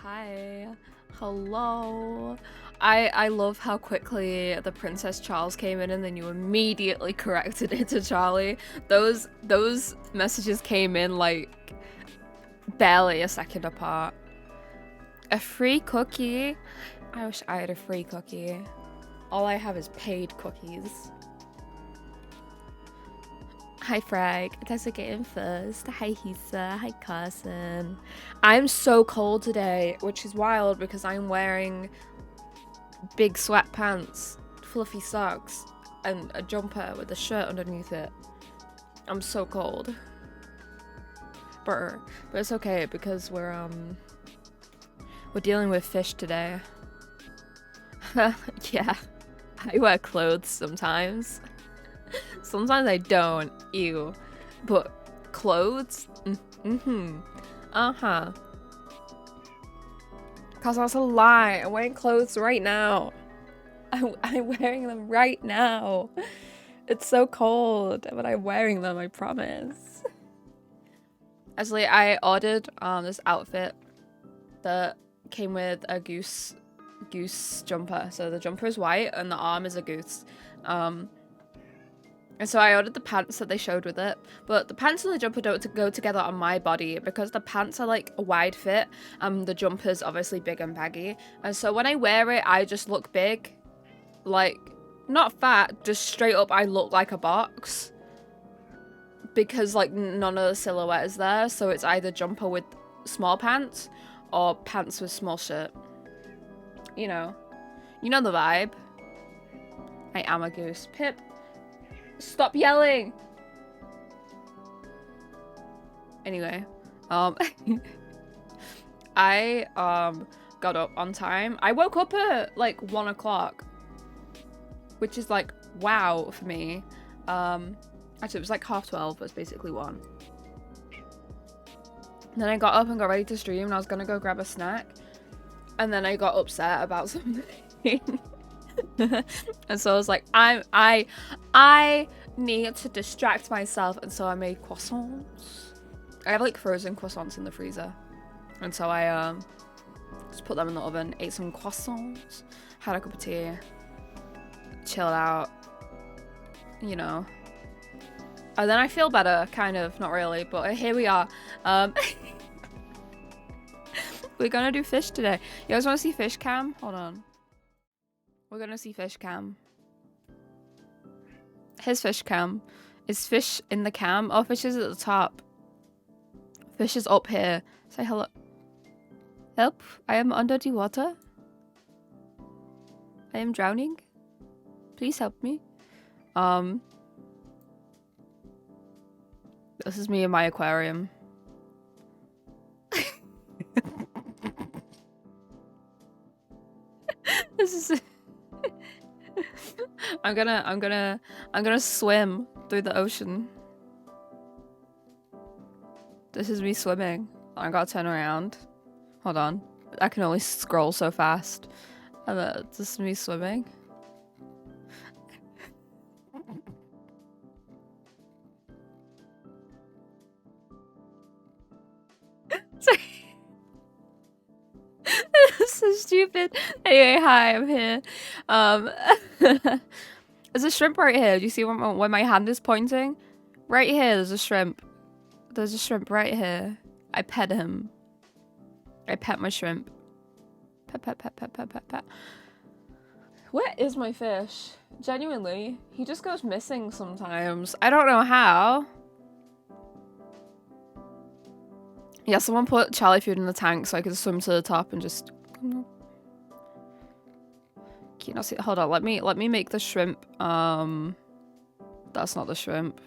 Hi. Hello. I love how quickly the Princess Charles came in and then you immediately corrected it to Charlie. Those messages came in like barely a second apart. A free cookie? I wish I had a free cookie. All I have is paid cookies. Hi Frag, thanks for getting first. Hi Hisa, hi Carson. I'm so cold today, which is wild because I'm wearing big sweatpants, fluffy socks, and a jumper with a shirt underneath it. I'm so cold. But it's okay because we're dealing with fish today. Yeah, I wear clothes sometimes. Sometimes I don't. Ew. But clothes? Uh-huh. Cause that's a lie. I'm wearing clothes right now. I'm wearing them right now. It's so cold, but I'm wearing them, I promise. Actually, I ordered this outfit that came with a goose jumper. So the jumper is white and the arm is a goose. And so I ordered the pants that they showed with it, but the pants and the jumper don't go together on my body because the pants are like a wide fit and the jumper's obviously big and baggy. And so when I wear it, I just look big. Like, not fat, just straight up I look like a box. Because like none of the silhouette is there, so it's either jumper with small pants or pants with small shirt. You know the vibe. I am a goose. Pip. Stop yelling! Anyway, I got up on time. I woke up at like 1 o'clock, which is like wow for me. Actually it was like 12:30, but it's basically 1. Then I got up and got ready to stream and I was gonna go grab a snack, and then I got upset about something. And so I was like, I need to distract myself, and so I made croissants. I have like frozen croissants in the freezer, and so I just put them in the oven, ate some croissants, had a cup of tea, chilled out, you know. And then I feel better, kind of, not really, but here we are. We're gonna do fish today. You guys want to see fish cam? Hold on. We're gonna see fish cam. Here's fish cam. Is fish in the cam? Oh, fish is at the top. Fish is up here. Say hello. Help! I am under the water. I am drowning. Please help me. This is me in my aquarium. This is I'm gonna swim through the ocean. This is me swimming. I gotta turn around. Hold on. I can only scroll so fast. And this is me swimming. Sorry. This is stupid. Anyway, hi, I'm here. There's a shrimp right here. Do you see when my hand is pointing? Right here, there's a shrimp. There's a shrimp right here. I pet him. I pet my shrimp. Pet, pet, pet, pet, pet, pet, pet. Where is my fish? Genuinely, he just goes missing sometimes. I don't know how. Yeah, someone put Charlie food in the tank so I could swim to the top and just... Can you not see? Hold on, let me make the shrimp. That's not the shrimp.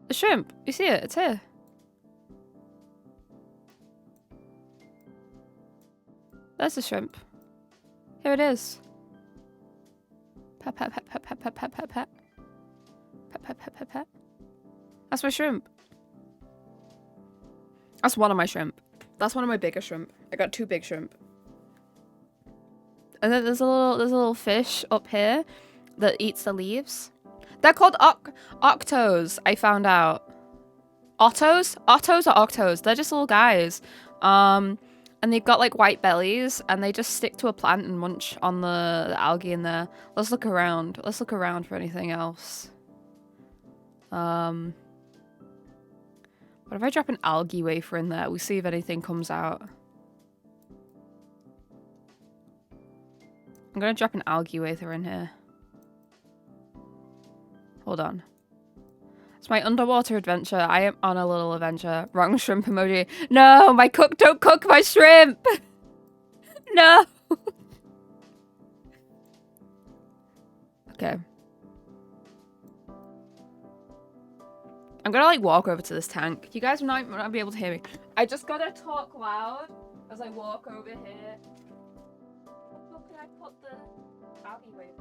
The shrimp! You see it? It's here. There's the shrimp. Here it is. Pat, pat, pat, pat, pat, pat, pat, pat, pat. Pat, pat, pat, pat, pat. That's my shrimp. That's one of my shrimp. That's one of my bigger shrimp. I got 2 big shrimp. And then there's a little fish up here that eats the leaves. They're called octos, I found out. Ottos? Ottos or octos? They're just little guys. And they've got like white bellies and they just stick to a plant and munch on the algae in there. Let's look around. Let's look around for anything else. What if I drop an algae wafer in there? We see if anything comes out. I'm gonna drop an algae wafer in here. Hold on. It's my underwater adventure. I am on a little adventure. Wrong shrimp emoji. No, my cook, don't cook my shrimp. No. Okay. I'm gonna like walk over to this tank. You guys might not be able to hear me. I just gotta talk loud as I walk over here. Look, can I put the algae wafers?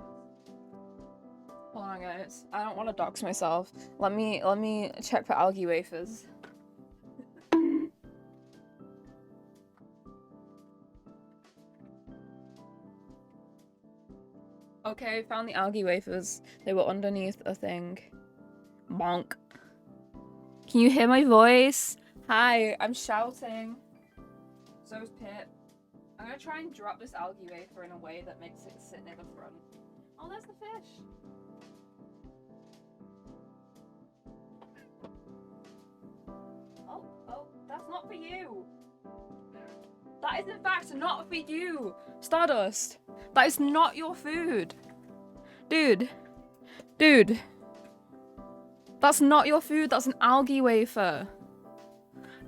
Hold on, guys. I don't want to dox myself. Let me check for algae wafers. Okay, found the algae wafers. They were underneath a thing. Bonk. Can you hear my voice? Hi, I'm shouting. So is Pip. I'm gonna try and drop this algae wafer in a way that makes it sit near the front. Oh, there's the fish. Oh, that's not for you. That is in fact not for you. Stardust. That is not your food. Dude. That's not your food, that's an algae wafer.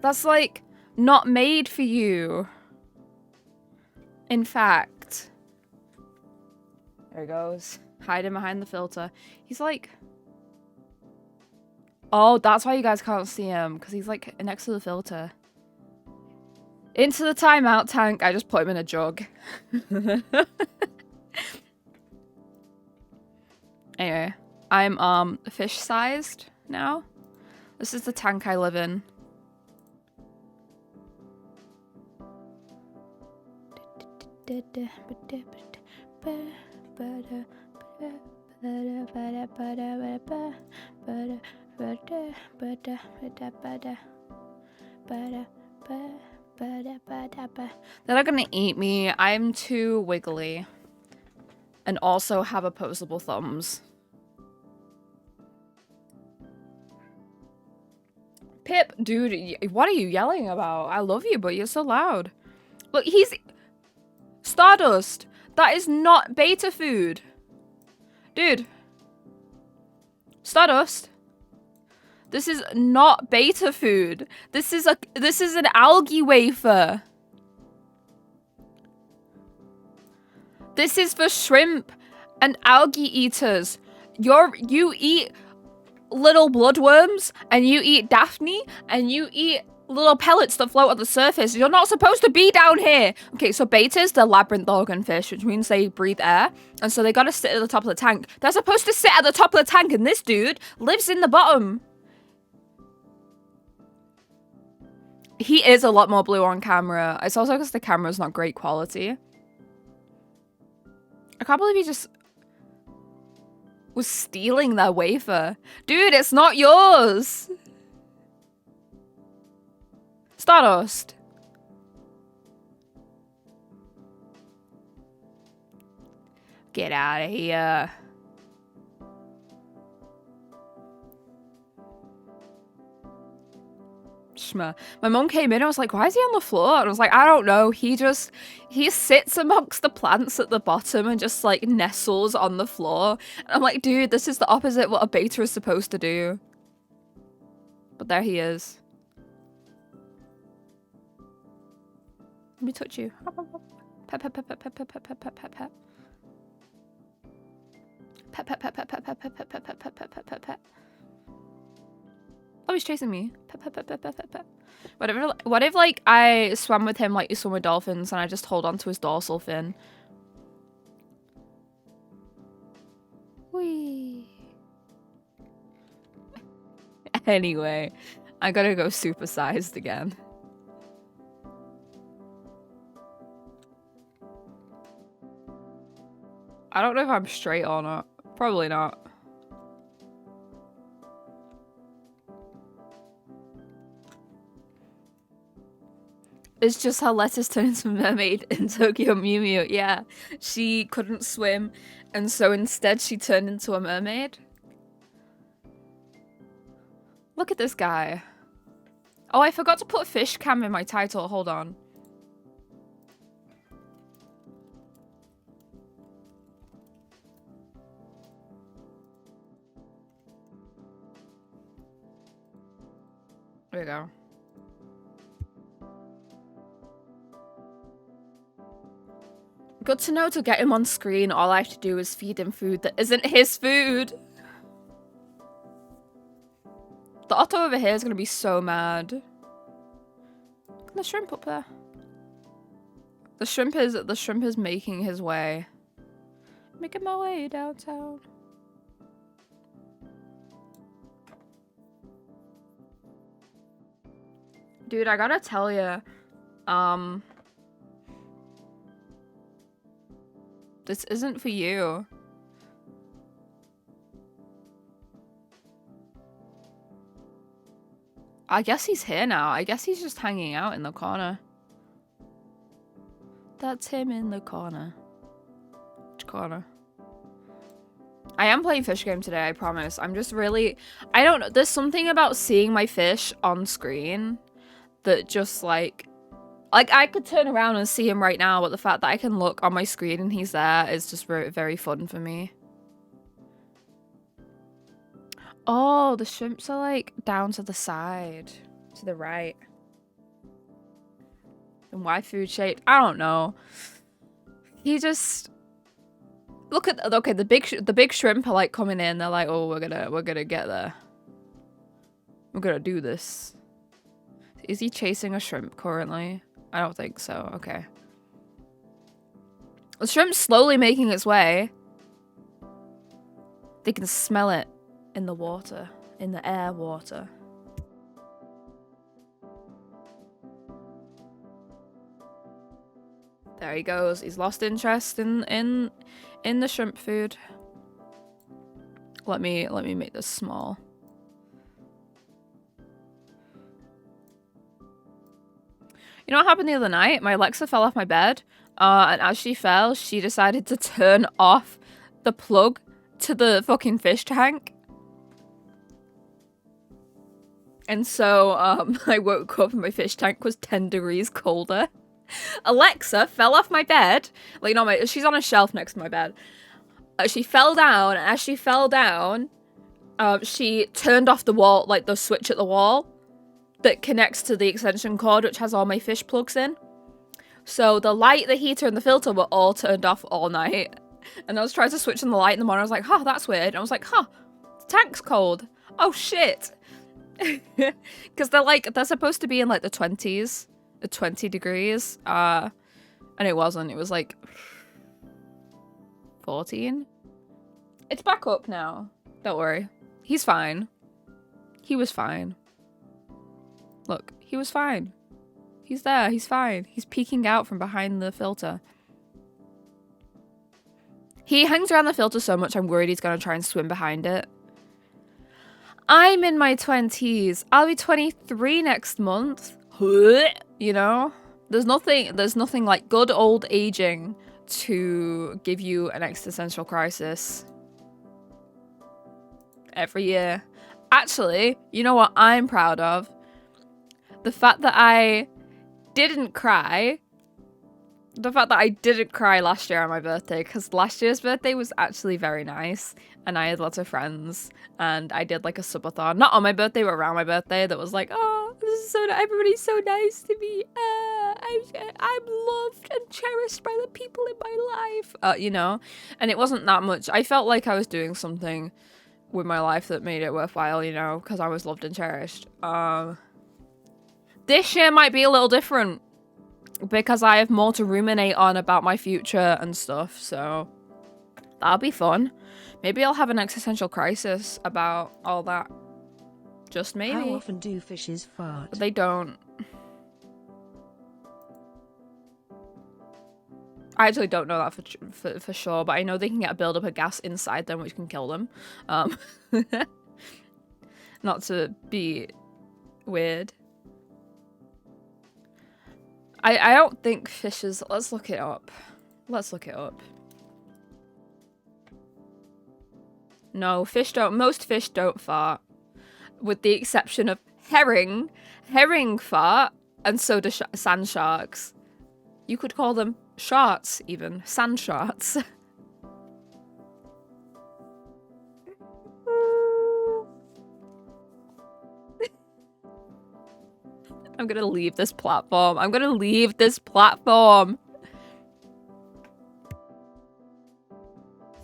That's like not made for you. In fact. There he goes. Hiding behind the filter. He's like... Oh, that's why you guys can't see him. Because he's like next to the filter. Into the timeout tank. I just put him in a jug. Anyway. I'm fish sized now. This is the tank I live in. They're not gonna eat me. I'm too wiggly. And also have opposable thumbs. Pip, dude, what are you yelling about? I love you, but you're so loud. Look, he's... Stardust. That is not beta food. Dude. Stardust. This is not beta food. This is an algae wafer. This is for shrimp and algae eaters. You eat little bloodworms and you eat Daphne and you eat little pellets that float on the surface. You're not supposed to be down here. Okay, so betas, they're labyrinth organ fish, which means they breathe air. And so they gotta sit at the top of the tank. They're supposed to sit at the top of the tank and this dude lives in the bottom. He is a lot more blue on camera. It's also because the camera's not great quality. I can't believe he just was stealing their wafer. Dude, it's not yours. Stardust. Get out of here. Shma. My mom came in and was like, why is he on the floor? And I was like, I don't know. He sits amongst the plants at the bottom and just like nestles on the floor. And I'm like, dude, this is the opposite what a beta is supposed to do. But there he is. Let me touch you. Pet, pet, pet, pet, pet, pet, pet, pet, pet, pet, pet. Pet, pet, pet, pet, pet, pet, pet, pet, pet, pet, pet, pet, pet, pet. Oh, he's chasing me. Pet, pet, pet, pet, pet, pet, pet. What if like I swam with him like you swim with dolphins and I just hold onto his dorsal fin? Whee. Anyway, I gotta go supersized again. I don't know if I'm straight or not. Probably not. It's just how Lettuce turned into a mermaid in Tokyo Mew Mew. Yeah, she couldn't swim, and so instead she turned into a mermaid. Look at this guy. Oh, I forgot to put fish cam in my title. Hold on. There we go. Good to know. To get him on screen, all I have to do is feed him food that isn't his food. The Otto over here is gonna be so mad. Look at the shrimp up there. The shrimp is making his way. Making my way downtown. Dude, I gotta tell you, this isn't for you. I guess he's here now. I guess he's just hanging out in the corner. That's him in the corner. Which corner? I am playing fish game today, I promise. I'm just really... I don't know. There's something about seeing my fish on screen that just like I could turn around and see him right now, but the fact that I can look on my screen and he's there is just very, very fun for me. Oh, the shrimps are like down to the side, to the right. And why food shaped? I don't know. He just look at okay. The big shrimp are like coming in. They're like, oh, we're gonna get there. We're gonna do this. Is he chasing a shrimp currently? I don't think so. Okay. The shrimp's slowly making its way. They can smell it in the water, in the air water. There he goes. He's lost interest in the shrimp food. Let me make this small. You know what happened the other night? My Alexa fell off my bed, and as she fell, she decided to turn off the plug to the fucking fish tank. And so, I woke up and my fish tank was 10 degrees colder. Alexa fell off my bed. Like, no, she's on a shelf next to my bed. She fell down, and as she fell down, she turned off the wall, like the switch at the wall that connects to the extension cord, which has all my fish plugs in. So the light, the heater, and the filter were all turned off all night. And I was trying to switch on the light in the morning. I was like, huh, that's weird. And I was like, huh, the tank's cold. Oh, shit. Because they're supposed to be in like the 20s, 20 degrees. And it wasn't. It was like 14. It's back up now. Don't worry. He's fine. He was fine. Look, he was fine. He's there. He's fine. He's peeking out from behind the filter. He hangs around the filter so much, I'm worried he's going to try and swim behind it. I'm in my 20s. I'll be 23 next month. You know? There's nothing like good old aging to give you an existential crisis. Every year. Actually, you know what I'm proud of? The fact that I didn't cry. The fact that I didn't cry last year on my birthday, because last year's birthday was actually very nice, and I had lots of friends, and I did like a subathon, not on my birthday, but around my birthday, that was like, oh, this is so, everybody's so nice to me, I'm loved and cherished by the people in my life, you know, and it wasn't that much. I felt like I was doing something with my life that made it worthwhile, you know, because I was loved and cherished. This year might be a little different because I have more to ruminate on about my future and stuff, so that'll be fun. Maybe I'll have an existential crisis about all that. Just maybe. How often do fishes fart? But they don't. I actually don't know that for sure, but I know they can get a buildup of gas inside them, which can kill them. Not to be weird. I don't think fishes... Let's look it up. Let's look it up. No, most fish don't fart. With the exception of herring. Herring fart, and so do sand sharks. You could call them sharks, even. Sand sharks. I'm gonna leave this platform. I'm gonna leave this platform.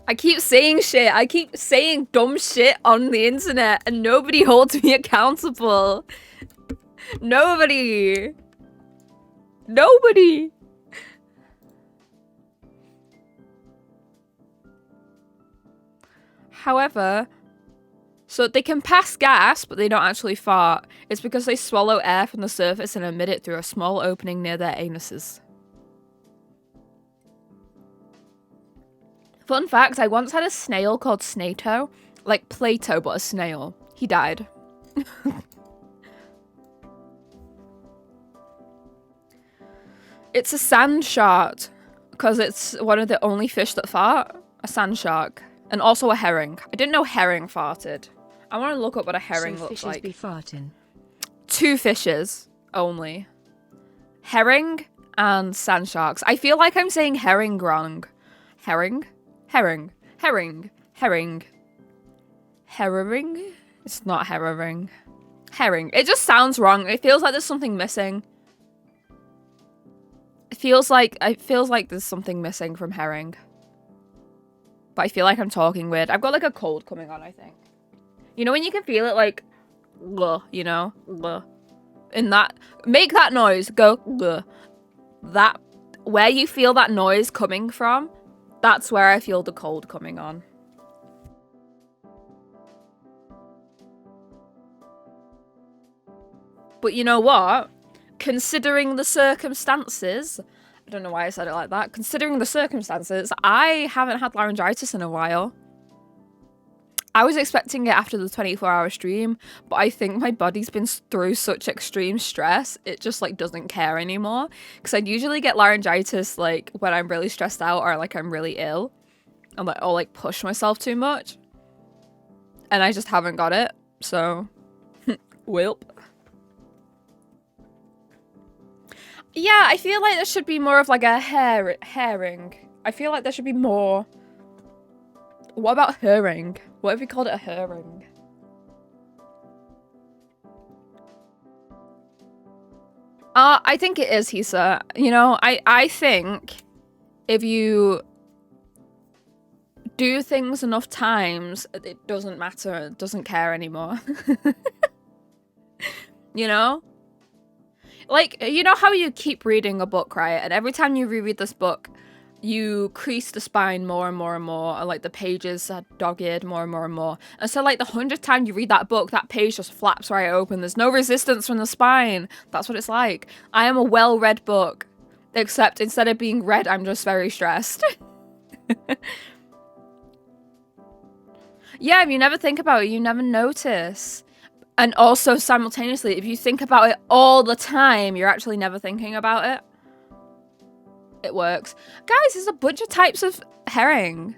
I keep saying shit. I keep saying dumb shit on the internet and nobody holds me accountable. Nobody. Nobody. However, so they can pass gas, but they don't actually fart. It's because they swallow air from the surface and emit it through a small opening near their anuses. Fun fact, I once had a snail called Snato. Like Plato, but a snail. He died. It's a sand shark, because it's one of the only fish that fart. A sand shark. And also a herring. I didn't know herring farted. I want to look up what a herring looks like. Fishes be farting. 2 fishes only. Herring and sand sharks. I feel like I'm saying herring wrong. Herring? Herring. Herring. Herring. Herring? It's not herring. Herring. It just sounds wrong. It feels like there's something missing. It feels like there's something missing from herring. But I feel like I'm talking weird. I've got like a cold coming on, I think. You know when you can feel it like, you know? In that, make that noise, go, that, where you feel that noise coming from, that's where I feel the cold coming on. But you know what? Considering the circumstances, I don't know why I said it like that. Considering the circumstances, I haven't had laryngitis in a while. I was expecting it after the 24-hour stream, but I think my body's been through such extreme stress, it just like doesn't care anymore. Because I'd usually get laryngitis like when I'm really stressed out or like I'm really ill. And like, I'll like push myself too much. And I just haven't got it, so whelp. Yeah, I feel like there should be more of like a herring. I feel like there should be more. What about herring? What if we called it a herring? I think it is, Hisa. You know, I think if you do things enough times, it doesn't matter. It doesn't care anymore. You know? Like, you know how you keep reading a book, right? And every time you reread this book, you crease the spine more and more and more, and like the pages are dog-eared more and more and more. And so like the 100th time you read that book, that page just flaps right open. There's no resistance from the spine. That's what it's like. I am a well-read book, except instead of being read, I'm just very stressed. Yeah, if you never think about it, you never notice. And also, simultaneously, if you think about it all the time, you're actually never thinking about it. It works. Guys, there's a bunch of types of herring.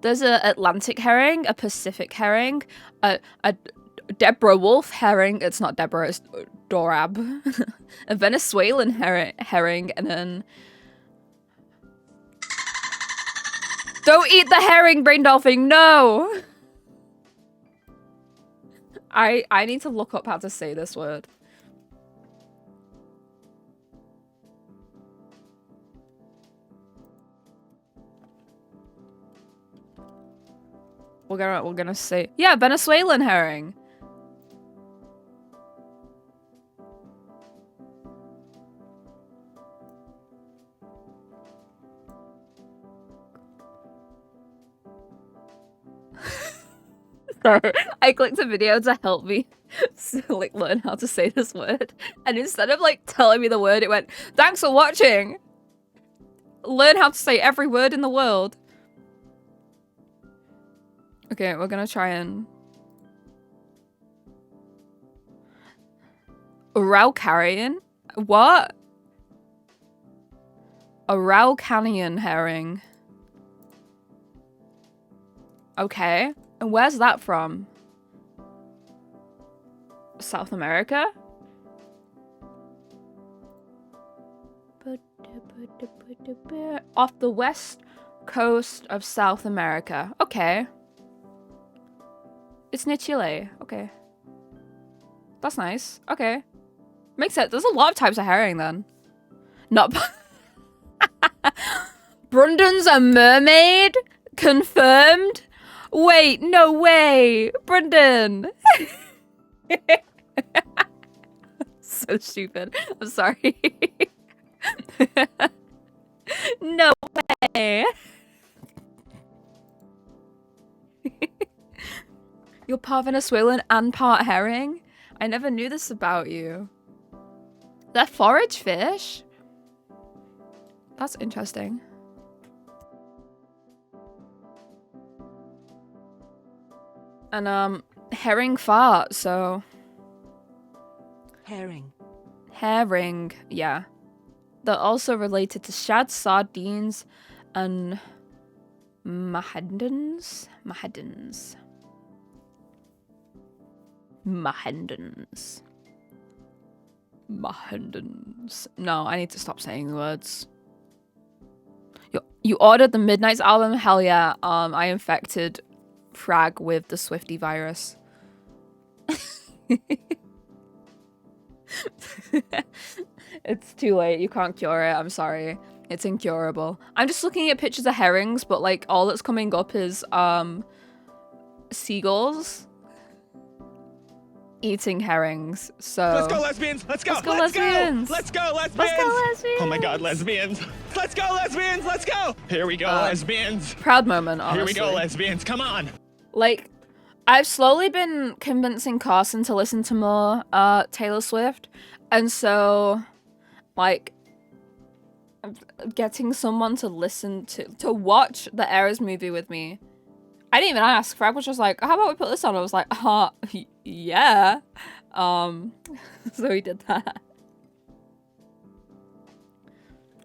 There's an Atlantic herring, a Pacific herring, a Deborah Wolf herring. It's not Deborah, it's Dorab. A Venezuelan herring, and then... Don't eat the herring, brain dolphin, no! I need to look up how to say this word. We're gonna say, yeah, Venezuelan herring. Sorry, I clicked a video to help me like learn how to say this word, and instead of like telling me the word, it went, "Thanks for watching. Learn how to say every word in the world." Okay, we're gonna try and... Araucarian? What? A Raucanian herring. Okay. And where's that from? South America? Off the west coast of South America. Okay. It's near Chile. Okay. That's nice. Okay. Makes sense. There's a lot of types of herring then. Not... Brundon's a mermaid? Confirmed? Wait, no way. Brundon. So stupid. I'm sorry. No way. You're part Venezuelan and part herring? I never knew this about you. They're forage fish? That's interesting. And herring fart, so Herring. herring, yeah. They're also related to shad, sardines, and mahadins. Mahadins. Mahadins. Mahadins. No, I need to stop saying the words. You ordered the Midnight's album? Hell yeah. I infected Frag with the Swifty virus. It's too late. You can't cure it. I'm sorry. It's incurable. I'm just looking at pictures of herrings, but like all that's coming up is seagulls eating herrings. So let's go, lesbians! Let's go! Let's go, lesbians! Let's go, lesbians! Let's go, lesbians! Oh my god, lesbians! Let's go, lesbians! Let's go! Here we go, lesbians! Proud moment, honestly. Here we go, lesbians! Come on! Like, I've slowly been convincing Carson to listen to more Taylor Swift, and so, like, getting someone to listen to watch the Eras movie with me. I didn't even ask. Frag was just like, how about we put this on? I was like, yeah. So he did that.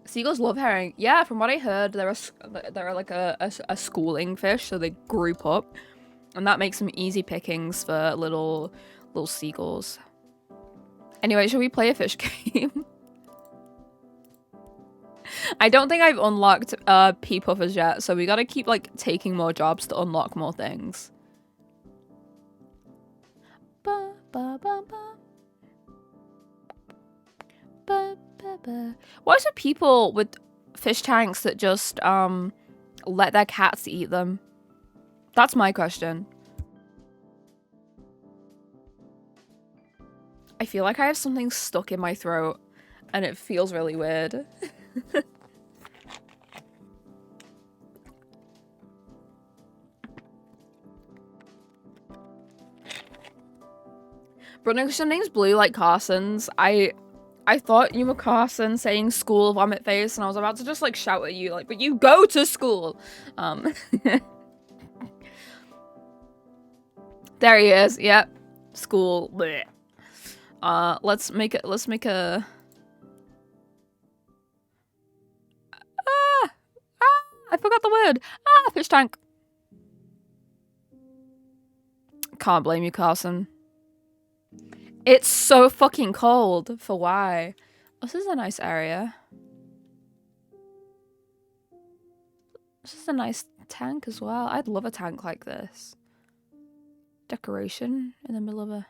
Seagulls love herring. Yeah, from what I heard, they're like a schooling fish, so they group up. And that makes them easy pickings for little seagulls. Anyway, shall we play a fish game? I don't think I've unlocked pea puffers yet, so we gotta keep like taking more jobs to unlock more things. Ba, ba, ba, ba. Ba, ba, ba. What is it people with fish tanks that just let their cats eat them? That's my question. I feel like I have something stuck in my throat and it feels really weird. Brandon, because your name's blue like Carson's, I thought you were Carson saying school vomit face, and I was about to just like shout at you like, but you go to school. There he is. Yep. School. Blech. Let's make a I forgot the word. Fish tank. Can't blame you, Carson. It's so fucking cold. For why? This is a nice area. This is a nice tank as well. I'd love a tank like this. Decoration in the middle of a...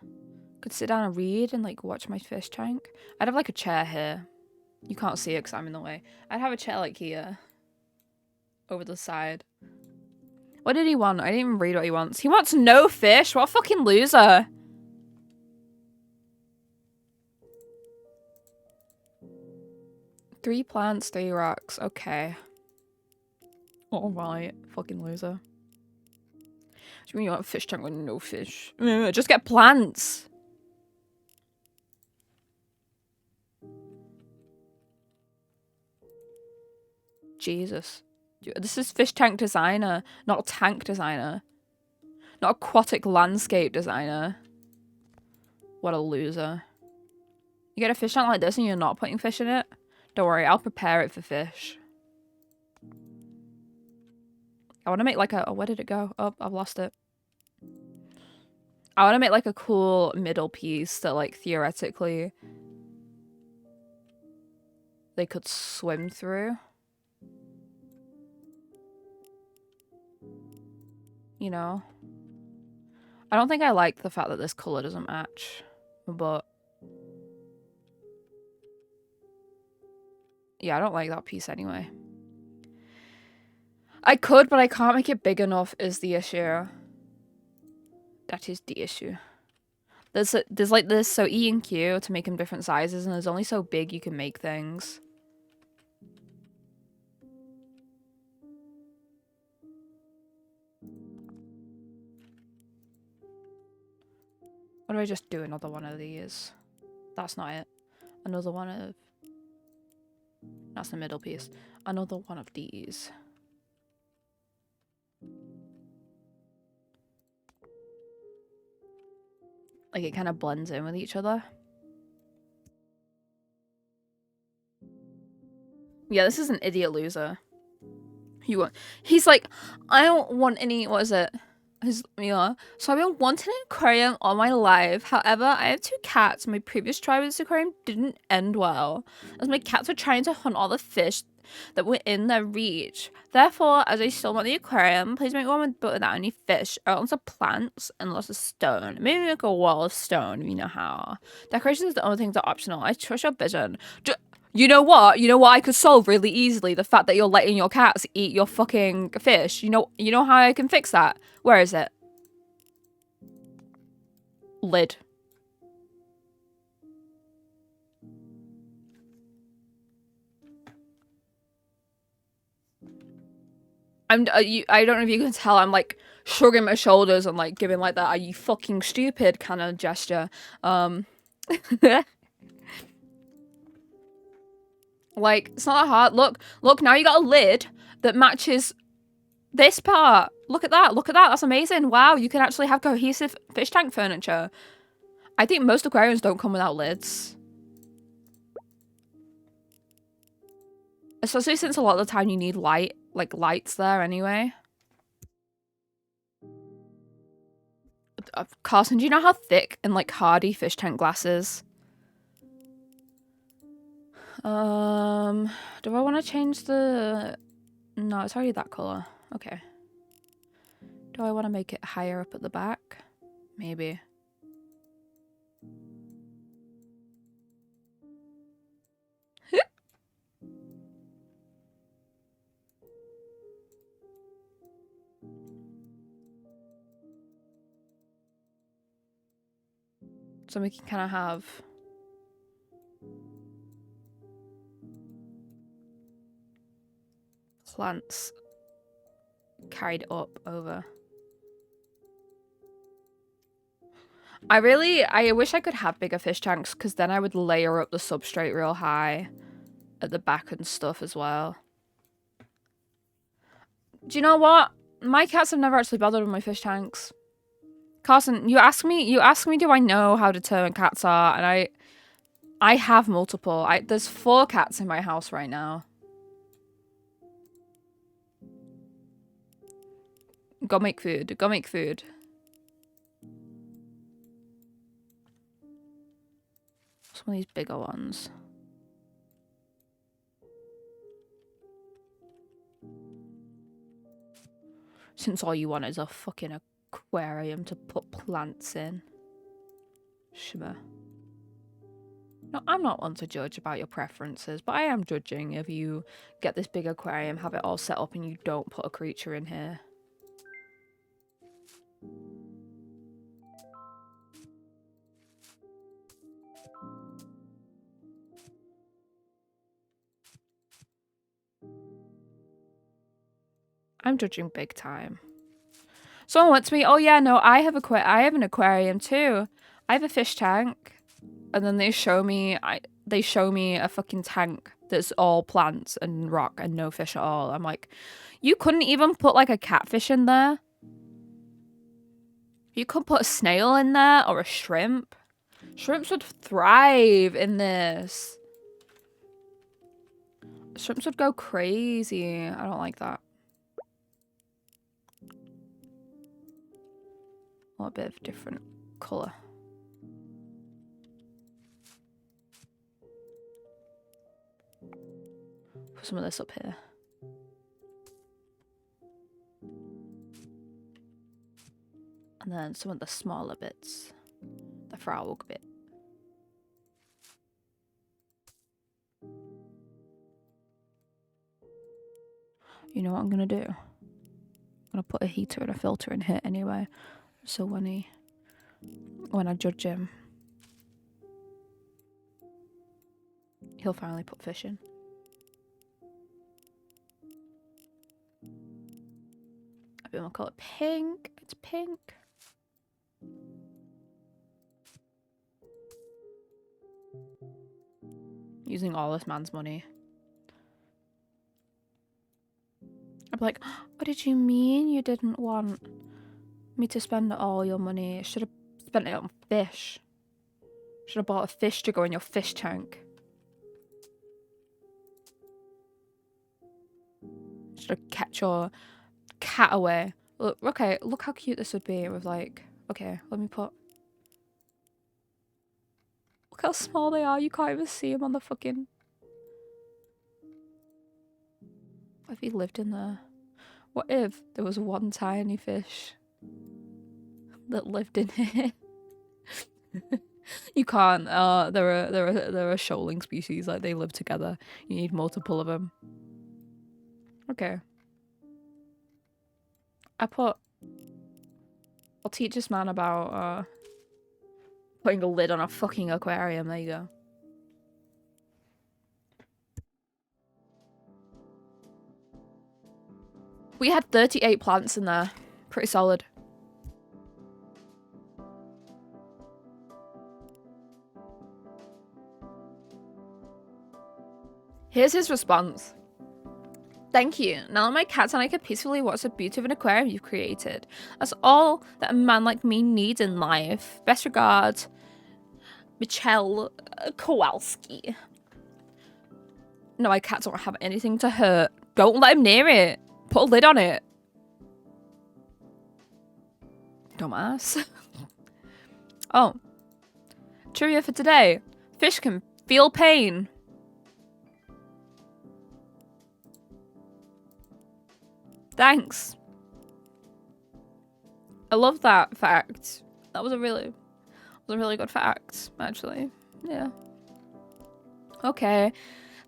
Could sit down and read and like watch my fish tank. I'd have like a chair here. You can't see it because I'm in the way. I'd have a chair like here. Over the side. What did he want? I didn't even read what he wants. He wants no fish. What a fucking loser. Three plants, 3 rocks. Okay. Alright. Fucking loser. Do you mean you want a fish tank with no fish? Just get plants. Jesus. This is fish tank designer, not a tank designer. Not aquatic landscape designer. What a loser. You get a fish tank like this and you're not putting fish in it? Don't worry, I'll prepare it for fish. I want to make like a... Oh, where did it go? Oh, I've lost it. I want to make like a cool middle piece that like theoretically they could swim through. You know? I don't think I like the fact that this color doesn't match, but yeah, I don't like that piece anyway. I could, but I can't make it big enough is the issue. That is the issue. There's like this, so E and Q to make them different sizes, and there's only so big you can make things. What do I just do? Another one of these? That's not it. Another one of... That's the middle piece. Another one of these. Like it kind of blends in with each other. Yeah, this is an idiot loser. He's like, I don't want any... What is it? Yeah. So I've been wanting an aquarium all my life. However, I have 2 cats. My previous try with this aquarium didn't end well, as my cats were trying to hunt all the fish that were in their reach. Therefore, as I still want the aquarium, please make one without any fish, or lots of plants and lots of stone. Maybe make a wall of stone, if you know how. Decorations is the only things that are optional. I trust your vision. You know what? You know what I could solve really easily? The fact that you're letting your cats eat your fucking fish. You know how I can fix that? Where is it? Lid. I don't know if you can tell, I'm like shrugging my shoulders and like giving like that "are you fucking stupid" kind of gesture. Like, it's not that hard. Look, now you got a lid that matches this part. Look at that. That's amazing. Wow, you can actually have cohesive fish tank furniture. I think most aquariums don't come without lids. Especially since a lot of the time you need lights there anyway. Carson, do you know how thick and like hardy fish tank glass is? Do I want to change the... No, it's already that color. Okay. Do I want to make it higher up at the back? Maybe. So we can kind of have... plants carried up over. I wish I could have bigger fish tanks, because then I would layer up the substrate real high at the back and stuff as well. Do you know what? My cats have never actually bothered with my fish tanks. Carson, you ask me do I know how determined cats are, and I have multiple. There's 4 cats in my house right now. Go make food. Go make food. Some of these bigger ones. Since all you want is a fucking aquarium to put plants in. Shimmer. No, I'm not one to judge about your preferences, but I am judging if you get this big aquarium, have it all set up, and you don't put a creature in here. I'm judging big time. Someone went to me, oh yeah, no, I have an aquarium too. I have a fish tank. And then they show me a fucking tank that's all plants and rock and no fish at all. I'm like, you couldn't even put like a catfish in there? You could put a snail in there or a shrimp. Shrimps would thrive in this. Shrimps would go crazy. I don't like that. A little bit of different colour. Put some of this up here. And then some of the smaller bits. The frog bit. You know what I'm gonna do? I'm gonna put a heater and a filter in here anyway. So when I judge him, he'll finally put fish in. I'm gonna call it pink. It's pink. Using all this man's money. I'd be like, what did you mean you didn't want me to spend all your money? Should have spent it on fish. Should have bought a fish to go in your fish tank. Should have kept your cat away. Look, okay, look how cute this would be with like, okay, let me put. Look how small they are. You can't even see them on the fucking. What if he lived in there? What if there was one tiny fish that lived in it? You can't. There are shoaling species, like they live together. You need multiple of them. Okay. I'll teach this man about putting a lid on a fucking aquarium. There you go. We had 38 plants in there. Pretty solid. Here's his response. Thank you. Now that my cats and I can peacefully watch the beauty of an aquarium you've created. That's all that a man like me needs in life. Best regards, Michelle Kowalski. No, my cats don't have anything to hurt. Don't let him near it. Put a lid on it. Dumbass. Oh. Trivia for today. Fish can feel pain. Thanks. I love that fact. That was a really good fact, actually. Yeah. Okay.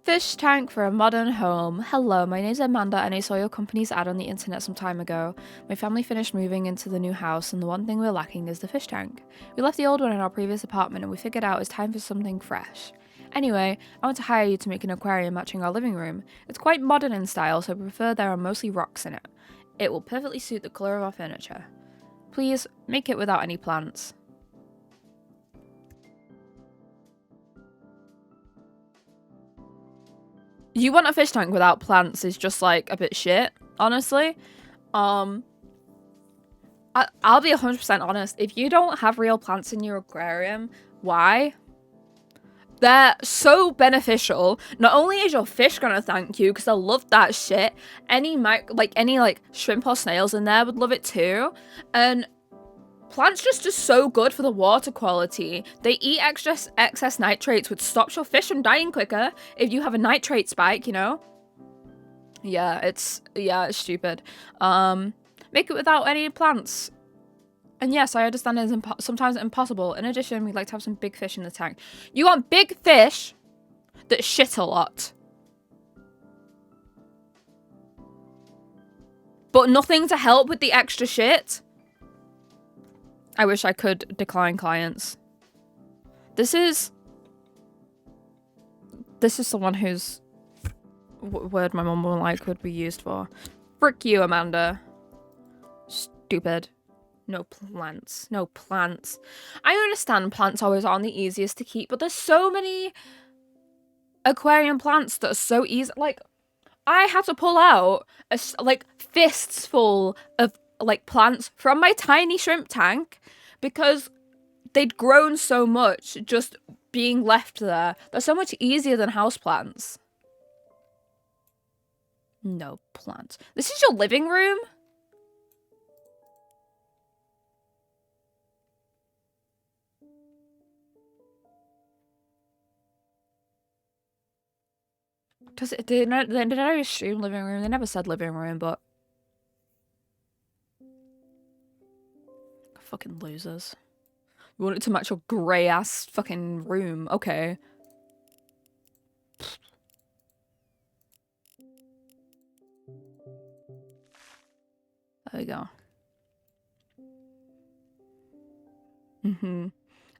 Fish tank for a modern home. Hello, my name's Amanda and I saw your company's ad on the internet some time ago. My family finished moving into the new house and the one thing we're lacking is the fish tank. We left the old one in our previous apartment and we figured out it's time for something fresh. Anyway, I want to hire you to make an aquarium matching our living room. It's quite modern in style, so I prefer there are mostly rocks in it. It will perfectly suit the colour of our furniture. Please, make it without any plants. You want a fish tank without plants is just like a bit shit, honestly. I'll be 100% honest. If you don't have real plants in your aquarium, why? They're so beneficial. Not only is your fish gonna thank you because they'll love that shit, any shrimp or snails in there would love it too. And plants just are so good for the water quality. They eat excess nitrates, which stops your fish from dying quicker if you have a nitrate spike, you know? Yeah, it's stupid. Make it without any plants. And yes, I understand it's sometimes impossible. In addition, we'd like to have some big fish in the tank. You want big fish that shit a lot. But nothing to help with the extra shit? I wish I could decline clients. This is someone whose word my mum won't like would be used for. Frick you, Amanda. Stupid. No plants. No plants. I understand plants always aren't the easiest to keep, but there's so many aquarium plants that are so easy. Like, I had to pull out fists full of like plants from my tiny shrimp tank because they'd grown so much just being left there. They're so much easier than houseplants. No plants. This is your living room? Does it? Did I assume living room? They never said living room, but fucking losers. You want it to match your grey ass fucking room? Okay. There we go.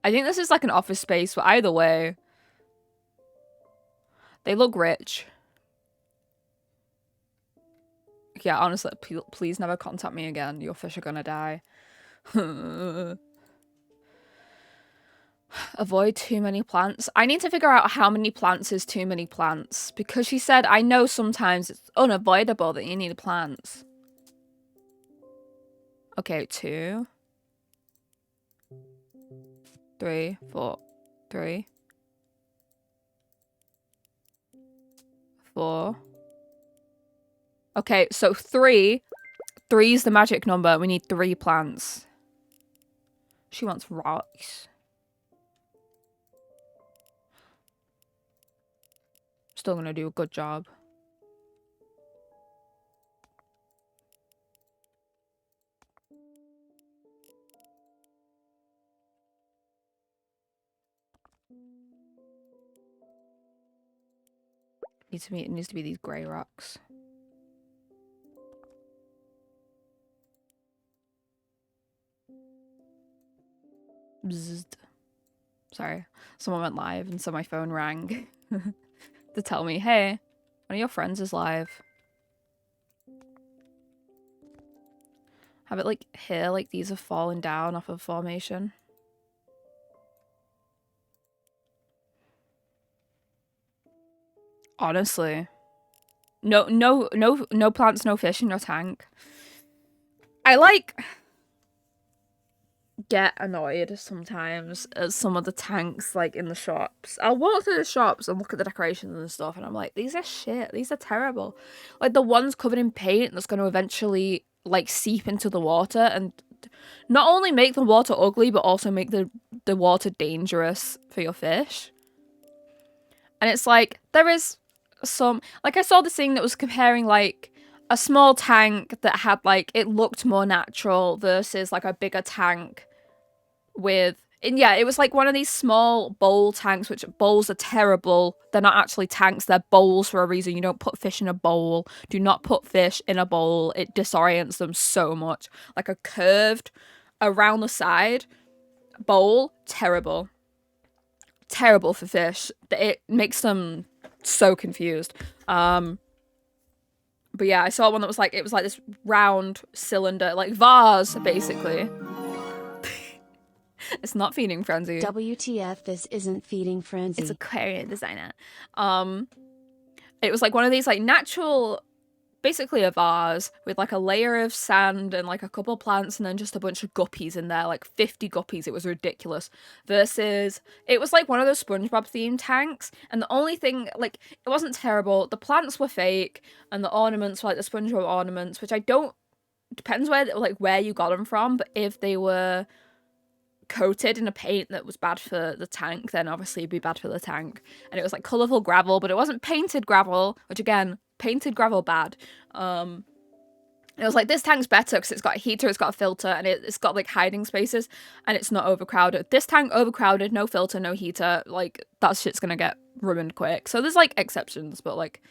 I think this is like an office space, but either way, they look rich. Yeah, honestly, please never contact me again. Your fish are gonna die. Avoid too many plants. I need to figure out how many plants is too many plants. Because she said, I know sometimes it's unavoidable that you need plants. Okay, 2, 3, 4, 3, 4. Okay, so 3. 3 is the magic number. We need 3 plants. She wants rocks. Still gonna do a good job. It needs to be these grey rocks. Bzzzt. Sorry, someone went live and so my phone rang to tell me, hey, one of your friends is live. Have it like here, like these are falling down off of formation. Honestly. No plants, no fish in your tank. I like get annoyed sometimes at some of the tanks like in the shops. I'll walk through the shops and look at the decorations and stuff and I'm like, these are shit. These are terrible. Like the ones covered in paint that's going to eventually like seep into the water and not only make the water ugly but also make the water dangerous for your fish. And it's like there is some, like I saw this thing that was comparing like a small tank that had like, it looked more natural versus like a bigger tank with, and yeah, it was like one of these small bowl tanks, which bowls are terrible. They're not actually tanks, they're bowls for a reason. You don't put fish in a bowl. Do not put fish in a bowl. It disorients them so much. Like a curved around the side bowl, terrible. Terrible for fish. It makes them so confused. But yeah, I saw one that was like, it was like this round cylinder, like vase, basically. It's not Feeding Frenzy. WTF, this isn't Feeding Frenzy. It's Aquarium Designer. It was like one of these like natural, basically a vase with like a layer of sand and like a couple plants and then just a bunch of guppies in there, like 50 guppies. It was ridiculous. Versus, it was like one of those SpongeBob themed tanks, and the only thing, like, it wasn't terrible. The plants were fake, and the ornaments were like the SpongeBob ornaments, which I don't, depends where you got them from, but if they were coated in a paint that was bad for the tank, then obviously it'd be bad for the tank. And it was like colourful gravel, but it wasn't painted gravel, which again, painted gravel bad. It was like, this tank's better because it's got a heater, it's got a filter, and it's got like hiding spaces, and it's not overcrowded. This tank overcrowded, no filter, no heater, like that shit's gonna get ruined quick. So there's like exceptions, but like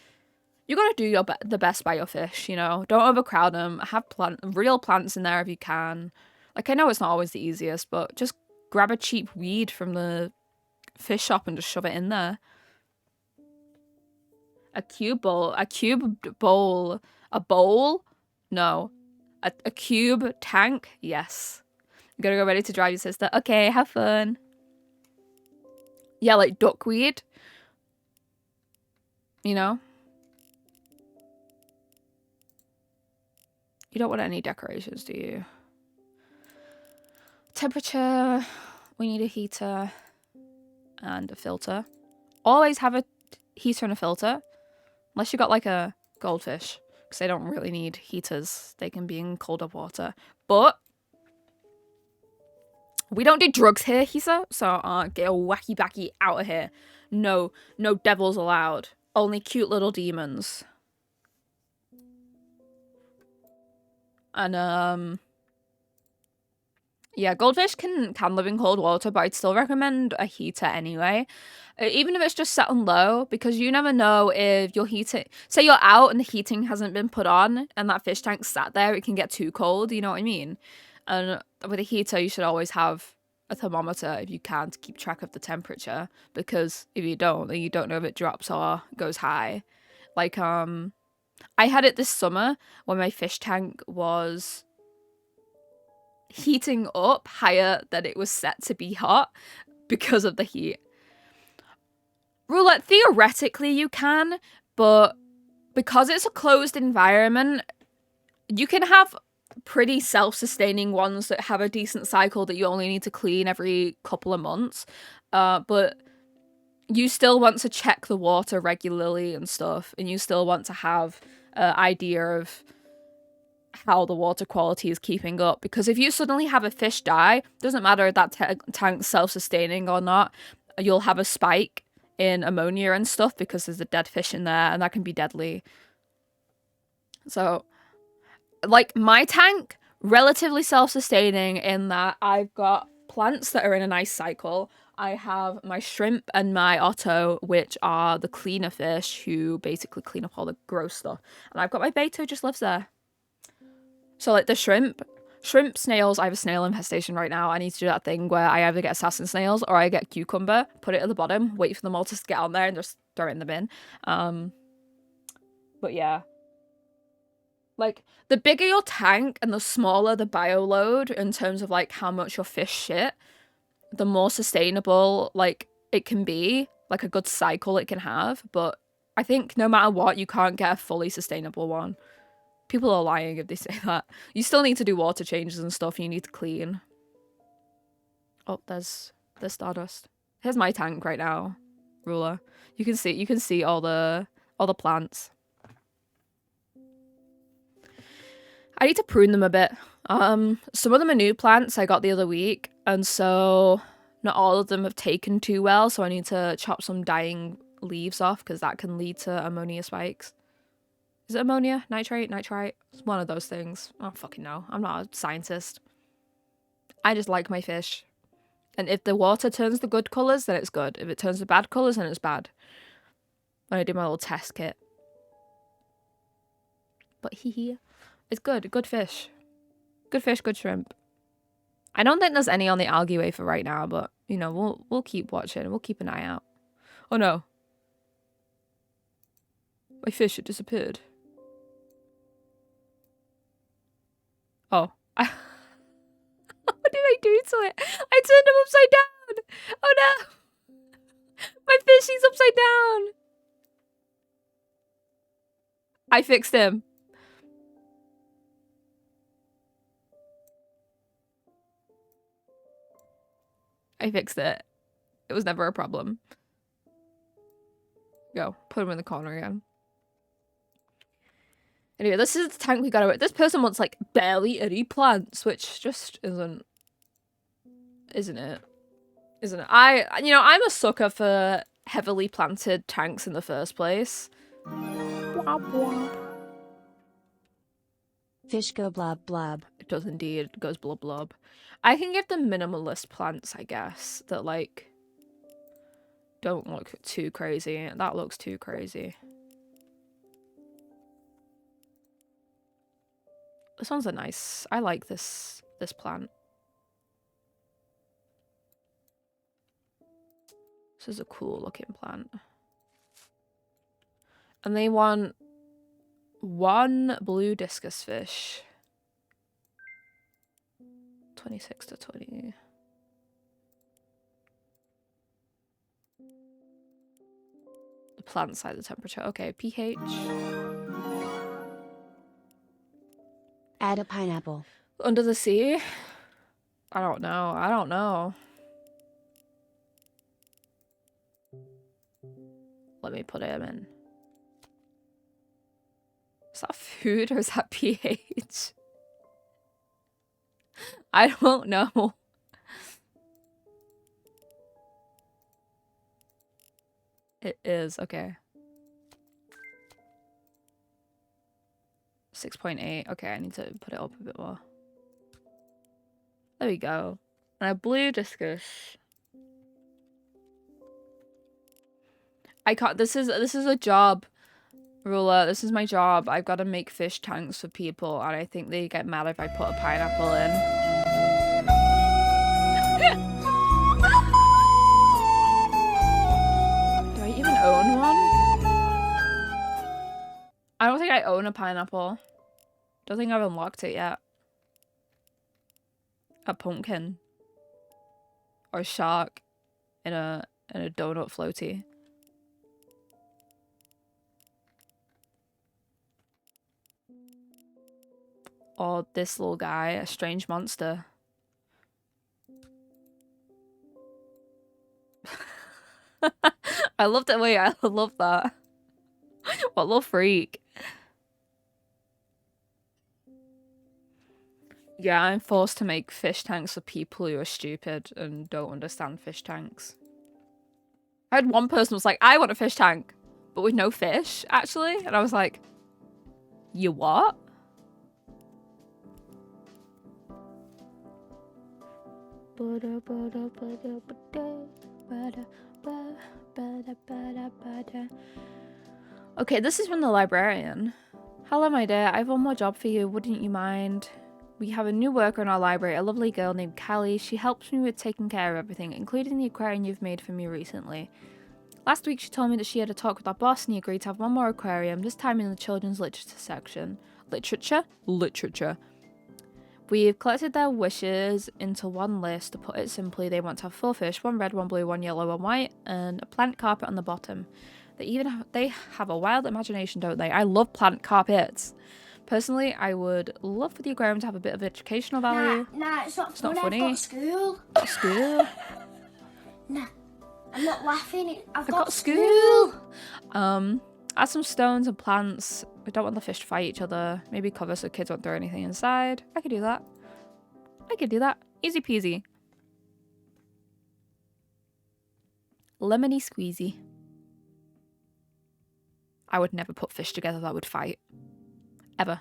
you gotta do the best by your fish, you know? Don't overcrowd them. Have real plants in there if you can. Like, I know it's not always the easiest, but just grab a cheap weed from the fish shop and just shove it in there. A cube bowl? A bowl? No. A cube tank? Yes. You gotta go ready to drive your sister. Okay, have fun. Yeah, like duckweed. You know? You don't want any decorations, do you? Temperature, we need a heater and a filter. Always have a heater and a filter. Unless you got like a goldfish. Because they don't really need heaters. They can be in colder water. But we don't do drugs here, Hisa. So get a wacky backy out of here. No devils allowed. Only cute little demons. And yeah, goldfish can live in cold water, but I'd still recommend a heater anyway. Even if it's just set on low, because you never know if your heating... Say you're out and the heating hasn't been put on and that fish tank's sat there, it can get too cold, you know what I mean? And with a heater, you should always have a thermometer if you can to keep track of the temperature, because if you don't, then you don't know if it drops or goes high. Like, I had it this summer when my fish tank was heating up higher than it was set to be hot because of the heat. Roulette, theoretically you can, but because it's a closed environment, you can have pretty self-sustaining ones that have a decent cycle that you only need to clean every couple of months. But you still want to check the water regularly and stuff, and you still want to have an idea of how the water quality is keeping up, because if you suddenly have a fish die, doesn't matter if that tank's self-sustaining or not, you'll have a spike in ammonia and stuff because there's a dead fish in there, and that can be deadly. So, like, my tank, relatively self-sustaining in that I've got plants that are in a nice cycle. I have my shrimp and my otto, which are the cleaner fish who basically clean up all the gross stuff. And I've got my beta who just lives there. So, like, the shrimp, snails, I have a snail infestation right now. I need to do that thing where I either get assassin snails or I get cucumber, put it at the bottom, wait for them all to get on there and just throw it in the bin. But yeah. Like, the bigger your tank and the smaller the bio load in terms of, like, how much your fish shit, the more sustainable, like, it can be. Like, a good cycle it can have. But I think no matter what, you can't get a fully sustainable one. People are lying if they say that. You still need to do water changes and stuff. You need to clean. Oh, there's Stardust. Here's my tank right now, Ruler. You can see all the plants. I need to prune them a bit. Some of them are new plants I got the other week, and so not all of them have taken too well, so I need to chop some dying leaves off because that can lead to ammonia spikes. Is it ammonia? Nitrate? Nitrite? It's one of those things. I don't fucking know. I'm not a scientist. I just like my fish. And if the water turns the good colours, then it's good. If it turns the bad colours, then it's bad. When I do my little test kit. But it's good. Good fish. Good fish, good shrimp. I don't think there's any on the algae wafer right now, but, you know, we'll keep watching. We'll keep an eye out. Oh no. My fish had disappeared. Oh. What did I do to it? I turned him upside down! Oh no! My fishy's upside down! I fixed him. I fixed it. It was never a problem. Go. Put him in the corner again. Anyway, this is the tank we got away. This person wants, like, barely any plants, which just isn't it? Isn't it? I'm a sucker for heavily planted tanks in the first place. Fish go blob blob. It does indeed. It goes blob blob. I can give them minimalist plants, I guess, that, like, don't look too crazy. That looks too crazy. This one's a nice... I like this plant. This is a cool looking plant. And they want one blue discus fish. 26 to 20. The plant side, the temperature. Okay, pH. Add a pineapple. Under the sea? I don't know. Let me put him in. Is that food or is that pH? I don't know. It is, okay. 6.8. Okay, I need to put it up a bit more. There we go. And a blue discus. I can't. This is a job, Ruler. This is my job. I've got to make fish tanks for people, and I think they get mad if I put a pineapple in. Do I even own one? I don't think I own a pineapple. Don't think I've unlocked it yet. A pumpkin. Or a shark in a donut floaty. Or this little guy, a strange monster. I loved it. Wait, I love that. What a little freak. Yeah, I'm forced to make fish tanks for people who are stupid and don't understand fish tanks. I had one person was like, I want a fish tank, but with no fish, actually. And I was like, you what? Okay, this is from the librarian. Hello, my dear. I have one more job for you. Wouldn't you mind? We have a new worker in our library, a lovely girl named Callie. She helps me with taking care of everything, including the aquarium you've made for me recently. Last week, she told me that she had a talk with our boss and he agreed to have one more aquarium, this time in the children's literature section. Literature. We've collected their wishes into one list. To put it simply, they want to have 4 fish, 1 red, 1 blue, 1 yellow, 1 white, and a plant carpet on the bottom. They have a wild imagination, don't they? I love plant carpets. Personally, I would love for the aquarium to have a bit of educational value. Nah, it's not funny. Funny. I've got school. School? Nah, I'm not laughing. I've got school. Add some stones and plants. I don't want the fish to fight each other. Maybe cover so kids won't throw anything inside. I could do that. Easy peasy. Lemony squeezy. I would never put fish together that would fight. Ever.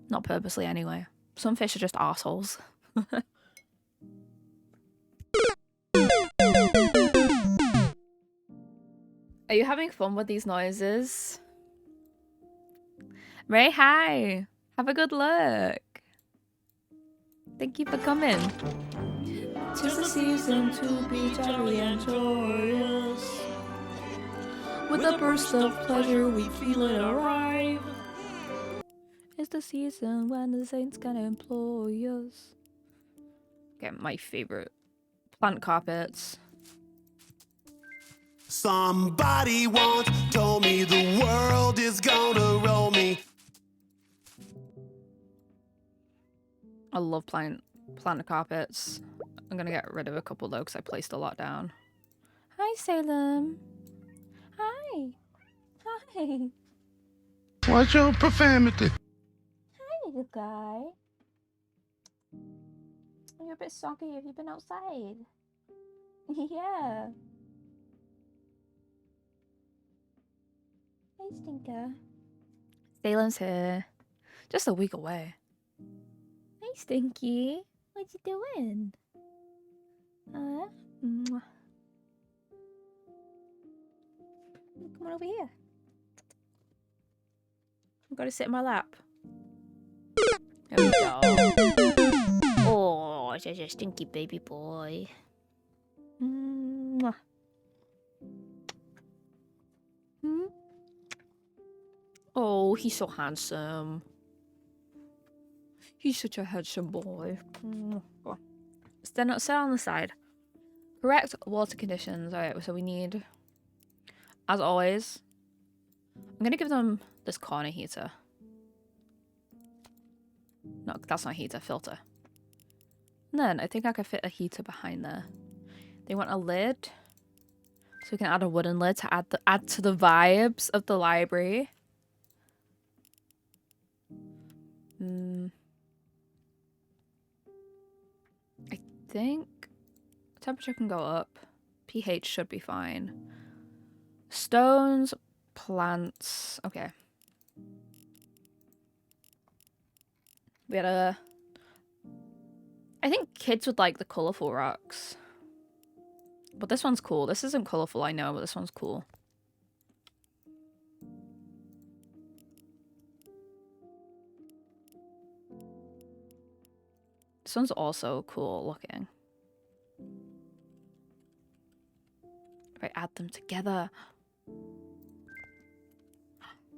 Not purposely anyway. Some fish are just arseholes. Are you having fun with these noises? Ray, hi! Have a good look! Thank you for coming. 'Tis the season to be jolly and joyous. With a burst of pleasure we feel it arrive. It's the season when the saints can employ us. Okay, my favorite. Plant carpets. Somebody once told me the world is gonna roll me. I love plant carpets. I'm gonna get rid of a couple though because I placed a lot down. Hi, Salem. Hi. Hi. What's your profanity? Hi, little guy. You're a bit soggy. Have you been outside? Yeah. Hey, Stinker. Salem's here. Just a week away. Hey, Stinky. What you doing? Mwah. Come on over here. I've got to sit in my lap. There we go. Oh, such a stinky baby boy. Mwah. Hmm? Oh, he's so handsome. He's such a handsome boy. Oh. Stand on the side. Correct water conditions. Alright, so we need, as always, I'm going to give them this corner heater. No, that's not a heater, filter. And then I think I could fit a heater behind there. They want a lid. So we can add a wooden lid to add to the vibes of the library. I think temperature can go up. pH should be fine. Stones, plants. Okay. We had a... I think kids would like the colourful rocks. But this one's cool. This isn't colourful, I know, but this one's cool. This one's also cool looking. If I add them together. Look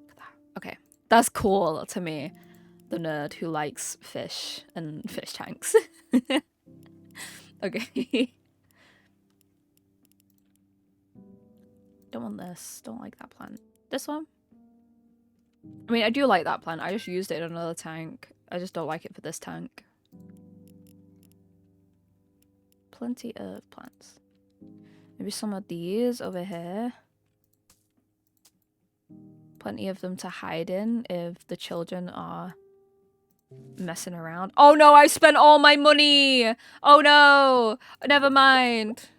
at that. Okay. That's cool to me. The nerd who likes fish and fish tanks. Okay. Don't want this. Don't like that plant. This one? I mean, I do like that plant. I just used it in another tank. I just don't like it for this tank. Plenty of plants. Maybe some of these over here. Plenty of them to hide in if the children are messing around. Oh no, I spent all my money! Oh no! Never mind.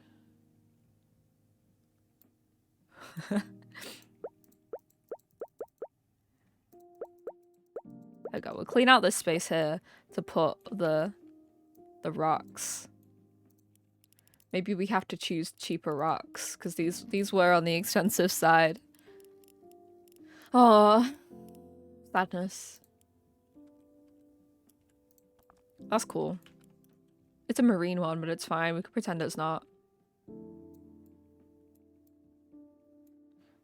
There we go. We'll clean out this space here to put the rocks. Maybe we have to choose cheaper rocks because these were on the expensive side. Oh, sadness. That's cool. It's a marine one, but it's fine. We can pretend it's not.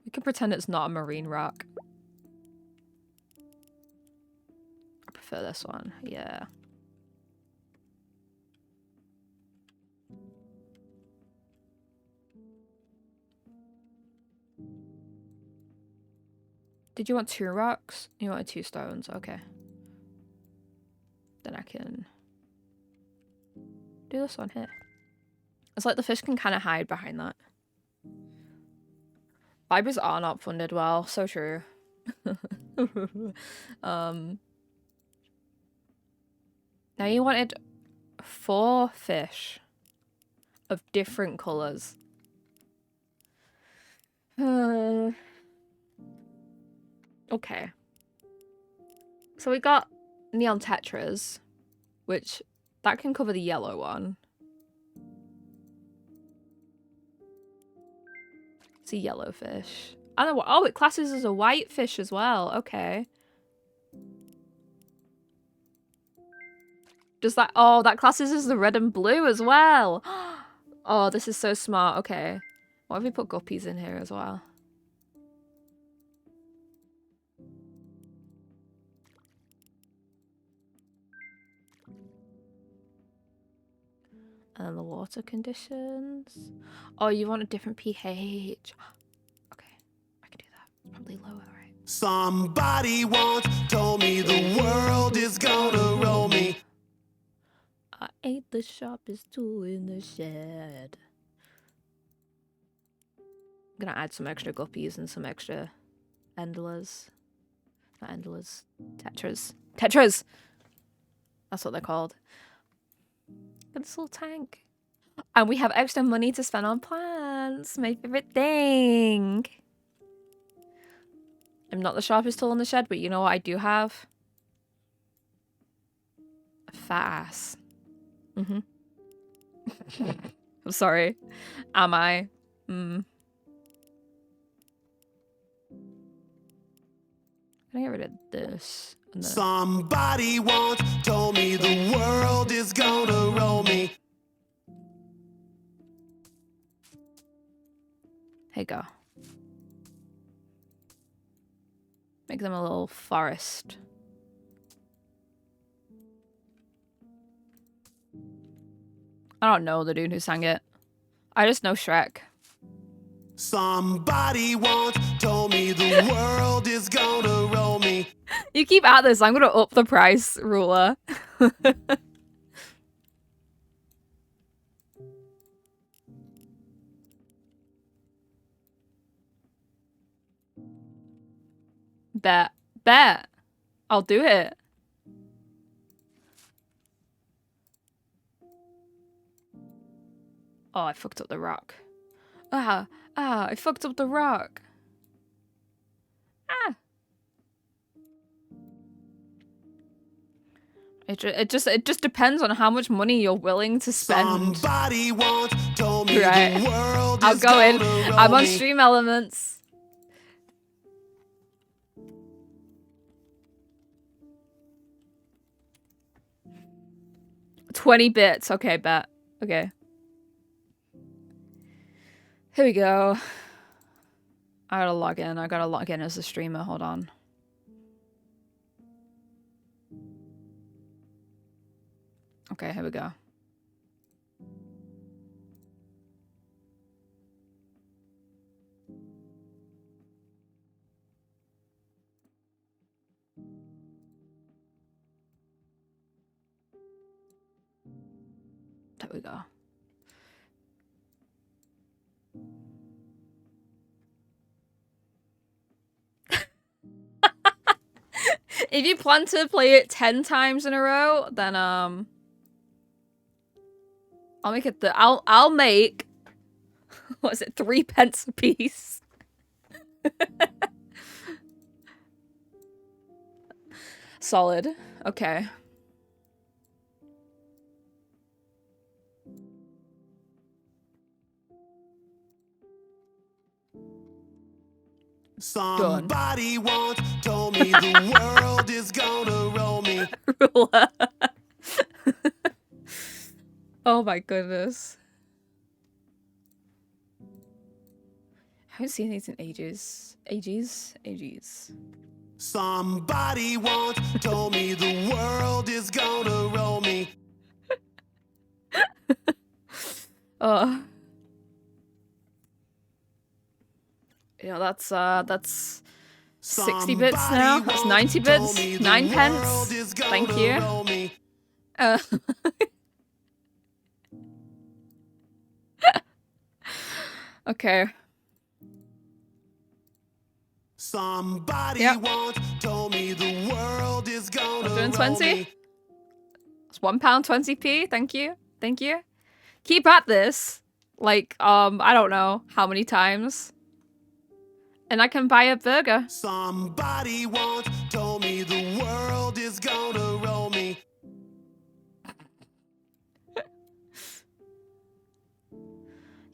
We can pretend it's not a marine rock. I prefer this one. Yeah. Did you want 2 rocks? You wanted 2 stones. Okay. Then I can do this one here. It's like the fish can kind of hide behind that. Libraries are not funded well. So true. Now you wanted 4 fish of different colours. Okay. So we got neon tetras, which that can cover the yellow one. It's a yellow fish. I don't know. Oh, it classes as a white fish as well. Okay. Does that... Oh, that classes as the red and blue as well. Oh, this is so smart. Okay. What if we put guppies in here as well? And the water conditions. Oh, you want a different pH. Okay, I can do that. Probably lower, right? Somebody once told me the world is gonna roll me. I ate the sharpest tool in the shed. I'm gonna add some extra guppies and some extra endlers. Not endlers. Tetras. Tetras! That's what they're called. Got this little tank. And we have extra money to spend on plants. My favorite thing. I'm not the sharpest tool in the shed, but you know what I do have? A fat ass. I'm sorry. Am I? Can I get rid of this? Somebody once told me the world is gonna roll me. Here you go. Make them a little forest. I don't know the dude who sang it. I just know Shrek. Somebody once told me the world is gonna roll me. You keep at this, I'm gonna up the price, ruler. Bet. Bet. I'll do it. Oh, I fucked up the rock. I fucked up the rock. Ah. It just depends on how much money you're willing to spend. Somebody once told me Right. the world I'll is go in. gonna roll I'm on me. Stream Elements. $20. Okay, bet. Okay. Here we go. I gotta log in. I gotta log in as a streamer. Hold on. Okay, here we go. There we go. If you plan to play it 10 times in a row, then I'll make it I'll make what is it, 3 pence a piece. Solid. Okay. Somebody once told me the world is gonna roll me. Ruler. Oh my goodness. I haven't seen these in ages. Ages. Somebody once told me the world is gonna roll me. Oh. You know, that's 60 bits now. That's 90 bits. 9 pence. Thank you. Okay. Somebody once told me the world is gonna I'm doing roll 20. me. It's £1.20p. Thank you. Thank you. Keep at this. Like, I don't know how many times. And I can buy a burger. Somebody once told me the world is gonna roll me.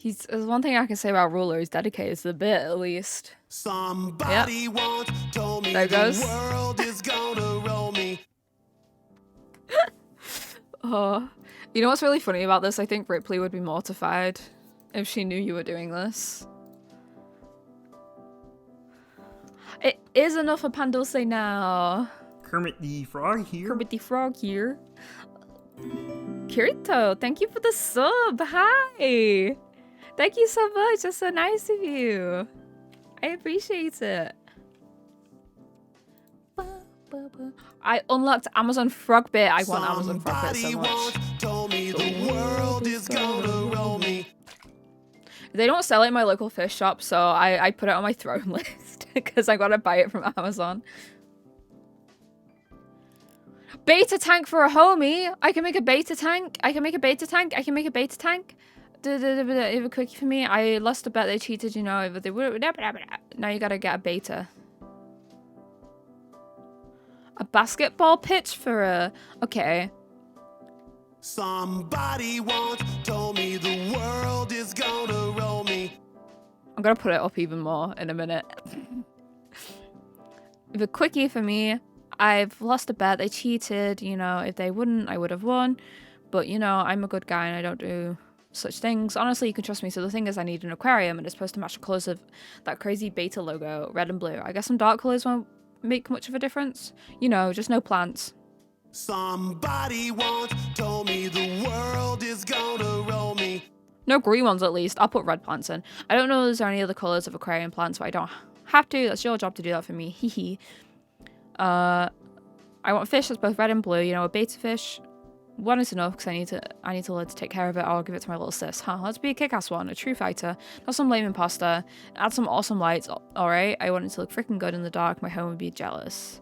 There's one thing I can say about Ruler. He's dedicated to the bit, at least. Somebody once told me There it goes. the world is gonna roll me. Oh, you know what's really funny about this? I think Ripley would be mortified if she knew you were doing this. It is enough for Pandulce now. Kermit the Frog here. Kermit the Frog here. Kirito, thank you for the sub. Hi. Thank you so much. That's so nice of you. I appreciate it. I unlocked Amazon Frog Bit. I want Amazon Frog Bit so much. Told me the world is gonna roll me. They don't sell it in my local fish shop, so I put it on my throne list because I gotta buy it from Amazon. Beta tank for a homie. I can make a beta tank. I can make a beta tank. If a quickie for me. I lost a bet. They cheated, you know. If they would. Now you gotta get a beta. A basketball pitch for a. Okay. Somebody once told me the world is gonna roll me. I'm gonna put it up even more in a minute. If a quickie for me. I've lost a bet. They cheated, you know. If they wouldn't, I would have won. But, you know, I'm a good guy and I don't do such things. Honestly, you can trust me. So the thing is, I need an aquarium and it's supposed to match the colours of that crazy beta logo, red and blue. I guess some dark colours won't make much of a difference. You know, just no plants. Somebody once told me the world is gonna roll me. No green ones, at least. I'll put red plants in. I don't know if there's any other colours of aquarium plants, but I don't have to. That's your job to do that for me. Hee hee. I want fish that's both red and blue, you know, a beta fish. One is enough because I need to learn to take care of it. I'll give it to my little sis. Huh, let's be a kick-ass one, a true fighter. Not some lame imposter. Add some awesome lights. Alright, I want it to look freaking good in the dark. My home would be jealous.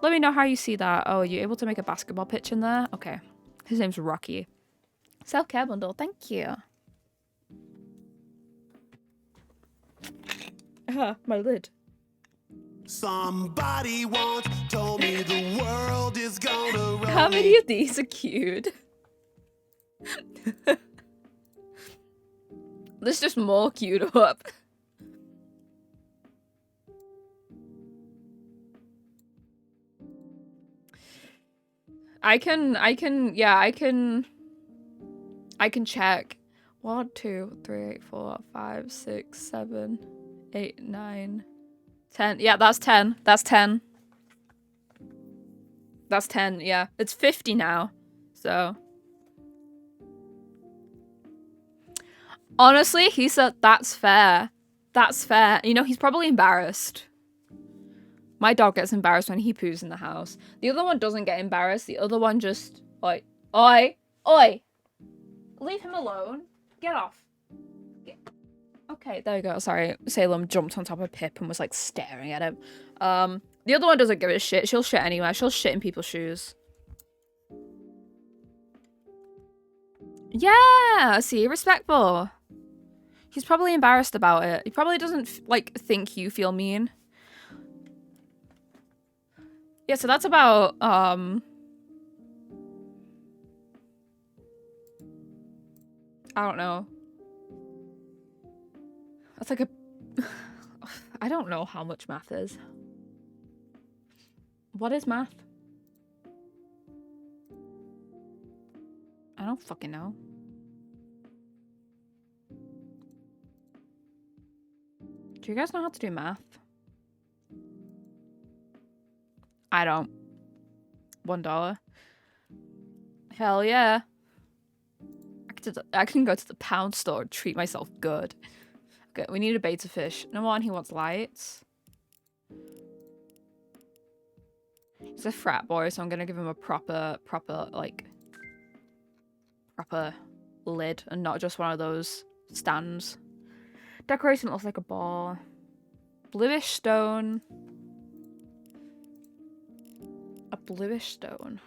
Let me know how you see that. Oh, are you able to make a basketball pitch in there? Okay. His name's Rocky. Self-care bundle, thank you. My lid. Somebody once told me the world is gonna roll How many of these are cute? There's just more queued up. I can check. 1, 2, 3, 4, 5, 6, 7, 8, 9, 10. Yeah, that's 10. That's 10. That's 10, yeah. It's 50 now. So. Honestly, he said that's fair. That's fair. You know, he's probably embarrassed. My dog gets embarrassed when he poos in the house. The other one doesn't get embarrassed. The other one just... Oi. Oi. Oi. Leave him alone. Get off. Okay, there you go. Sorry. Salem jumped on top of Pip and was like staring at him. The other one doesn't give a shit. She'll shit anywhere. She'll shit in people's shoes. Yeah, see, respectful. He's probably embarrassed about it. He probably doesn't like think you feel mean. Yeah, so that's about I don't know. That's like a I don't know how much math is. What is math? I don't fucking know. Do you guys know how to do math? I don't. $1. Hell yeah. I can go to the pound store and treat myself good. Okay, we need a beta fish. No one, he wants lights. He's a frat boy, so I'm gonna give him a proper lid and not just one of those stands. Decoration looks like a ball. Bluish stone. A bluish stone.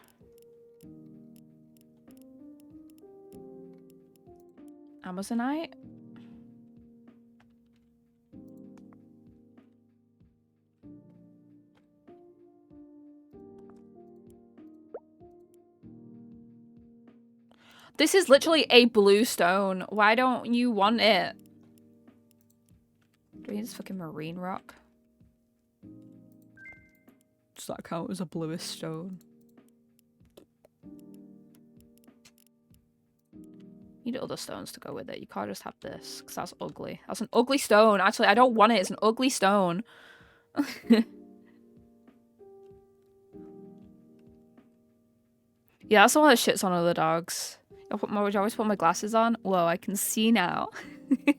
Amazonite? This is literally a blue stone. Why don't you want it? Do we need this fucking marine rock? Does that count as a bluish stone? You need other stones to go with it. You can't just have this, because that's ugly. That's an ugly stone. Actually, I don't want it. It's an ugly stone. Yeah, that's the one that shits on other dogs. Would you always put my glasses on? Whoa, I can see now. You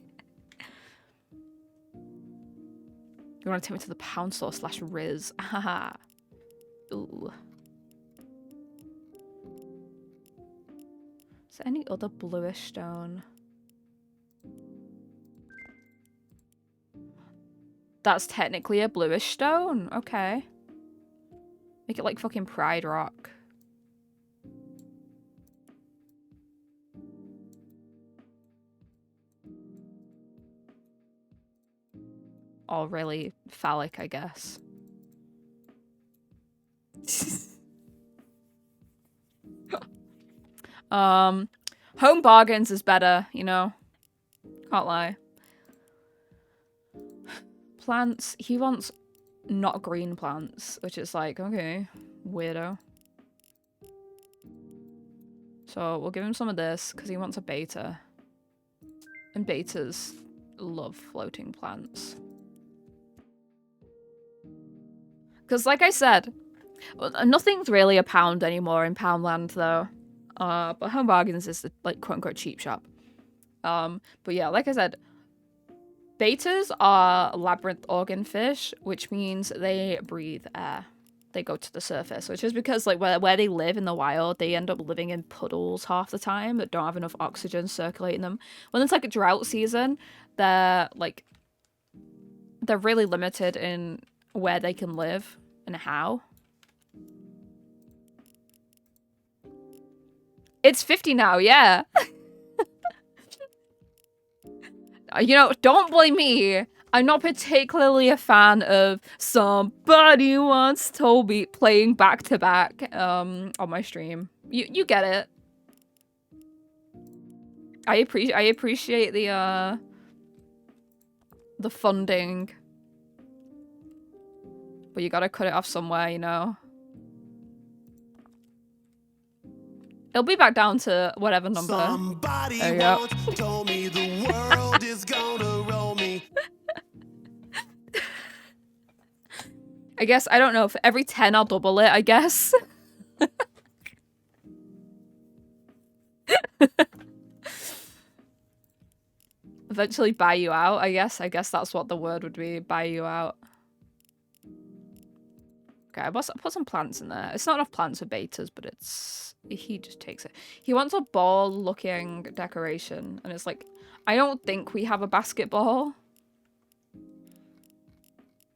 want to take me to the pound store / Riz? Haha. Ooh. Is there any other bluish stone? That's technically a bluish stone. Okay. Make it like fucking Pride Rock. All really phallic, I guess. Home Bargains is better, you know. Can't lie. Plants. He wants not green plants, which is like, okay, weirdo. So we'll give him some of this because he wants a beta. And betas love floating plants. Because like I said, nothing's really a pound anymore in Poundland though. But Home Bargains is the like quote unquote cheap shop. But yeah, like I said, betas are labyrinth organfish, which means they breathe air. they go to the surface, which is because like where they live in the wild, they end up living in puddles half the time that don't have enough oxygen circulating them. When it's like a drought season, they're really limited in where they can live and how. It's 50 now, yeah. You know, don't blame me. I'm not particularly a fan of Somebody Once Told Me playing back to back on my stream. You get it. I appreciate the funding. But you gotta cut it off somewhere, you know. It'll be back down to whatever number. Somebody There you go. once told me the world is gonna roll me. I guess, I don't know, for every 10 I'll double it, I guess. Eventually buy you out, I guess. I guess that's what the word would be, buy you out. Okay, I put some plants in there. It's not enough plants for betas, but it's... He just takes it. He wants a ball-looking decoration, and it's like, I don't think we have a basketball.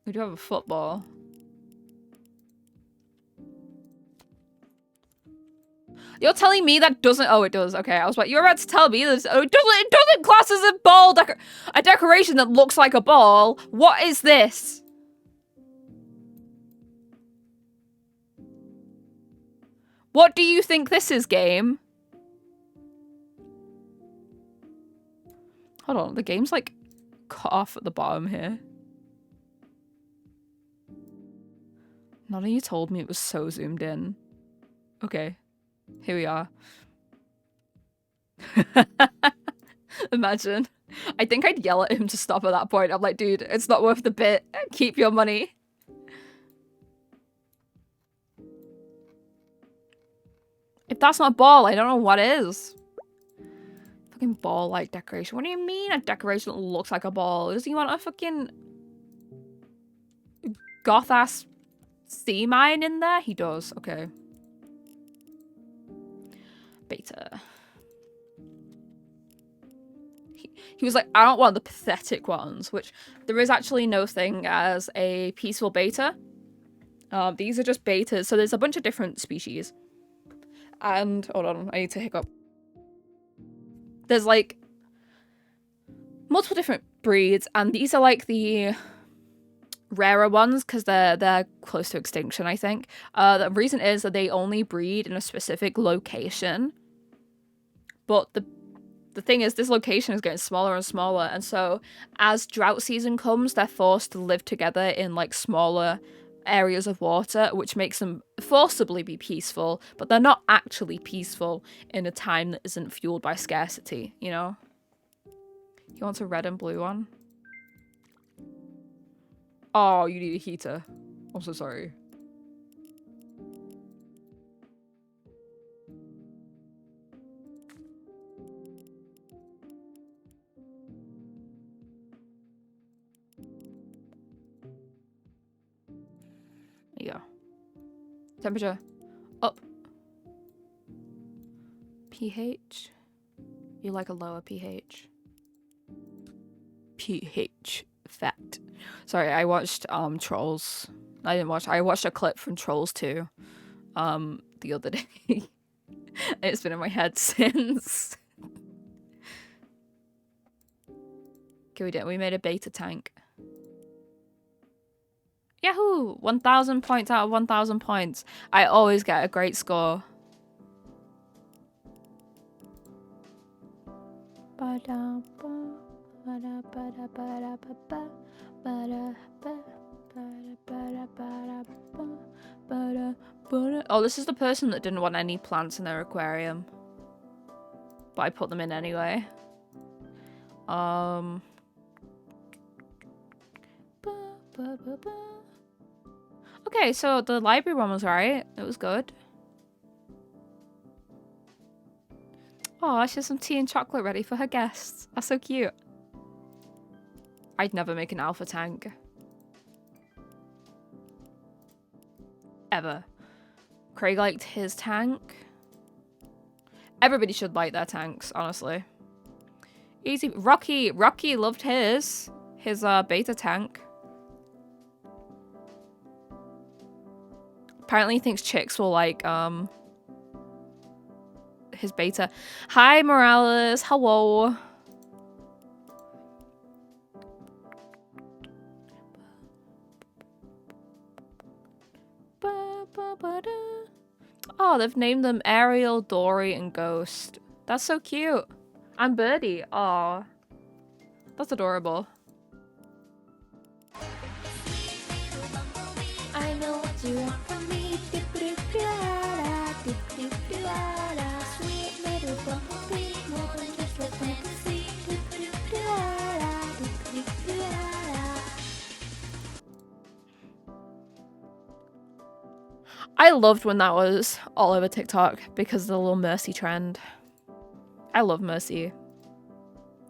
We do have a football. You're telling me that doesn't... Oh, it does. Okay, I was like, you're about to tell me this. Oh, it doesn't class as a ball a decoration that looks like a ball. What is this? What do you think this is, game? Hold on, the game's like cut off at the bottom here. None of you told me it was so zoomed in. Okay, here we are. Imagine. I think I'd yell at him to stop at that point. I'm like, dude, it's not worth the bit. Keep your money. If that's not a ball, I don't know what is. Fucking ball-like decoration. What do you mean a decoration that looks like a ball? Does he want a fucking goth-ass sea mine in there? He does. Okay. Beta. He was like, I don't want the pathetic ones, which there is actually no thing as a peaceful beta. These are just betas. So there's a bunch of different species. And hold on, I need to hiccup. There's like multiple different breeds, and these are like the rarer ones because they're close to extinction, I think. The reason is that they only breed in a specific location. But the thing is, this location is getting smaller and smaller, and so as drought season comes, they're forced to live together in like smaller areas of water, which makes them forcibly be peaceful, but they're not actually peaceful in a time that isn't fueled by scarcity, you know? He wants a red and blue one. Oh, you need a heater. I'm so sorry. There you go. Temperature up. pH. You like a lower pH. pH effect. Sorry, I watched Trolls. I watched a clip from Trolls 2 the other day. It's been in my head since. Okay, we made a beta tank. Yahoo! 1,000 points out of 1,000 points. I always get a great score. Oh, this is the person that didn't want any plants in their aquarium. But I put them in anyway. Okay, so the library one was right. It was good. Oh, she has some tea and chocolate ready for her guests. That's so cute. I'd never make an alpha tank. ever. Craig liked his tank. Everybody should like their tanks, honestly. Easy. Rocky loved his beta tank. Apparently he thinks chicks will like his beta. Hi Morales, hello. Oh, they've named them Ariel, Dory, and Ghost. That's so cute. And Birdie. Aw. That's adorable. I know what you want from me. Sweet little bumblebee, more than just a fantasy. I loved when that was all over TikTok because of the little Mercy trend. I love Mercy.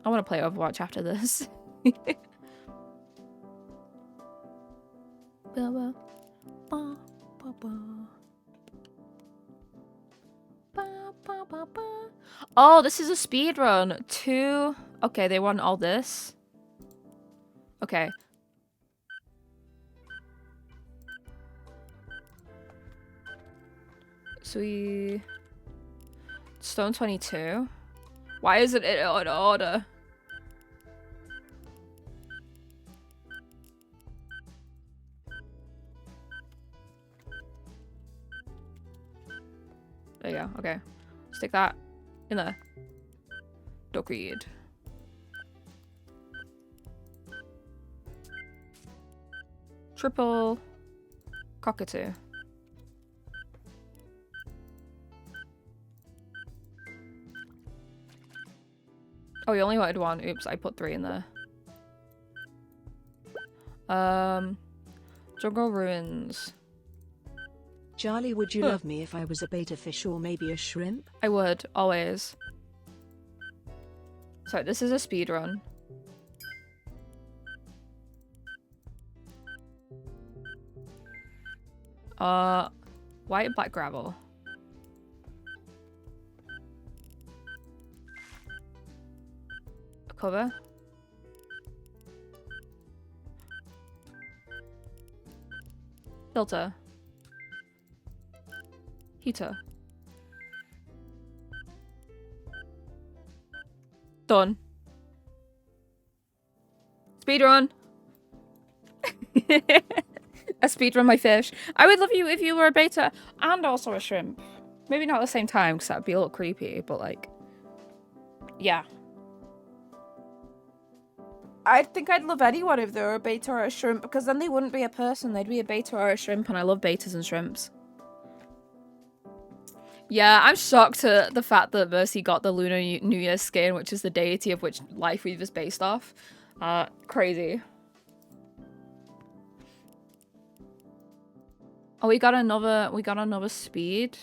I want to play Overwatch after this. Oh, this is a speed run. Okay, they want all this. Okay. So we... Stone 22. Why is it in order? There you go. Okay. Stick that in there. Duckweed. Triple cockatoo. Oh, you only wanted one. Oops, I put 3 in there. Jungle Ruins. Charlie, would you love me if I was a beta fish or maybe a shrimp? I would, always. Sorry, this is a speed run. White and black gravel. A cover. Filter. Heater. Done. Speedrun. A speedrun my fish. I would love you if you were a beta and also a shrimp. Maybe not at the same time because that'd be a little creepy, but like, yeah. I think I'd love anyone if they were a beta or a shrimp because then they wouldn't be a person, they'd be a beta or a shrimp, and I love betas and shrimps. Yeah, I'm shocked at the fact that Mercy got the Lunar New Year skin, which is the deity of which Life Weave is based off. Crazy. Oh, we got another speed.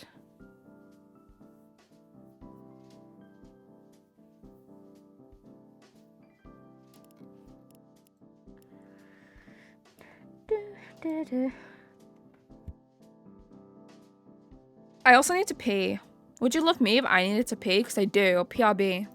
I also need to pee. Would you love me if I needed to pee? Because I do. PRB.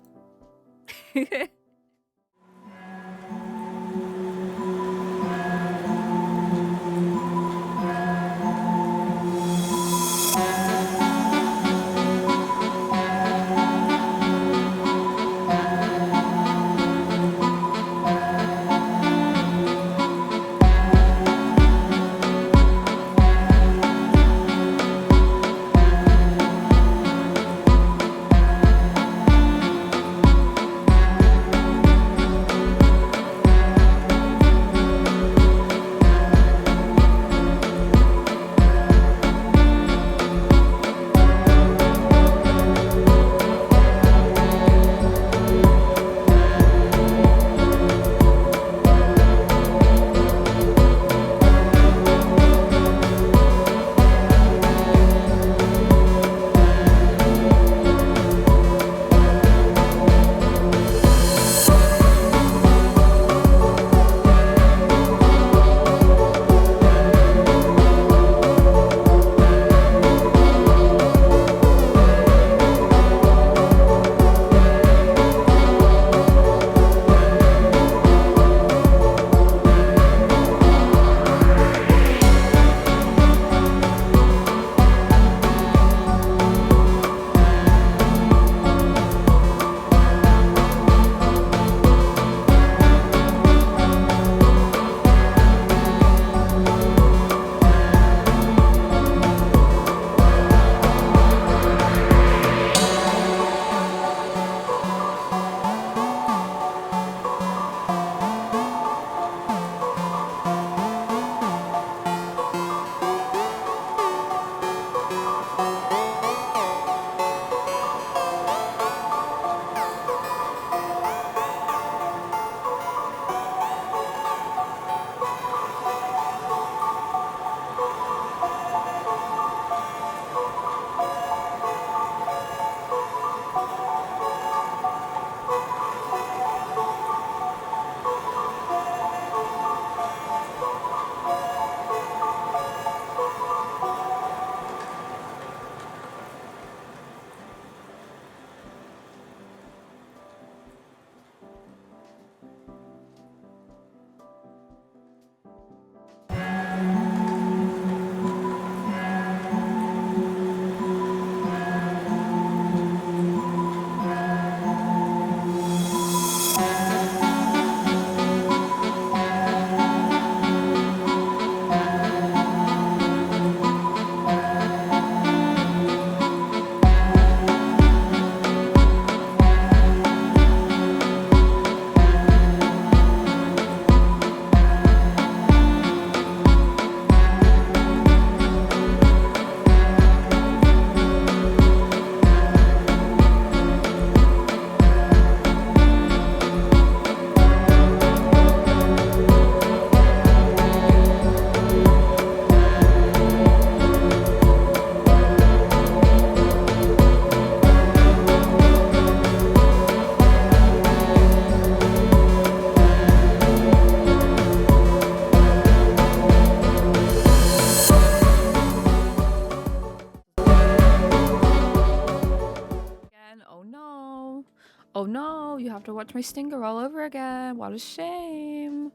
Oh no, you have to watch my stinger all over again. What a shame.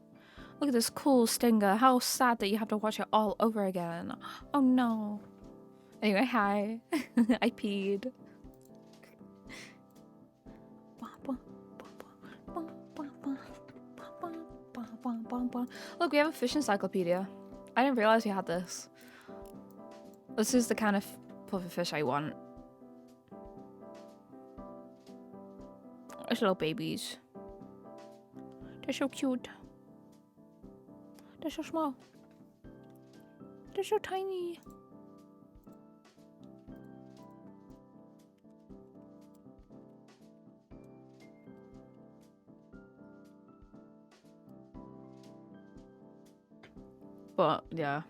Look at this cool stinger. How sad that you have to watch it all over again. Oh no. Anyway, hi. I peed. Look, we have a fish encyclopedia. I didn't realize we had this. This is the kind of puffer fish I want. These little babies. They're so cute. They're so small. They're so tiny. But yeah.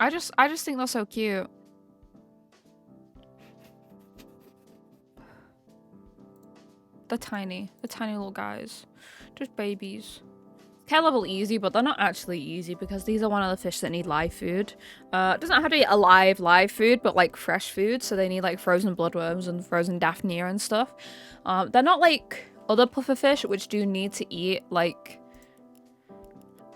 I just think they're so cute. They're tiny. They're tiny little guys. Just babies. Care level easy, but they're not actually easy because these are one of the fish that need live food. It doesn't have to be a live food, but like fresh food. So they need like frozen bloodworms and frozen daphnia and stuff. They're not like other puffer fish, which do need to eat like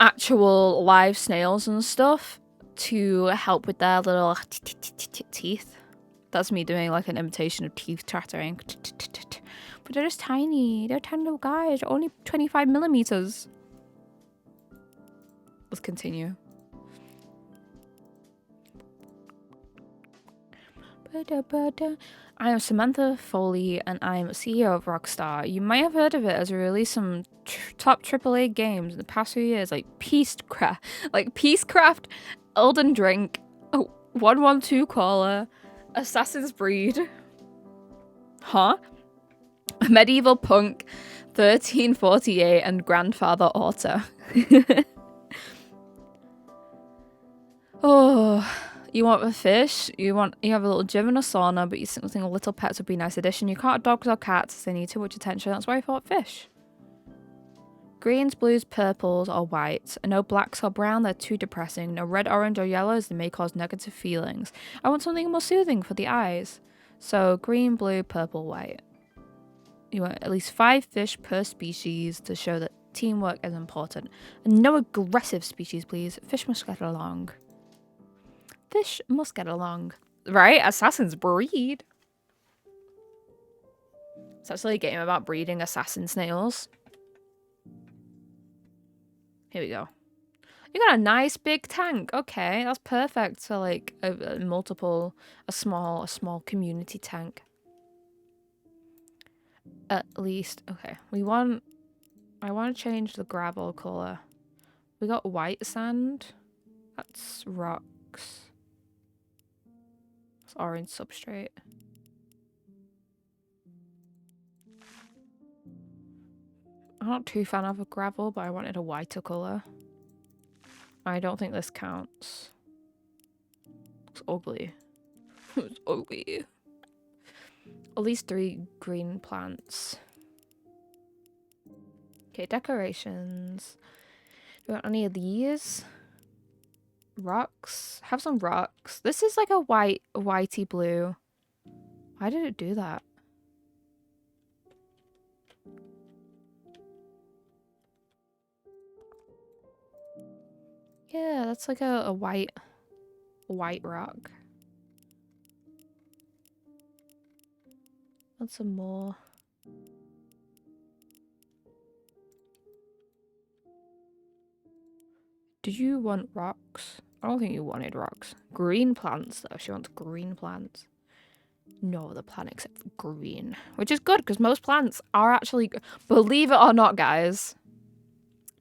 actual live snails and stuff to help with their little teeth. That's me doing like an imitation of teeth chattering. But they're just tiny. They're tiny little guys. They're only 25 millimeters. Let's continue. I am Samantha Foley and I'm CEO of Rockstar. You might have heard of it as we released some top AAA games in the past few years, like Peacecraft, Elden Drink, 112 Caller, Assassin's Breed, Medieval Punk, 1348, and Grandfather Auto. Oh, you want a fish? You have a little gym and a sauna, but you think little pets would be a nice addition. You can't have dogs or cats as they need too much attention. That's why I thought fish. Greens, blues, purples, or whites. And no blacks or brown, they're too depressing. No red, orange, or yellows, they may cause negative feelings. I want something more soothing for the eyes. So green, blue, purple, white. You want at least 5 fish per species to show that teamwork is important. And no aggressive species, please. Fish must get along. Fish must get along. Right? Assassin's Breed. It's actually a game about breeding assassin snails. Here we go. You got a nice big tank. Okay, that's perfect for like a small community tank. At least, okay. I want to change the gravel color. We got white sand. That's rocks. It's orange substrate. I'm not too fan of a gravel, but I wanted a whiter color. I don't think this counts. Looks ugly. It's ugly. At least 3 green plants. Okay, decorations. Do you want any of these? Rocks? Have some rocks. This is like a whitey blue. Why did it do that? Yeah, that's like a white rock. And some more. Did you want rocks? I don't think you wanted rocks. Green plants, though. She wants green plants. No other plant except for green. Which is good, because most plants are actually... Believe it or not, guys.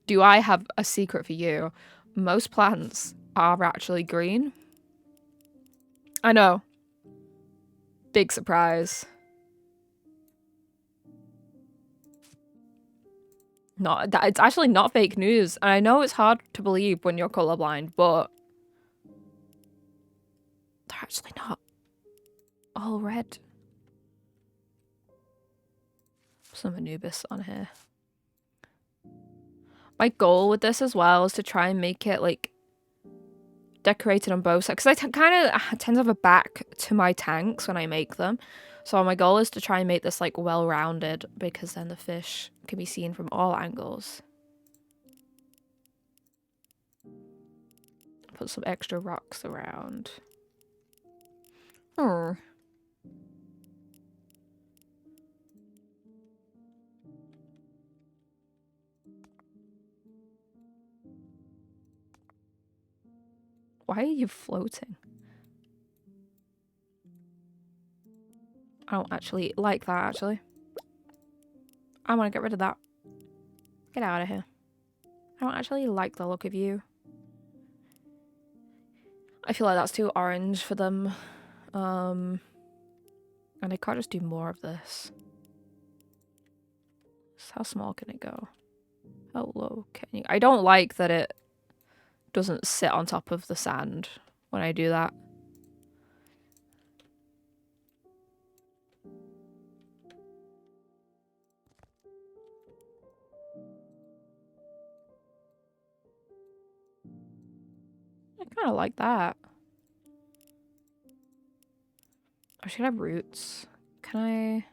Do I have a secret for you? Most plants are actually green. I know. Big surprise. It's actually not fake news. And I know it's hard to believe when you're colorblind, but they're actually not all red. Some Anubis on here. My goal with this as well is to try and make it like decorated on both sides, because I kind of tend to have a back to my tanks when I make them. So my goal is to try and make this like well-rounded, because then the fish can be seen from all angles. Put some extra rocks around. Oh. Why are you floating? I don't actually like that, actually. I want to get rid of that. Get out of here. I don't actually like the look of you. I feel like that's too orange for them. And I can't just do more of this. So how small can it go? How low can you? I don't like that it doesn't sit on top of the sand when I do that. I kind of like that. I should have roots. Can I?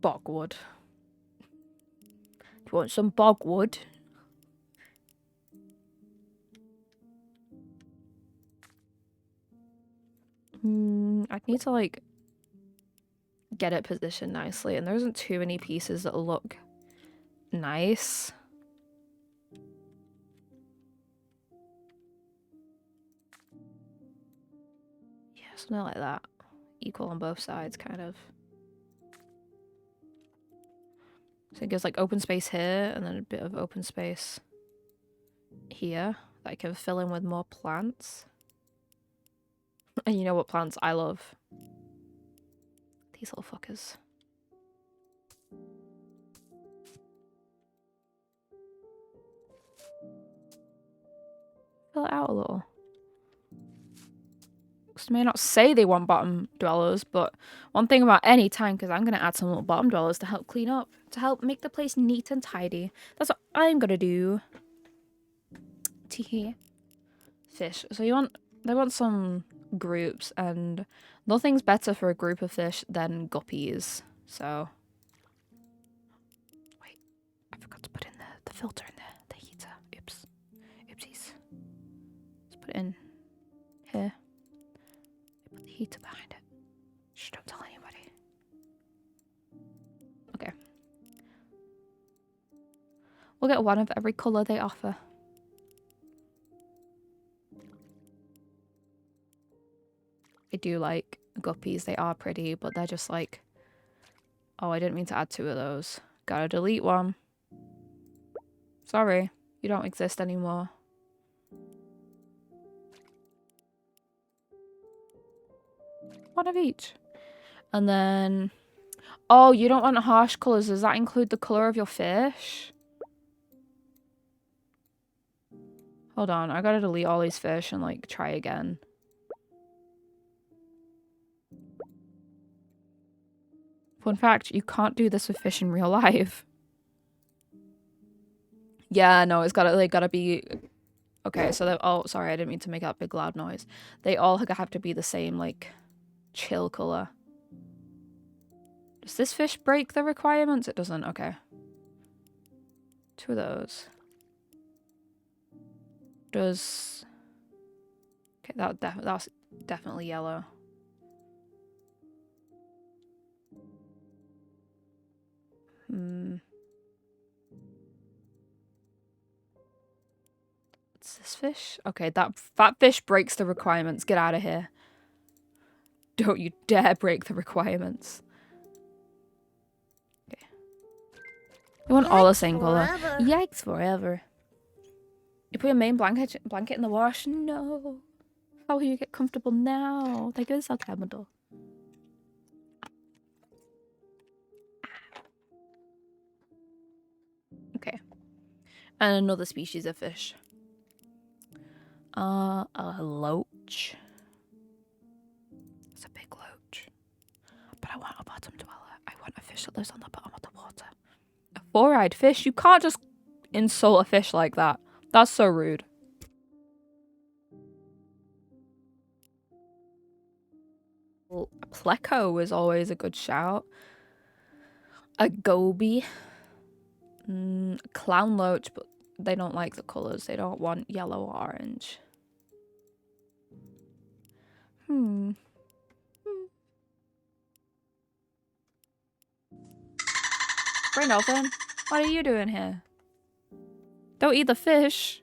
Bogwood. Do you want some bogwood? I need to like get it positioned nicely, and there isn't too many pieces that look nice. Yeah, something like that. Equal on both sides, kind of. So it gives like open space here, and then a bit of open space here that I can fill in with more plants. And you know what plants I love? These little fuckers. Fill it out a little. They may not say they want bottom dwellers, but one thing about any tank is I'm going to add some little bottom dwellers to help clean up, to help make the place neat and tidy. That's what I'm going to do. Tee. Fish. So they want some groups, and nothing's better for a group of fish than guppies. So, wait, I forgot to put in the filter in there, the heater. Oops. Oopsies. Let's put it in here. Put the heater behind it. Shh, don't tell anybody. Okay. We'll get one of every colour they offer. I do like guppies. They are pretty, but they're just like... Oh, I didn't mean to add 2 of those. Gotta delete one. Sorry, you don't exist anymore. One of each. And then... Oh, you don't want harsh colours. Does that include the colour of your fish? Hold on, I gotta delete all these fish and like try again. Fun fact, you can't do this with fish in real life. Yeah, no, it's gotta be... Okay, so oh, sorry, I didn't mean to make that big loud noise. They all have to be the same, like, chill colour. Does this fish break the requirements? It doesn't, okay. 2 of those. Does... Okay, that's definitely yellow. What's this fish? Okay, that fish breaks the requirements. Get out of here. Don't you dare break the requirements. Okay. You want all the same colour. Yikes forever. You put your main blanket in the wash? No. How will you get comfortable now? Take this out, Cameron. Okay. And another species of fish. A loach. It's a big loach. But I want a bottom dweller. I want a fish that lives on the bottom of the water. A 4-eyed fish? You can't just insult a fish like that. That's so rude. Pleco is always a good shout. A goby. Clown loach, but they don't like the colours. They don't want yellow or orange. Brain dolphin, what are you doing here? Don't eat the fish.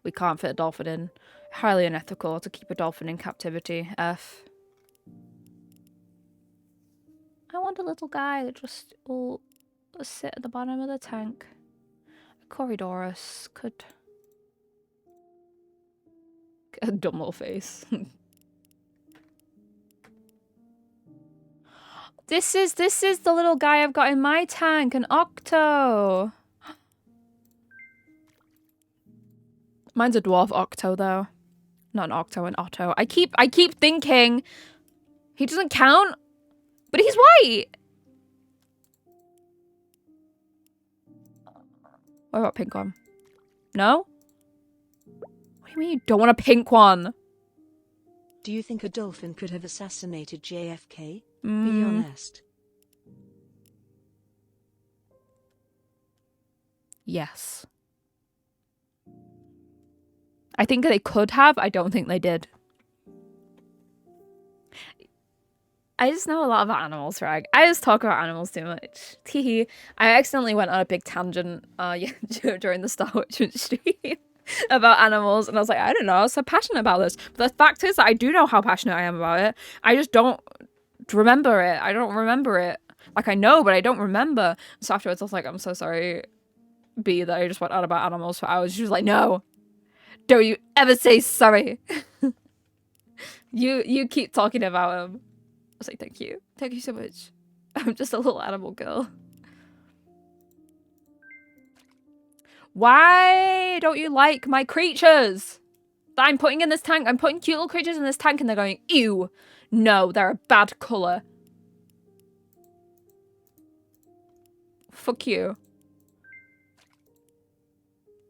We can't fit a dolphin in. Highly unethical to keep a dolphin in captivity. F. I want a little guy that just will sit at the bottom of the tank. Corridorus could... A dumb little face. This is the little guy I've got in my tank, an octo. Mine's a dwarf octo though. Not an octo, an otto. I keep thinking he doesn't count, but he's white. What about pink one? No? What do you mean you don't want a pink one? Do you think a dolphin could have assassinated JFK? Be honest. Yes. I think they could have. I don't think they did. I just know a lot about animals, Rag. I just talk about animals too much. Teehee. I accidentally went on a big tangent during the Star Witch stream about animals, and I was like, I don't know, I was so passionate about this. But the fact is that I do know how passionate I am about it. I just don't remember it. I don't remember it. Like, I know, but I don't remember. So afterwards, I was like, I'm so sorry, B, that I just went on about animals for hours. She was like, no, don't you ever say sorry. You keep talking about them. I was like, thank you so much. I'm just a little animal girl. Why don't you like my creatures that I'm putting in this tank? I'm putting cute little creatures in this tank and they're going, ew, no, they're a bad colour. Fuck you.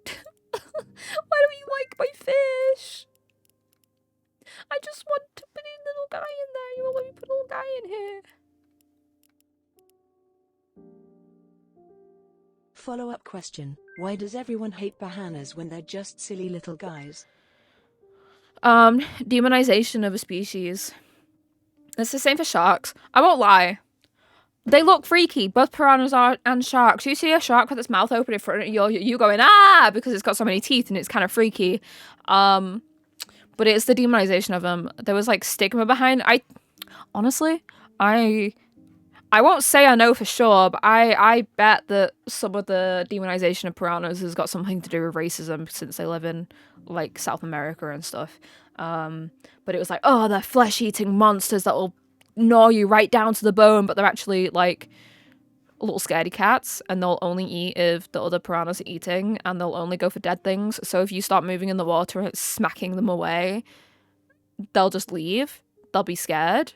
Why don't you like my fish? I just want to put a little guy in there. You won't let me put a little guy in here. Follow-up question. Why does everyone hate Bahanas when they're just silly little guys? Demonization of a species. It's the same for sharks. I won't lie. They look freaky. Both piranhas and sharks. You see a shark with its mouth open in front of you going, ah, because it's got so many teeth and it's kind of freaky. But it's the demonization of them. There was like stigma behind. Honestly, I won't say I know for sure, but I bet that some of the demonization of piranhas has got something to do with racism since they live in like South America and stuff. But it was like, oh, they're flesh-eating monsters that will gnaw you right down to the bone, but they're actually like little scaredy cats, and they'll only eat if the other piranhas are eating, and they'll only go for dead things. So if you start moving in the water and it's smacking them away, they'll just leave. They'll be scared.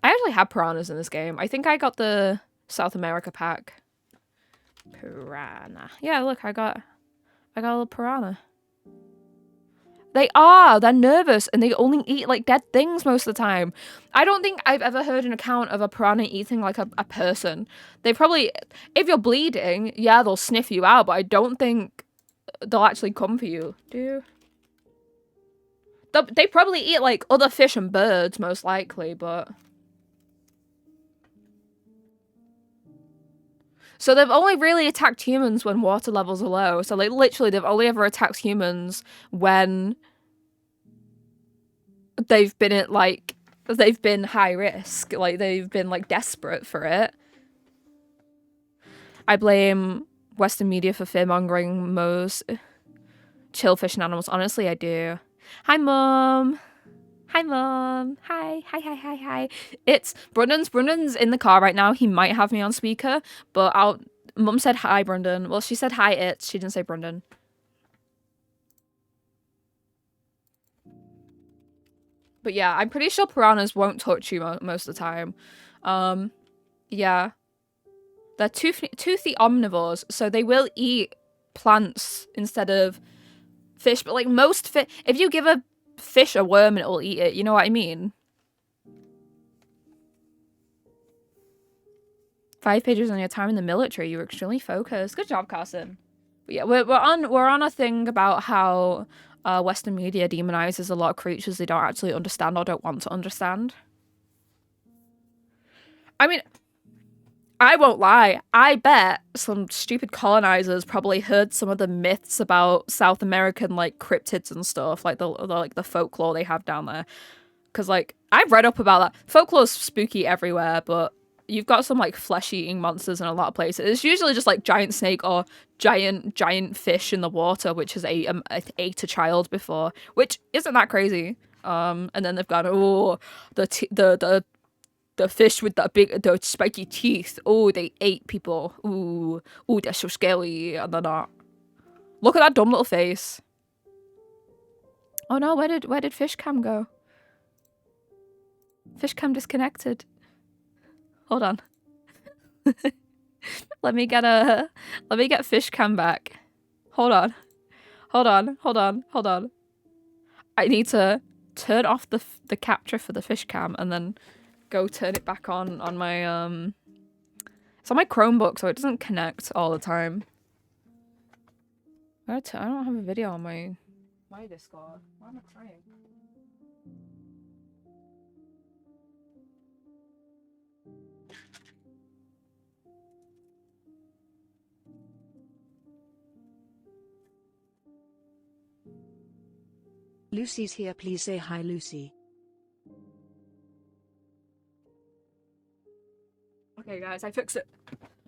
I actually have piranhas in this game. I think I got the South America pack. Piranha. Yeah, look, I got a little piranha. They're nervous, and they only eat like dead things most of the time. I don't think I've ever heard an account of a piranha eating like a person. They probably, if you're bleeding, yeah, they'll sniff you out, but I don't think they'll actually come for you. Do you? They probably eat like other fish and birds, most likely, but... So they've only really attacked humans when water levels are low. So like literally they've only ever attacked humans when they've been at like, they've been high risk. Like they've been like desperate for it. I blame Western media for fear-mongering most chill fish and animals. Honestly, I do. Hi, Mum. Hi, Mum. Hi. It's Brundon's in the car right now. He might have me on speaker, but Mum said hi, Brundon. Well, she said hi, she didn't say Brundon. But yeah, I'm pretty sure piranhas won't touch you most of the time. Yeah. They're toothy omnivores, so they will eat plants instead of fish. But like most fish, if you give a fish a worm, it will eat it. You know what I mean? 5 pages on your time in the military. You were extremely focused. Good job, Carson. But yeah, we're on a thing about how Western media demonizes a lot of creatures they don't actually understand or don't want to understand. I mean, I won't lie. I bet some stupid colonizers probably heard some of the myths about South American like cryptids and stuff, like the folklore they have down there. Because like I've read up about that. Folklore's spooky everywhere, but you've got some like flesh-eating monsters in a lot of places. It's usually just like giant snake or giant fish in the water, which has ate a child before, which isn't that crazy. And then they've gone, oh, the fish with the spiky teeth. Oh, they ate people. Ooh, they're so scary. And they're not. Look at that dumb little face. Oh no, where did fish cam go? Fish cam disconnected. Hold on. let me get fish cam back. Hold on. I need to turn off the capture for the fish cam and then go turn it back on my it's on my Chromebook, so it doesn't connect all the time. I don't have a video on my Discord. Why am I crying? Lucy's here, please say hi, Lucy. Okay, guys, I fixed it.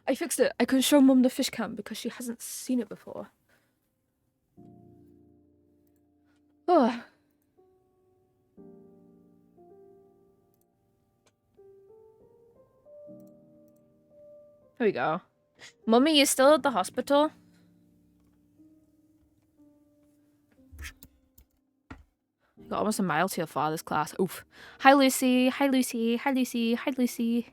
I can show Mum the fish cam because she hasn't seen it before. Oh. There we go. Mummy, you still at the hospital? You got almost a mile to your father's class. Oof. Hi, Lucy. Hi, Lucy. Hi, Lucy. Hi, Lucy.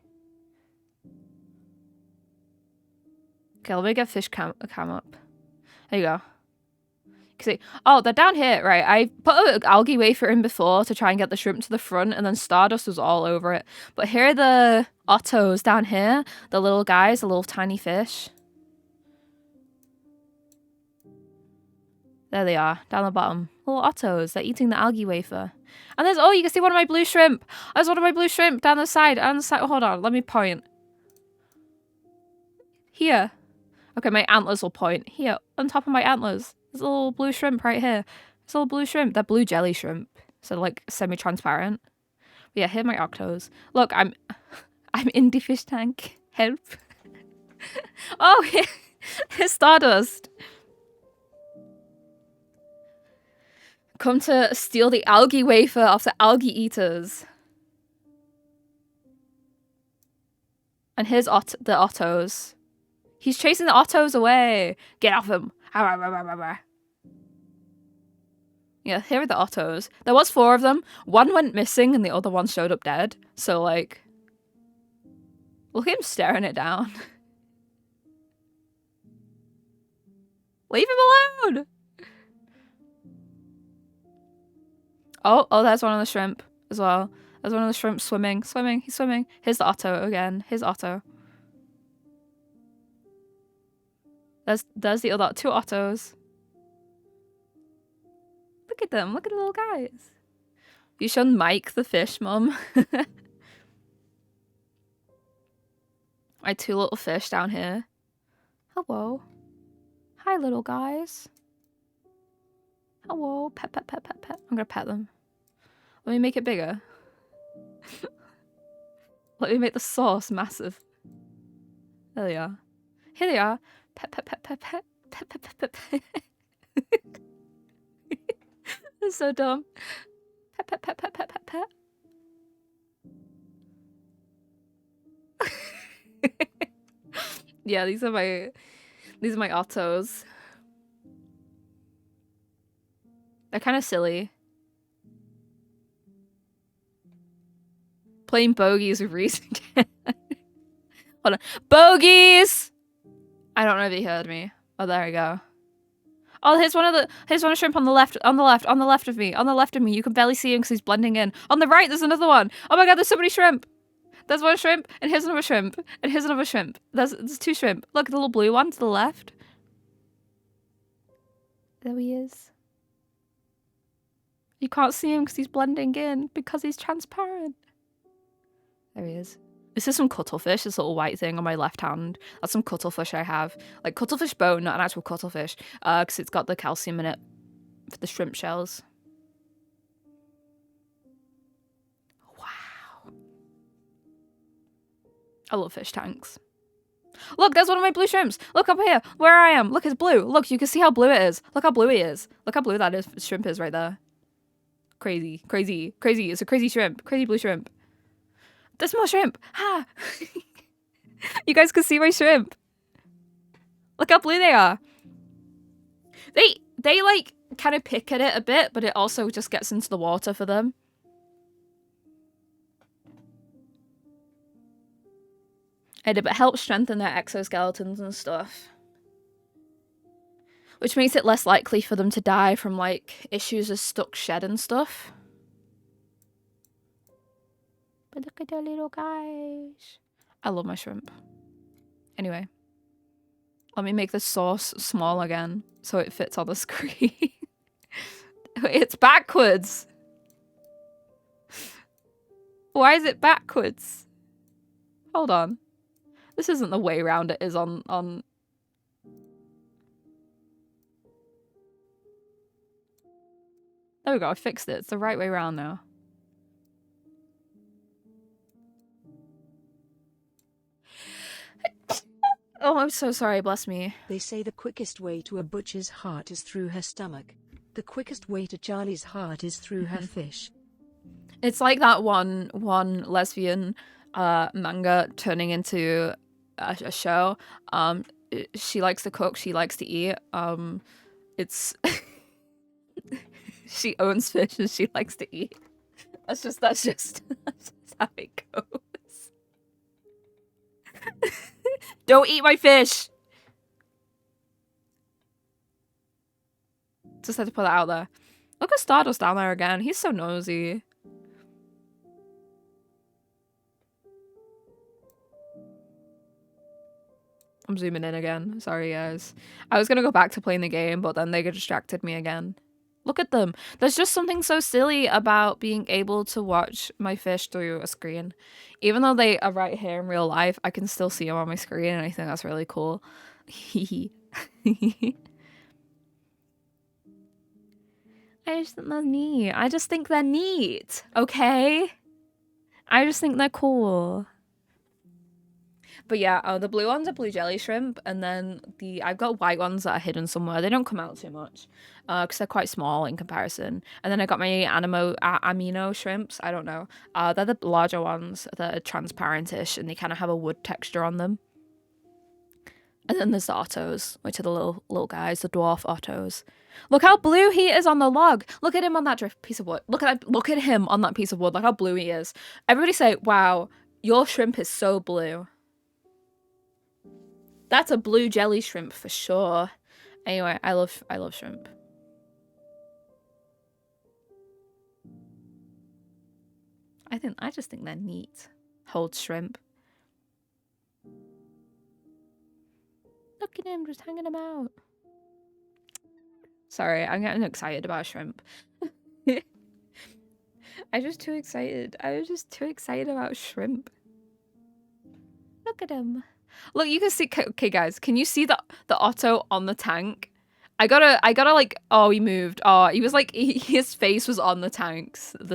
Okay, let me get fish cam up. There you go. See, oh, they're down here, right? I put an algae wafer in before to try and get the shrimp to the front, and then Stardust was all over it. But here are the ottos down here, the little guys, the little tiny fish. There they are, down the bottom. Little ottos, they're eating the algae wafer. And there's, oh, you can see one of my blue shrimp. There's one of my blue shrimp down the side, hold on, let me point. Here. Okay, my antlers will point. Here, on top of my antlers. There's a little blue shrimp right here. There's a little blue shrimp. They're blue jelly shrimp. So like semi-transparent. But yeah, here are my octos. Look, I'm in the fish tank. Help. Oh, here's Stardust. Come to steal the algae wafer off the algae eaters. And here's the ottos. He's chasing the ottos away. Get off him. Yeah, here are the ottos. There was 4 of them. One went missing and the other one showed up dead. So, like, look at him staring it down. Leave him alone! Oh, there's one of the shrimp as well. There's one of the shrimp swimming. He's swimming. Here's the otto again. Here's otto. There's the other 2 ottos. Look at them. Look at the little guys. You shown Mike the fish, Mum. My 2 little fish down here. Hello. Hi, little guys. Hello. Pet. I'm gonna pet them. Let me make it bigger. Let me make the sauce massive. There they are. Here they are. Pet. That's so dumb. Pet. Yeah, these are my ottos. They're kind of silly. Playing bogeys with Reese again. Hold on. Bogeys! I don't know if he heard me. Oh, there we go. Oh, here's one of shrimp on the left of me. You can barely see him because he's blending in. On the right, there's another one. Oh my god, there's so many shrimp. There's one shrimp, and here's another shrimp, and here's another shrimp. There's 2 shrimp. Look, the little blue one to the left. There he is. You can't see him because he's blending in because he's transparent. There he is. This is some cuttlefish, this little white thing on my left hand. That's some cuttlefish I have. Like cuttlefish bone, not an actual cuttlefish. Because it's got the calcium in it for the shrimp shells. Wow. I love fish tanks. Look, there's one of my blue shrimps. Look up here, where I am. Look, it's blue. Look, you can see how blue it is. Look how blue he is. Look how blue that shrimp is right there. Crazy, crazy, crazy. It's a crazy shrimp. Crazy blue shrimp. There's more shrimp. Ha! You guys can see my shrimp. Look how blue they are. They like kind of pick at it a bit, but it also just gets into the water for them. And it helps strengthen their exoskeletons and stuff. Which makes it less likely for them to die from like issues of stuck shed and stuff. But look at the little guys. I love my shrimp. Anyway. Let me make the sauce small again so it fits on the screen. It's backwards. Why is it backwards? Hold on. This isn't the way round it is on... There we go, I fixed it. It's the right way around now. Oh, I'm so sorry, bless me. They say the quickest way to a butcher's heart is through her stomach. The quickest way to Charlie's heart is through her fish. It's like that one lesbian manga turning into a show. She likes to cook, she likes to eat. It's she owns fish and she likes to eat. That's just how it goes. Don't eat my fish! Just had to put that out there. Look at Stardust down there again. He's so nosy. I'm zooming in again. Sorry, guys. I was gonna go back to playing the game, but then they distracted me again. Look at them. There's just something so silly about being able to watch my fish through a screen. Even though they are right here in real life, I can still see them on my screen, and I think that's really cool. I just think they're neat. I just think they're neat, okay? I just think they're cool. But yeah, the blue ones are blue jelly shrimp, and then I've got white ones that are hidden somewhere. They don't come out too much, because they're quite small in comparison. And then I got my amino shrimps. I don't know. They're the larger ones that are transparent-ish, and they kind of have a wood texture on them. And then there's the ottos, which are the little guys, the dwarf ottos. Look how blue he is on the log. Look at him on that piece of wood. Look at him on that piece of wood. Look how blue he is. Everybody say, "Wow, your shrimp is so blue." That's a blue jelly shrimp for sure. Anyway, I love shrimp. I just think they're neat. Hold shrimp. Look at him just hanging them out. Sorry, I'm getting excited about shrimp. I'm just too excited. I was just too excited about shrimp. Look at him. Look, you can see. Okay, guys, can you see the Otto on the tank? I gotta like. Oh, he moved. Oh, he was like his face was on the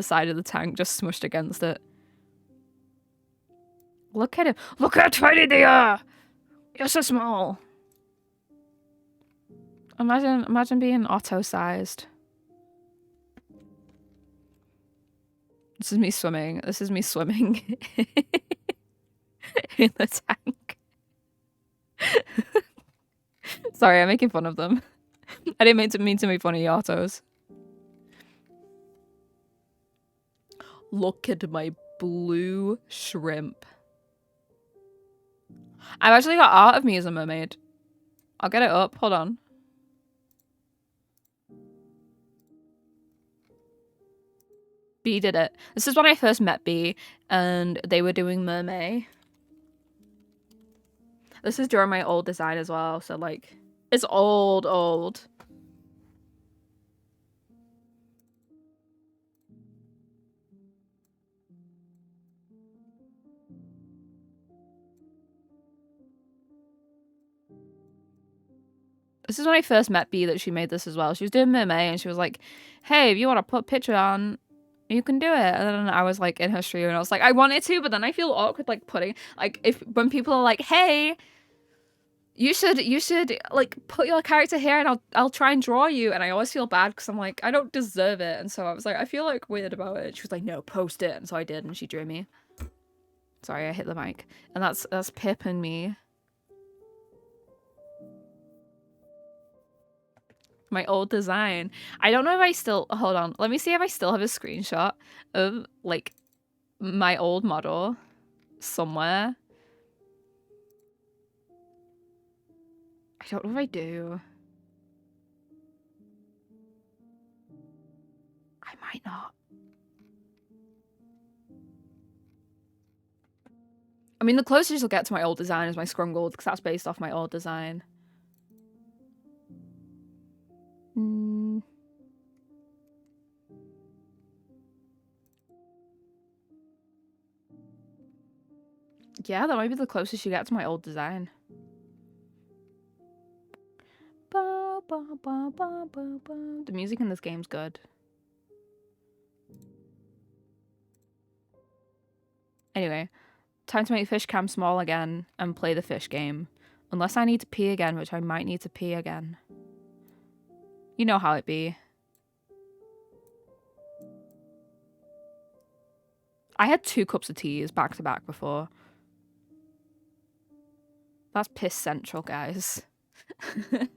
side of the tank, just smushed against it. Look at him. Look how tiny they are. You're so small. Imagine being Otto-sized. This is me swimming. This is me swimming in the tank. Sorry, I'm making fun of them. I didn't mean to make fun of the Ottos. Look at my blue shrimp. I've actually got art of me as a mermaid. I'll get it up. Hold on. B did it. This is when I first met B, and they were doing Mermaid. This is during my old design as well, so like, it's old. This is when I first met B that she made this as well. She was doing Mermaid and she was like, hey, if you want to put a picture on, you can do it. And then I was like in her stream and I was like, I wanted to, but then I feel awkward like putting, like, when people are like, hey, you should like put your character here and I'll try and draw you. And I always feel bad because I'm like, I don't deserve it. And so I was like, I feel like weird about it. She was like, no, post it. And so I did, and she drew me. Sorry, I hit the mic. And that's Pip and me. My old design. I don't know if I still, hold on, let me see if I still have a screenshot of like my old model somewhere. I don't know if I do. I might not. I mean, the closest you'll get to my old design is my Scrungled, because that's based off my old design. Yeah, that might be the closest you get to my old design. The music in this game's good. Anyway, time to make fish cam small again and play the fish game. Unless I need to pee again, which I might need to pee again. You know how it be. I had 2 cups of teas back to back before. That's piss central, guys. Here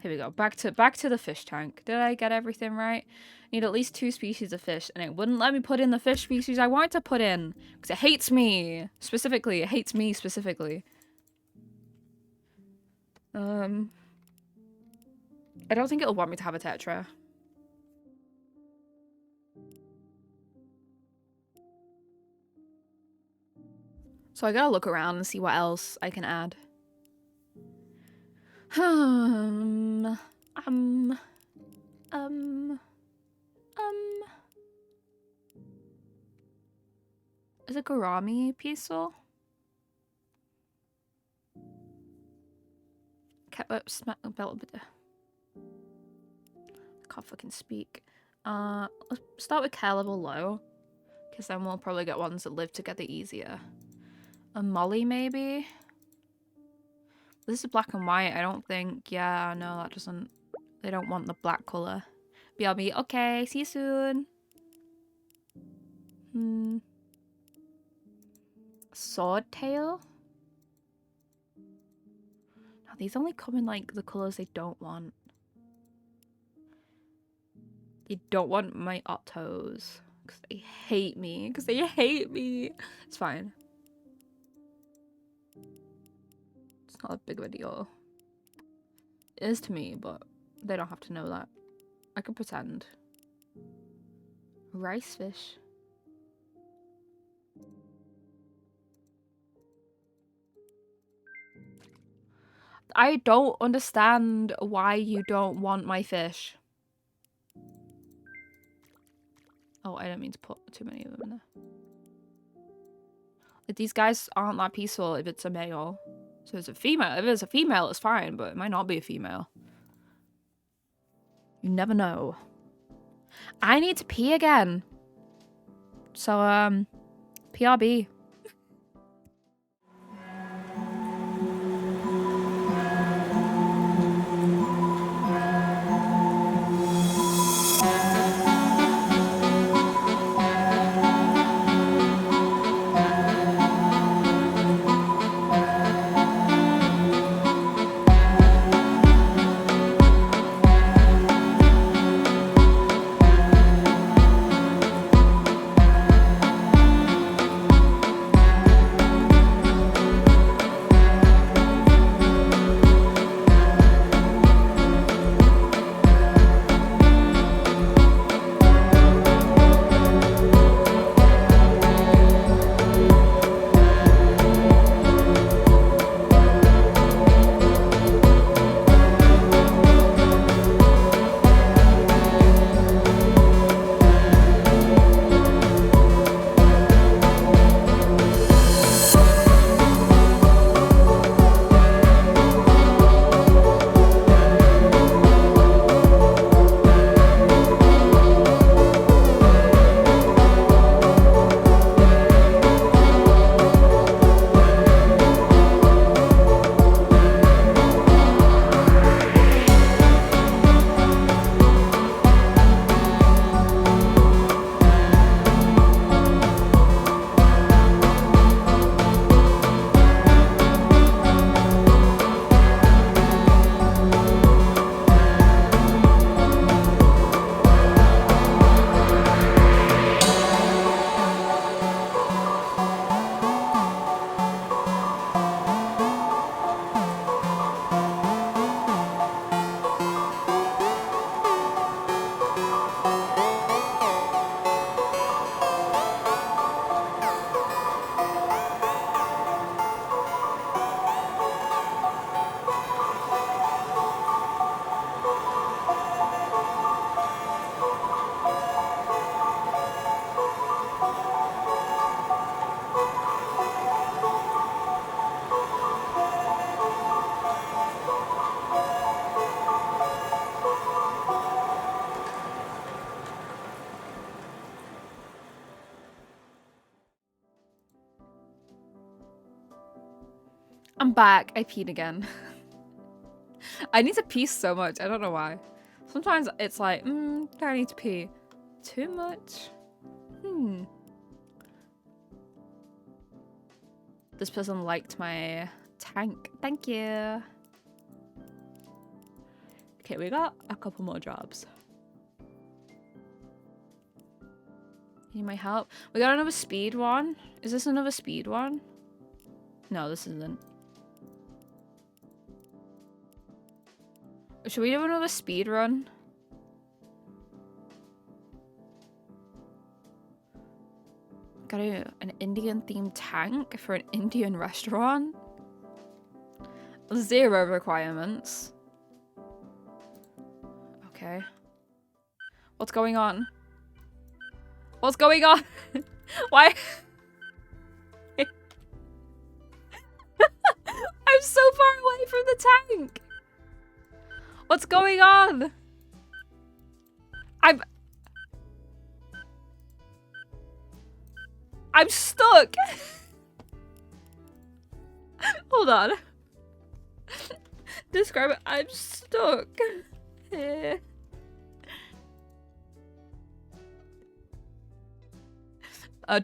we go. Back to the fish tank. Did I get everything right? Need at least 2 species of fish, and it wouldn't let me put in the fish species I wanted to put in because it hates me specifically. It hates me specifically. I don't think it'll want me to have a tetra. So I gotta look around and see what else I can add. Is it Gourami Peaceful? I can't fucking speak. Let's start with care level low, because then we'll probably get ones that live together easier. A Molly, maybe? This is black and white, I don't think. Yeah, no, that doesn't... They don't want the black colour. BRB, okay, see you soon. Swordtail? No, these only come in, like, the colours they don't want. They don't want my Ottos. Because they hate me. Because they hate me. It's fine. It's not that big of a deal. It is to me, but they don't have to know that. I can pretend. Rice fish. I don't understand why you don't want my fish. Oh, I didn't mean to put too many of them in there. Like, these guys aren't that peaceful if it's a male. So it's a female. If it's a female, it's fine, but it might not be a female. You never know. I need to pee again. So, PRB. I'm back. I peed again. I need to pee so much. I don't know why. Sometimes it's like, do I need to pee too much? This person liked my tank. Thank you. Okay, we got a couple more jobs. Need my help? We got another speed one. Is this another speed one? No, this isn't. Should we do another speed run? Got an Indian themed tank for an Indian restaurant? 0 requirements. Okay. What's going on? What's going on? Why? I'm so far away from the tank. What's going on? I'm stuck. Hold on. Describe it. I'm stuck.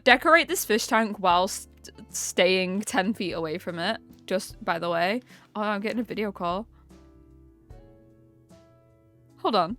Decorate this fish tank whilst staying 10 feet away from it. Just by the way. Oh, I'm getting a video call. Hold on.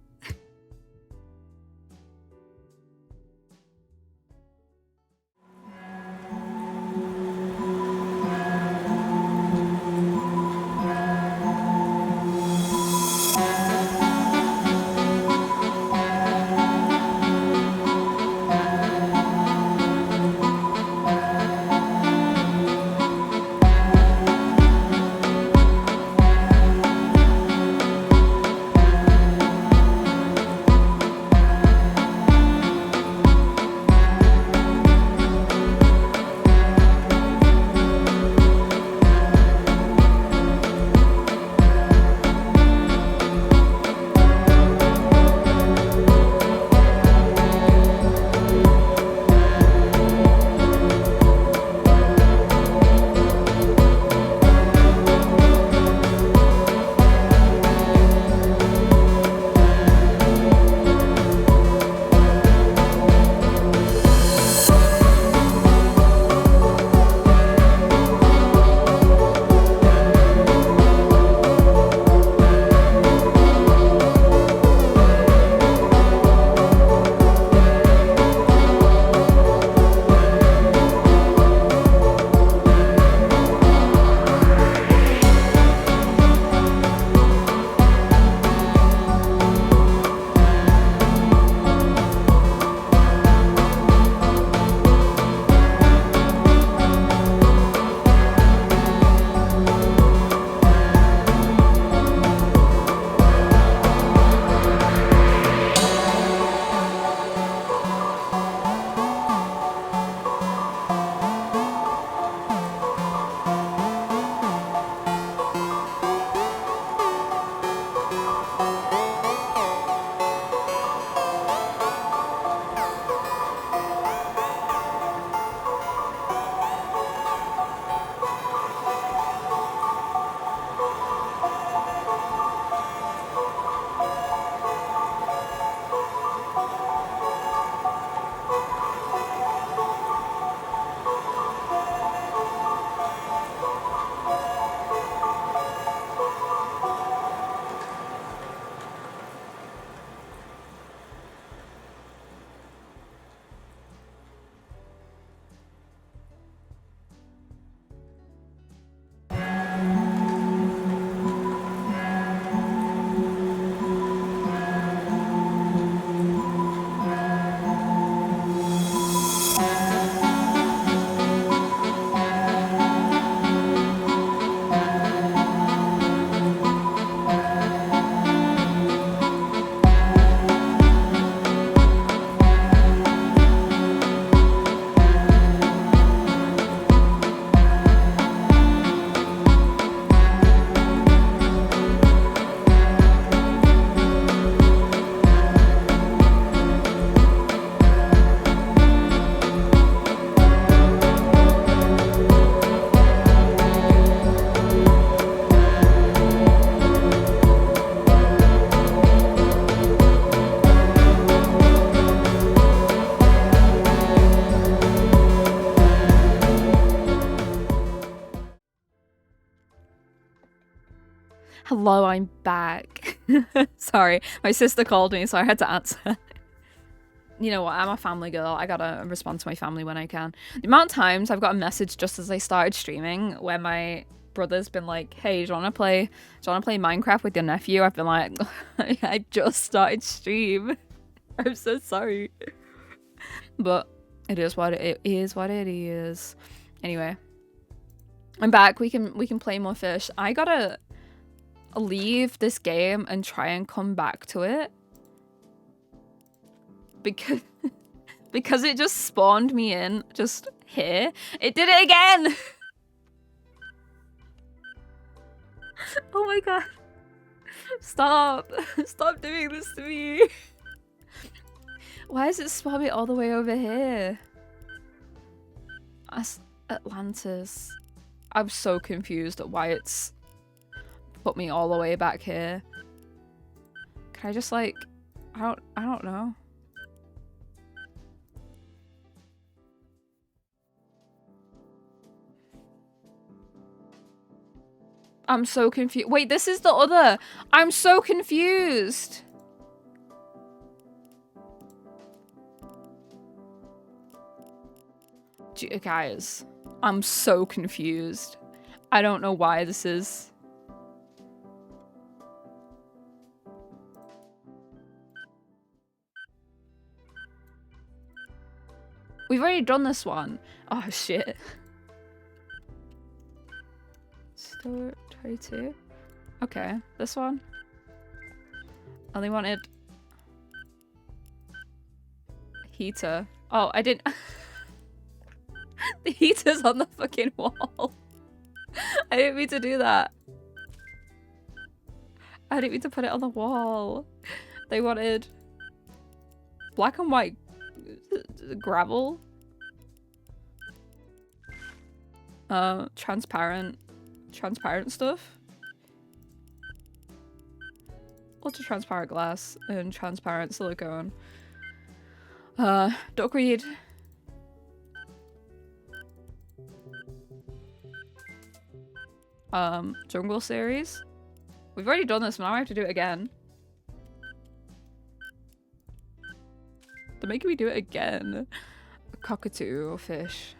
Hello, I'm back. Sorry, my sister called me, so I had to answer. You know what, I'm a family girl. I gotta respond to my family when I can. The amount of times I've got a message just as I started streaming where my brother's been like, hey, do you wanna play Minecraft with your nephew? I've been like, I just started stream. I'm so sorry. But it is what it is. Anyway. I'm back. We can play more fish. I gotta leave this game and try and come back to it. Because it just spawned me in just here. It did it again! Oh my god. Stop. Stop doing this to me. Why is it spawn me all the way over here? Atlantis. I'm so confused at why it's put me all the way back here. Can I just like... I don't know. I'm so confused. Wait, this is the other. I'm so confused. Guys, I'm so confused. I don't know why this is. We've already done this one. Oh shit. Store 22. Okay, this one. Only wanted heater. Oh, I didn't. The heater's on the fucking wall. I didn't mean to do that. I didn't mean to put it on the wall. They wanted black and white gravel. Transparent stuff. Ultra transparent glass and transparent silicone. Duckweed. Jungle series. We've already done this, now I have to do it again. They're making me do it again. A cockatoo or fish.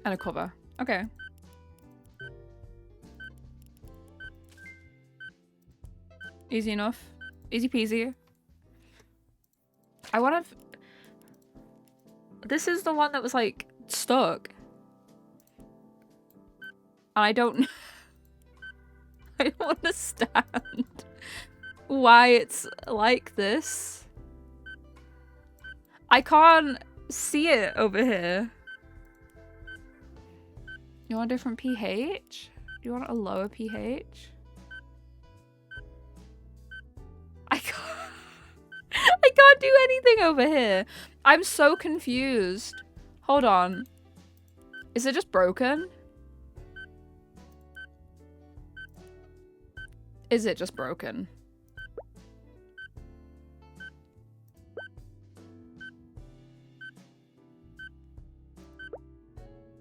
And a cover. Okay. Easy enough. Easy peasy. I want to... This is the one that was like stuck. And I don't... I don't understand why it's like this. I can't see it over here. You want a different pH? Do you want a lower pH? I can't do anything over here. I'm so confused. Hold on. Is it just broken? Is it just broken?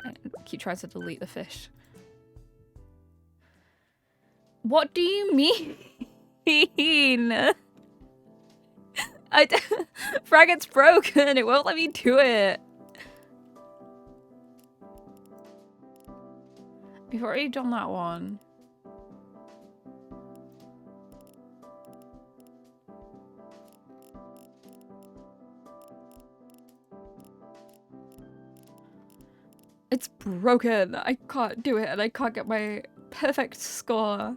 I keep trying to delete the fish. What do you mean? Fragment's broken. It won't let me do it. We've already done that one. It's broken. I can't do it and I can't get my perfect score.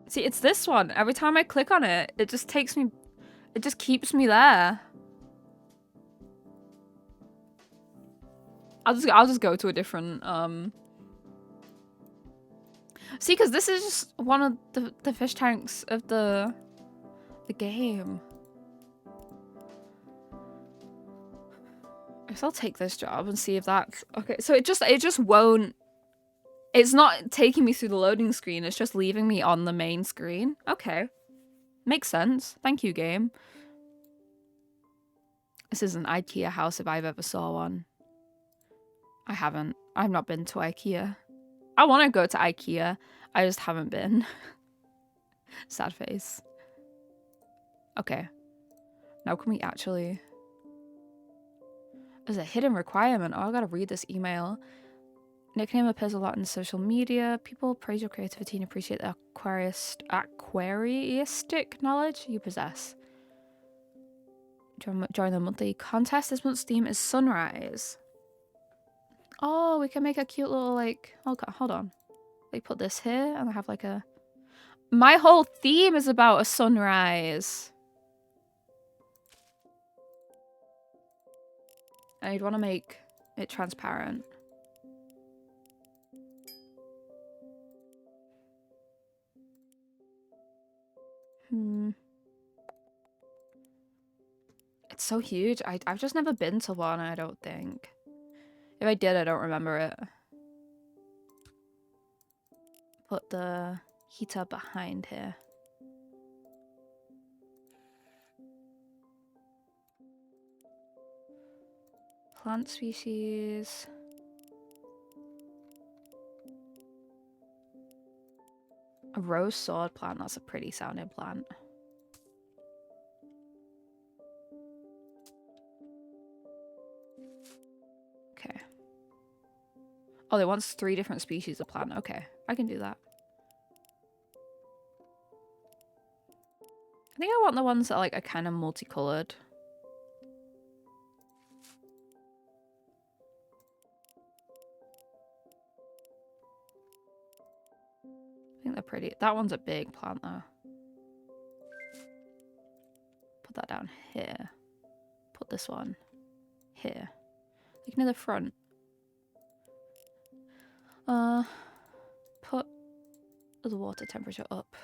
See, it's this one. Every time I click on it, it just takes me... It just keeps me there. I'll just go to a different, See, because this is just one of the fish tanks of the game. I guess I'll take this job and see if that's... Okay, so it just won't... It's not taking me through the loading screen, it's just leaving me on the main screen. Okay. Makes sense. Thank you, game. This is an IKEA house if I've ever saw one. I haven't. I've not been to IKEA. I want to go to IKEA. I just haven't been. Sad face. Okay. Now can we actually... There's a hidden requirement. Oh, I gotta read this email. Nickname appears a lot in social media. People praise your creativity and appreciate the aquariistic knowledge you possess. Join the monthly contest. This month's theme is sunrise. Oh, we can make a cute little, like... Okay, hold on. Like, put this here, and I have, like, a... My whole theme is about a sunrise. And I'd want to make it transparent. It's so huge. I've just never been to one, I don't think. If I did, I don't remember it. Put the heater behind here. Plant species. A rose sword plant. That's a pretty sounding plant. Okay. Oh, they want 3 different species of plant. Okay, I can do that. I think I want the ones that like are kind of multicolored. I think they're pretty. That one's a big plant though. Put that down here. Put this one here. Like near the front. Put the water temperature up.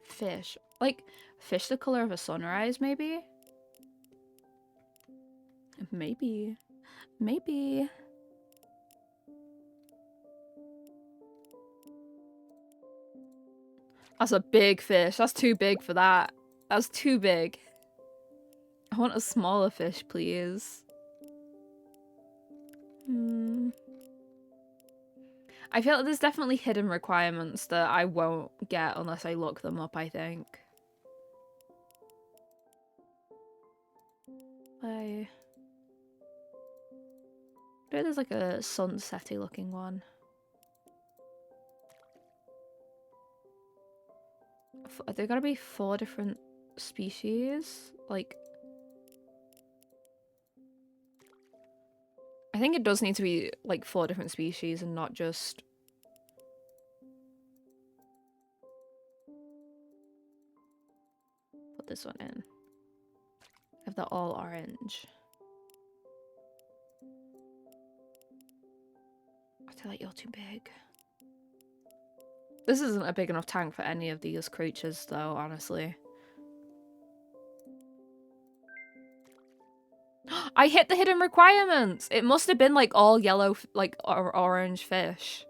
Fish. Like, fish the color of a sunrise, maybe? Maybe. Maybe. That's a big fish. That's too big for that. That's too big. I want a smaller fish, please. I feel like there's definitely hidden requirements that I won't get unless I look them up, I think. There's like a sunsetty looking one. There gotta be 4 different species. Like, I think it does need to be like 4 different species and not just... Put this one in. If they're all orange. I feel like you're too big. This isn't a big enough tank for any of these creatures though, honestly. I hit the hidden requirements! It must have been like all yellow, like orange fish.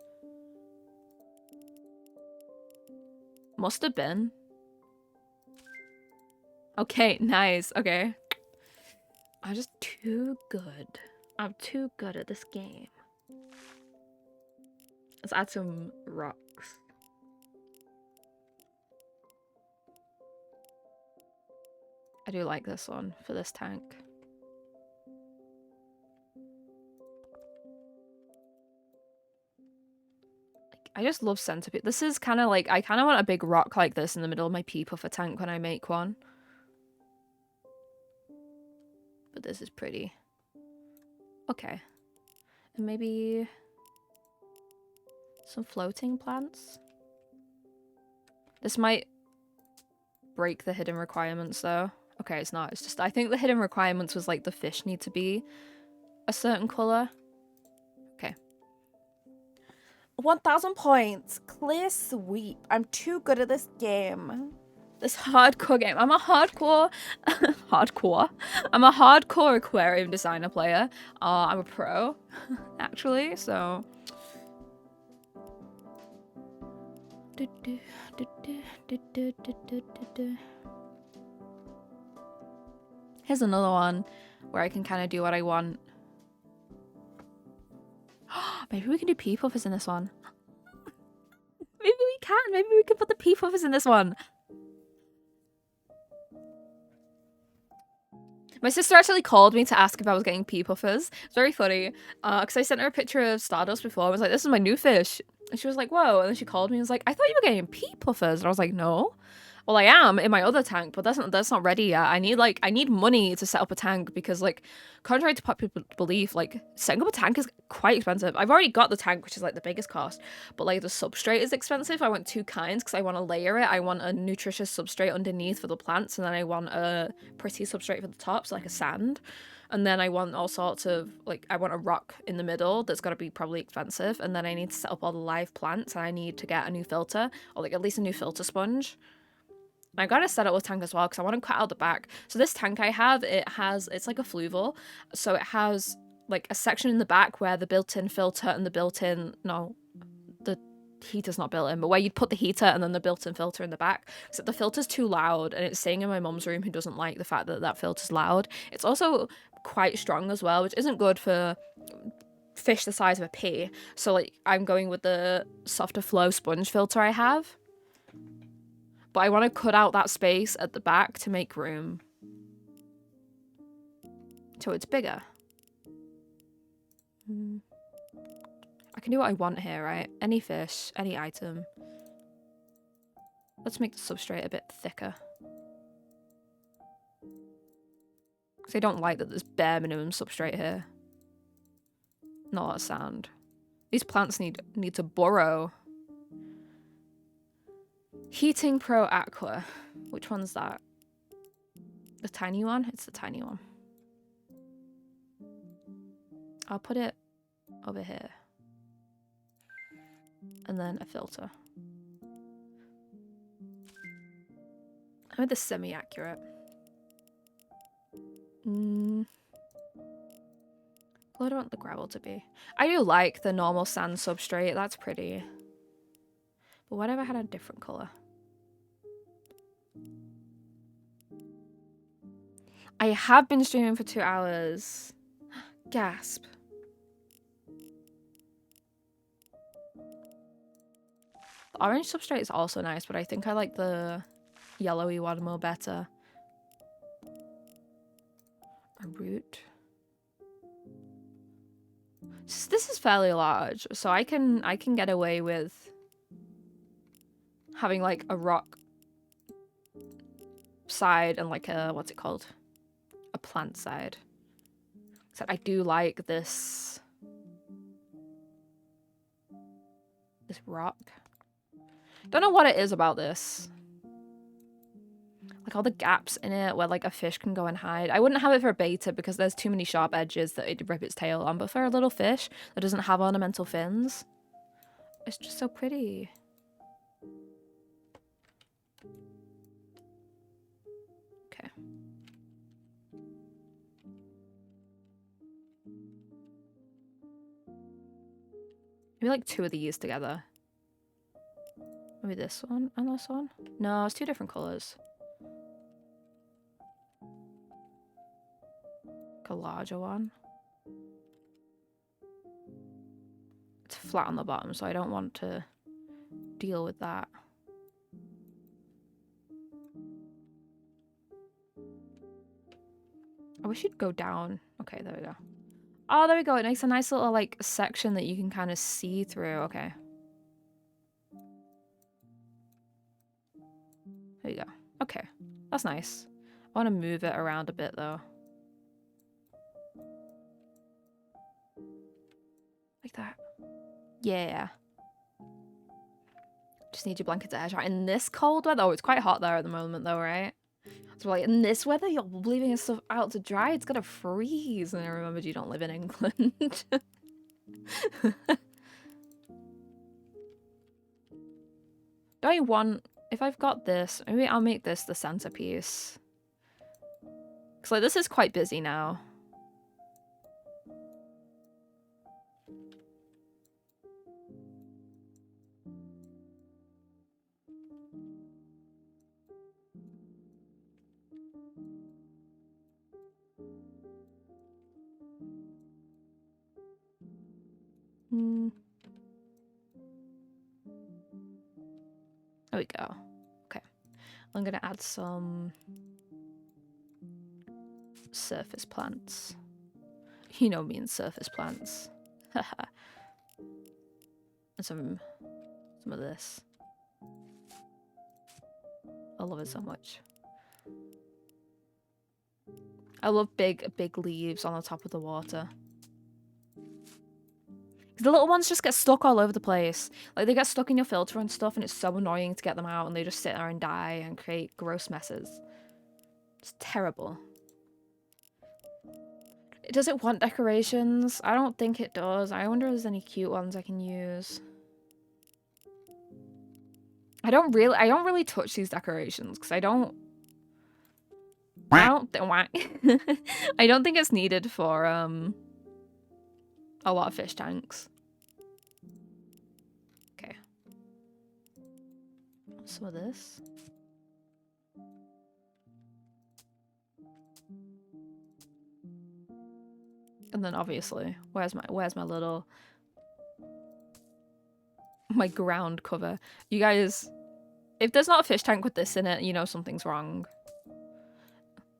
Must have been. Okay, nice. Okay. I'm just too good. I'm too good at this game. Let's add some rocks. I do like this one for this tank. I just love centipede. This is kind of like, I kind of want a big rock like this in the middle of my pea puffer tank when I make one. But this is pretty. Okay. And maybe some floating plants. This might break the hidden requirements though. Okay, it's not. It's just, I think the hidden requirements was like the fish need to be a certain color. Okay. 1,000 points. Clear sweep. I'm too good at this game. This hardcore game. I'm a hardcore I'm a hardcore aquarium designer player. I'm a pro, actually, so. Here's another one where I can kind of do what I want. Maybe we can do pea puffers in this one. Maybe we can. Maybe we can put the pea puffers in this one. My sister actually called me to ask if I was getting pea puffers. It's very funny. Because I sent her a picture of Stardust before. I was like, this is my new fish. And she was like, whoa. And then she called me and was like, I thought you were getting pea puffers. And I was like, no. Well, I am in my other tank, but that's not ready yet. I need money to set up a tank because, like, contrary to popular belief, like, setting up a tank is quite expensive. I've already got the tank, which is like the biggest cost, but like the substrate is expensive. I want two kinds because I want to layer it. I want a nutritious substrate underneath for the plants, and then I want a pretty substrate for the tops, like a sand. And then I want all sorts of, like, I want a rock in the middle that's got to be probably expensive. And then I need to set up all the live plants, and I need to get a new filter, or like at least a new filter sponge. I gotta set up a tank as well because I want to cut out the back. So this tank I have, it's like a fluval. So it has like a section in the back where the built-in filter and the built-in, no, the heater's not built in, but where you'd put the heater and then the built-in filter in the back. So the filter's too loud and it's staying in my mum's room who doesn't like the fact that that filter's loud. It's also quite strong as well, which isn't good for fish the size of a pea. So like I'm going with the softer flow sponge filter I have. But I want to cut out that space at the back to make room. So it's bigger. I can do what I want here, right? Any fish, any item. Let's make the substrate a bit thicker. Because I don't like that there's bare minimum substrate here. Not a lot of sand. These plants need to burrow. Heating Pro Aqua. Which one's that? The tiny one? It's the tiny one. I'll put it over here. And then a filter. I made this semi-accurate. Well, I don't want the gravel to be. I do like the normal sand substrate. That's pretty. But what if I had a different colour? I have been streaming for 2 hours. Gasp. The orange substrate is also nice, but I think I like the yellowy one more better. A root. This is fairly large, so I can get away with having like a rock side and like a, what's it called? A plant side. So I do like this rock. Don't know what it is about this. Like all the gaps in it where like a fish can go and hide. I wouldn't have it for a beta because there's too many sharp edges that it'd rip its tail on, but for a little fish that doesn't have ornamental fins, it's just so pretty. Okay. Maybe like 2 of these together. Maybe this one and this one? No, it's 2 different colours. Like a larger one. It's flat on the bottom, so I don't want to deal with that. I wish you'd go down. Okay, there we go. Oh, there we go. It makes a nice little like section that you can kind of see through. Okay. There you go. Okay. That's nice. I want to move it around a bit though. Like that. Yeah. Just need your blanket to edge out. In this cold weather, oh, it's quite hot there at the moment though, right? So like in this weather, you're leaving your stuff out to dry. It's gonna freeze. And I remembered you don't live in England. Do I want if I've got this, maybe I'll make this the centerpiece. Because like this is quite busy now. There we go. Okay. I'm gonna add some surface plants. You know me and surface plants. Haha. And some of this. I love it so much. I love big leaves on the top of the water. The little ones just get stuck all over the place. Like, they get stuck in your filter and stuff, and it's so annoying to get them out, and they just sit there and die and create gross messes. It's terrible. Does it want decorations? I don't think it does. I wonder if there's any cute ones I can use. I don't really touch these decorations, because I don't I don't think it's needed for, a lot of fish tanks. Okay. Some of this. And then obviously, where's my little my ground cover? You guys, if there's not a fish tank with this in it, you know something's wrong.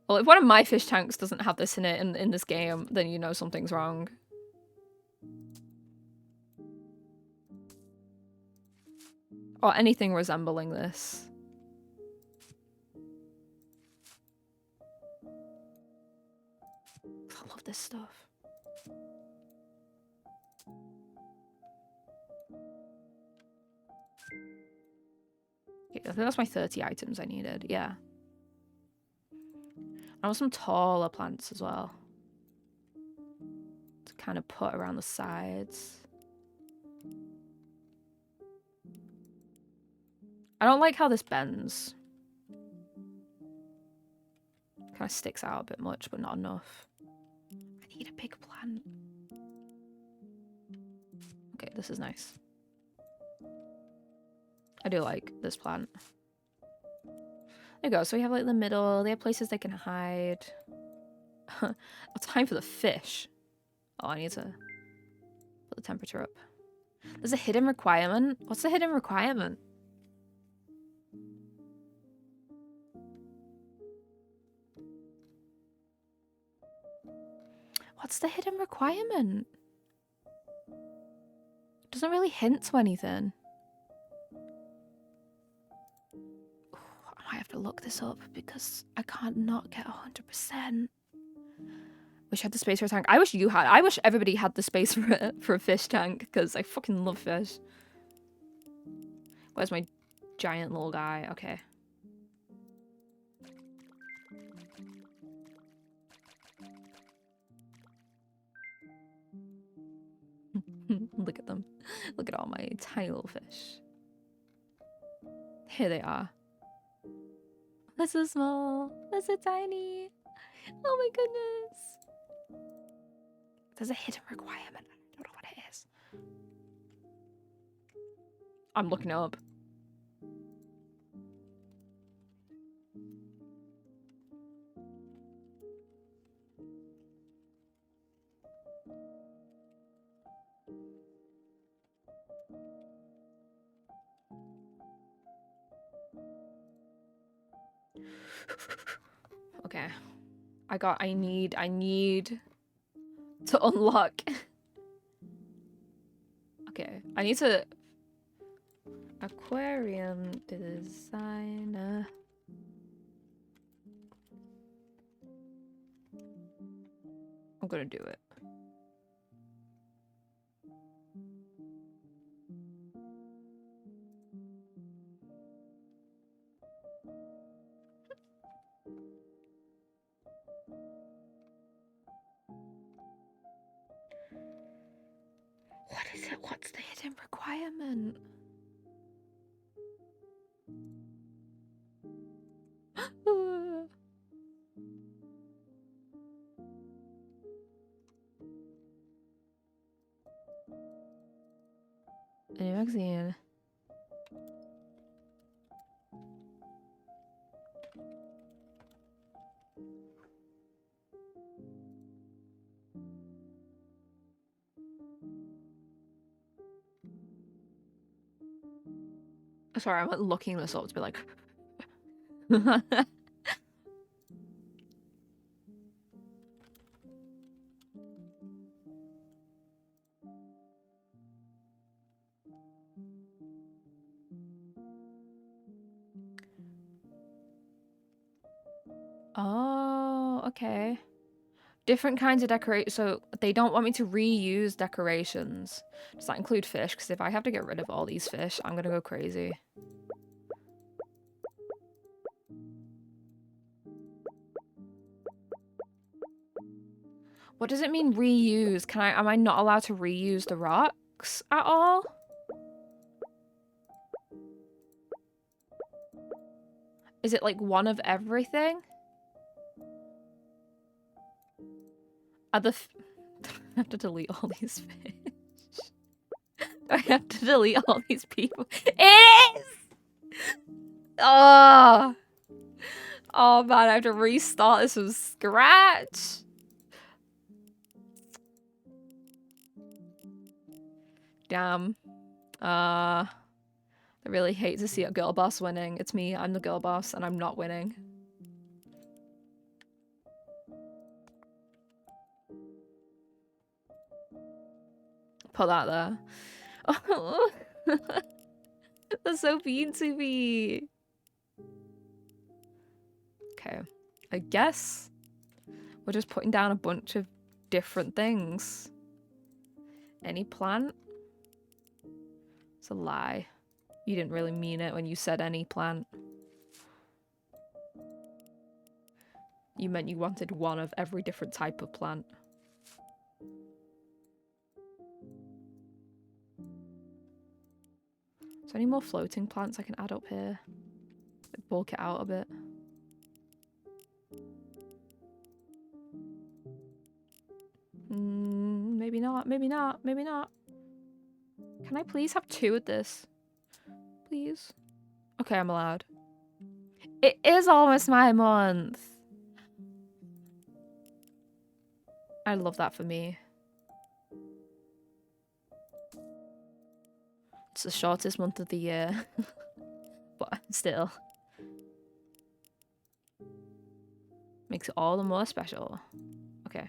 Well, if one of my fish tanks doesn't have this in it in this game, then you know something's wrong. Or anything resembling this. I love this stuff. Okay, I think that's my 30 items I needed, yeah. I want some taller plants as well. To kind of put around the sides. I don't like how this bends. Kind of sticks out a bit much, but not enough. I need a big plant. Okay, this is nice. I do like this plant. There you go. So we have like the middle. They have places they can hide. Time for the fish. Oh, I need to put the temperature up. There's a hidden requirement. What's the hidden requirement? What's the hidden requirement? It doesn't really hint to anything. Ooh, I might have to look this up because I can't not get 100%. Wish I had the space for a tank. I wish you had. I wish everybody had the space for a fish tank because I fucking love fish. Where's my giant little guy? Okay. Look at them. Look at all my tiny little fish. Here they are. They're so small. They're so tiny. Oh my goodness. There's a hidden requirement. I don't know what it is. I'm looking it up. Okay. I need to unlock. Okay. I need to Aquarium Designer. I'm gonna do it. What is it? What's the hidden requirement? A new magazine. Sorry, I'm like looking this up to be like. Oh, okay. Different kinds of decorate. So they don't want me to reuse decorations. Does that include fish? Because if I have to get rid of all these fish, I'm gonna go crazy. What does it mean reuse? Am I not allowed to reuse the rocks at all? Is it like one of everything? Are the I have to delete all these fish. I have to delete all these people. It is! Oh! Oh man, I have to restart this from scratch. Damn. I really hate to see a girl boss winning. It's me, I'm the girl boss, and I'm not winning. Put that there. Oh, that's so mean to me. Okay, I guess we're just putting down a bunch of different things. Any plant? It's a lie. You didn't really mean it when you said any plant. You meant you wanted one of every different type of plant. Is there any more floating plants I can add up here? Bulk it out a bit. Maybe not, maybe not, maybe not. Can I please have 2 of this? Please? Okay, I'm allowed. It is almost my month! I love that for me. It's the shortest month of the year. But still. Makes it all the more special. Okay.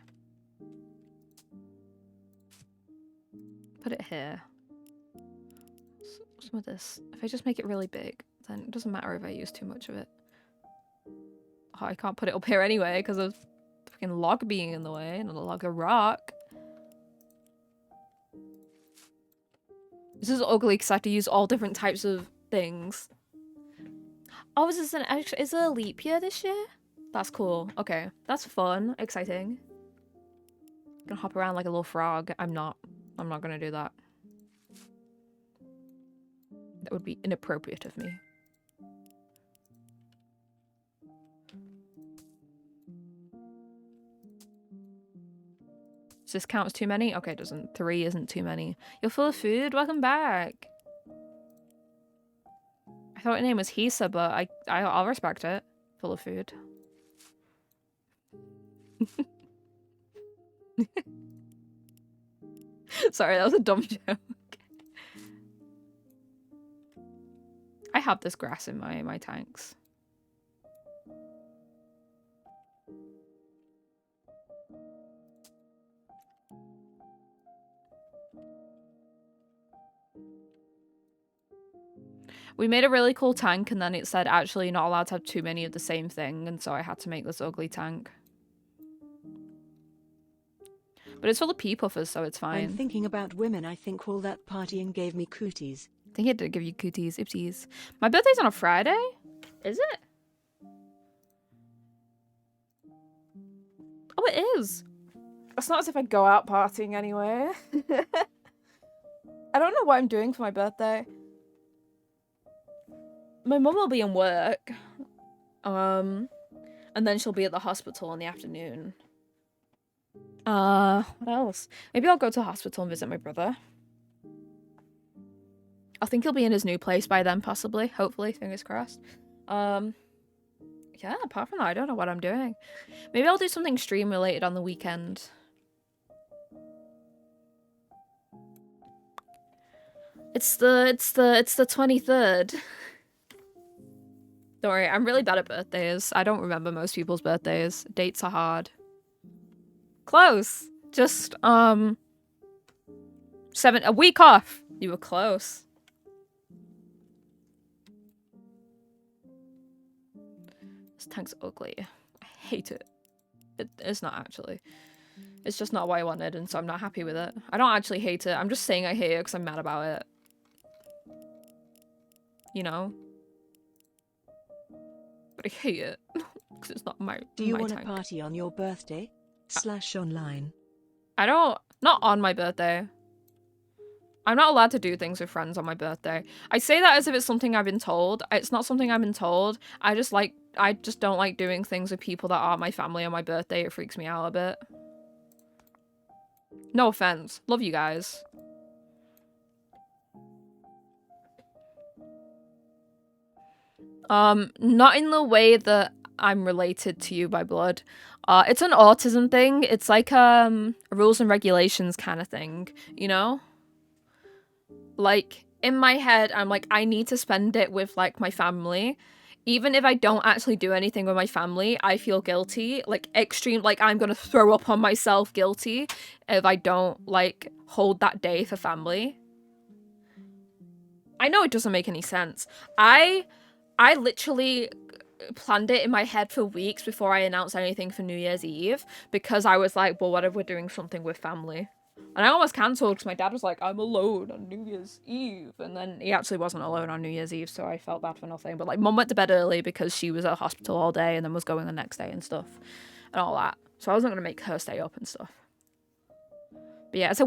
Put it here. Some of this. If I just make it really big, then it doesn't matter if I use too much of it. Oh, I can't put it up here anyway because of the freaking log being in the way, and a log of rock. This is ugly because I have to use all different types of things. Oh, is this an extra? Is it a leap year this year? That's cool. Okay, that's fun, exciting. I'm gonna hop around like a little frog. I'm not gonna do that. That would be inappropriate of me. Does this count as too many? Okay, it doesn't. 3 isn't too many. You're full of food? Welcome back. I thought your name was Hisa, but I'll respect it. Full of food. Sorry, that was a dumb joke. I have this grass in my tanks. We made a really cool tank, and then it said actually you're not allowed to have too many of the same thing, and so I had to make this ugly tank. But it's full of pea puffers, so it's fine. I'm thinking about women. I think all that partying gave me cooties. I think it did give you cooties. Oopsies. My birthday's on a Friday? Is it? Oh, it is. It's not as if I go out partying anyway. I don't know what I'm doing for my birthday. My mum will be in work. And then she'll be at the hospital in the afternoon. What else? Maybe I'll go to the hospital and visit my brother. I think he'll be in his new place by then, possibly. Hopefully, fingers crossed. Yeah, apart from that, I don't know what I'm doing. Maybe I'll do something stream related on the weekend. It's the 23rd. Don't worry, I'm really bad at birthdays. I don't remember most people's birthdays. Dates are hard. Close. Just a week off. You were close. This tank's ugly. I hate it. It's not actually. It's just not what I wanted, and so I'm not happy with it. I don't actually hate it. I'm just saying I hate it because I'm mad about it. You know? But I hate it. Because it's not my Do you my want tank. a party on your birthday? /online. I don't... Not on my birthday. I'm not allowed to do things with friends on my birthday. I say that as if it's something I've been told. It's not something I've been told. I just don't like doing things with people that aren't my family on my birthday. It freaks me out a bit. No offense. Love you guys. Not in the way that I'm related to you by blood. It's an autism thing. It's like rules and regulations kind of thing, you know? Like, in my head, I'm like, I need to spend it with, like, my family. Even if I don't actually do anything with my family, I feel guilty. Like, extreme, like, I'm gonna throw up on myself guilty if I don't, like, hold that day for family. I know it doesn't make any sense. I literally planned it in my head for weeks before I announced anything for New Year's Eve, because I was like, well, what if we're doing something with family? And I almost cancelled because my dad was like, I'm alone on New Year's Eve. And then he actually wasn't alone on New Year's Eve, so I felt bad for nothing. But, like, Mum went to bed early because she was at hospital all day and then was going the next day and stuff. And all that. So I wasn't going to make her stay up and stuff. But yeah, it's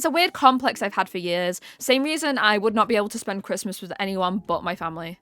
a weird complex I've had for years. Same reason I would not be able to spend Christmas with anyone but my family.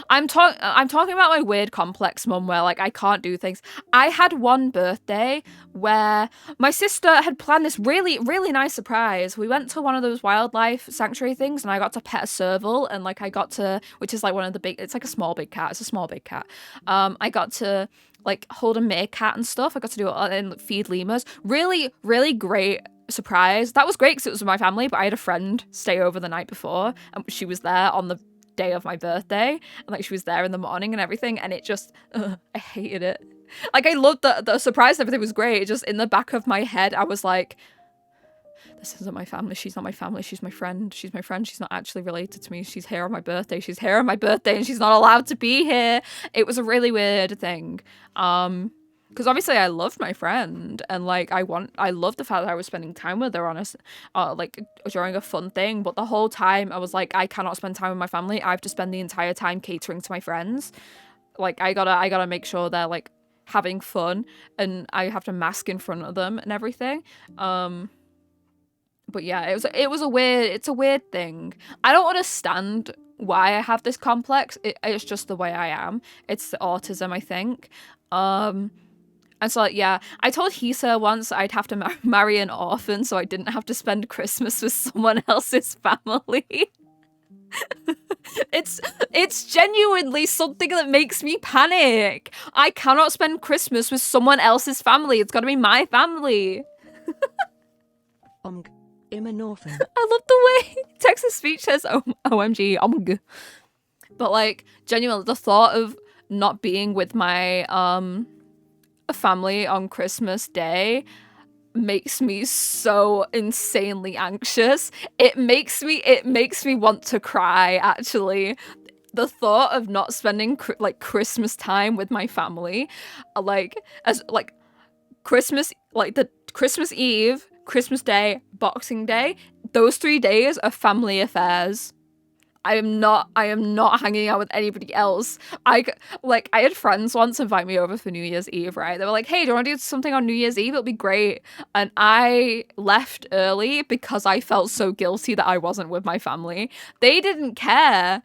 I'm talking about my weird complex mum where, like, I can't do things. I had one birthday where my sister had planned this really, really nice surprise. We went to one of those wildlife sanctuary things and I got to pet a serval and, like, I got to, which is like one of the big, it's like a small big cat. It's a small big cat. I got to, like, hold a meerkat and stuff. I got to do it and feed lemurs. Really, really great surprise. That was great because it was with my family, but I had a friend stay over the night before and she was there on the day of my birthday, and, like, she was there in the morning and everything, and it just I hated it. Like, I loved the surprise, everything was great. It just, in the back of my head, I was like, this isn't my family, she's not my family, she's my friend, she's not actually related to me, she's here on my birthday, and she's not allowed to be here. It was a really weird thing. Because obviously I loved my friend, and, like, I loved the fact that I was spending time with her on like, during a fun thing, but the whole time I was like, I cannot spend time with my family. I have to spend the entire time catering to my friends. Like, I gotta make sure they're, like, having fun, and I have to mask in front of them and everything. But yeah, it's a weird thing. I don't understand why I have this complex. It's just the way I am. It's the autism, I think. And so, like, yeah, I told Hisa once I'd have to marry an orphan so I didn't have to spend Christmas with someone else's family. It's genuinely something that makes me panic. I cannot spend Christmas with someone else's family. It's got to be my family. I'm an orphan. I love the way Texas speech says OMG, But, like, genuinely, the thought of not being with my family on Christmas Day makes me so insanely anxious. It makes me want to cry, actually. The thought of not spending like Christmas time with my family, like, as, like, Christmas, like, the Christmas Eve, Christmas Day, Boxing Day, those 3 days are family affairs. I am not hanging out with anybody else. I had friends once invite me over for New Year's Eve, right? They were like, hey, do you want to do something on New Year's Eve? It'll be great. And I left early because I felt so guilty that I wasn't with my family. They didn't care.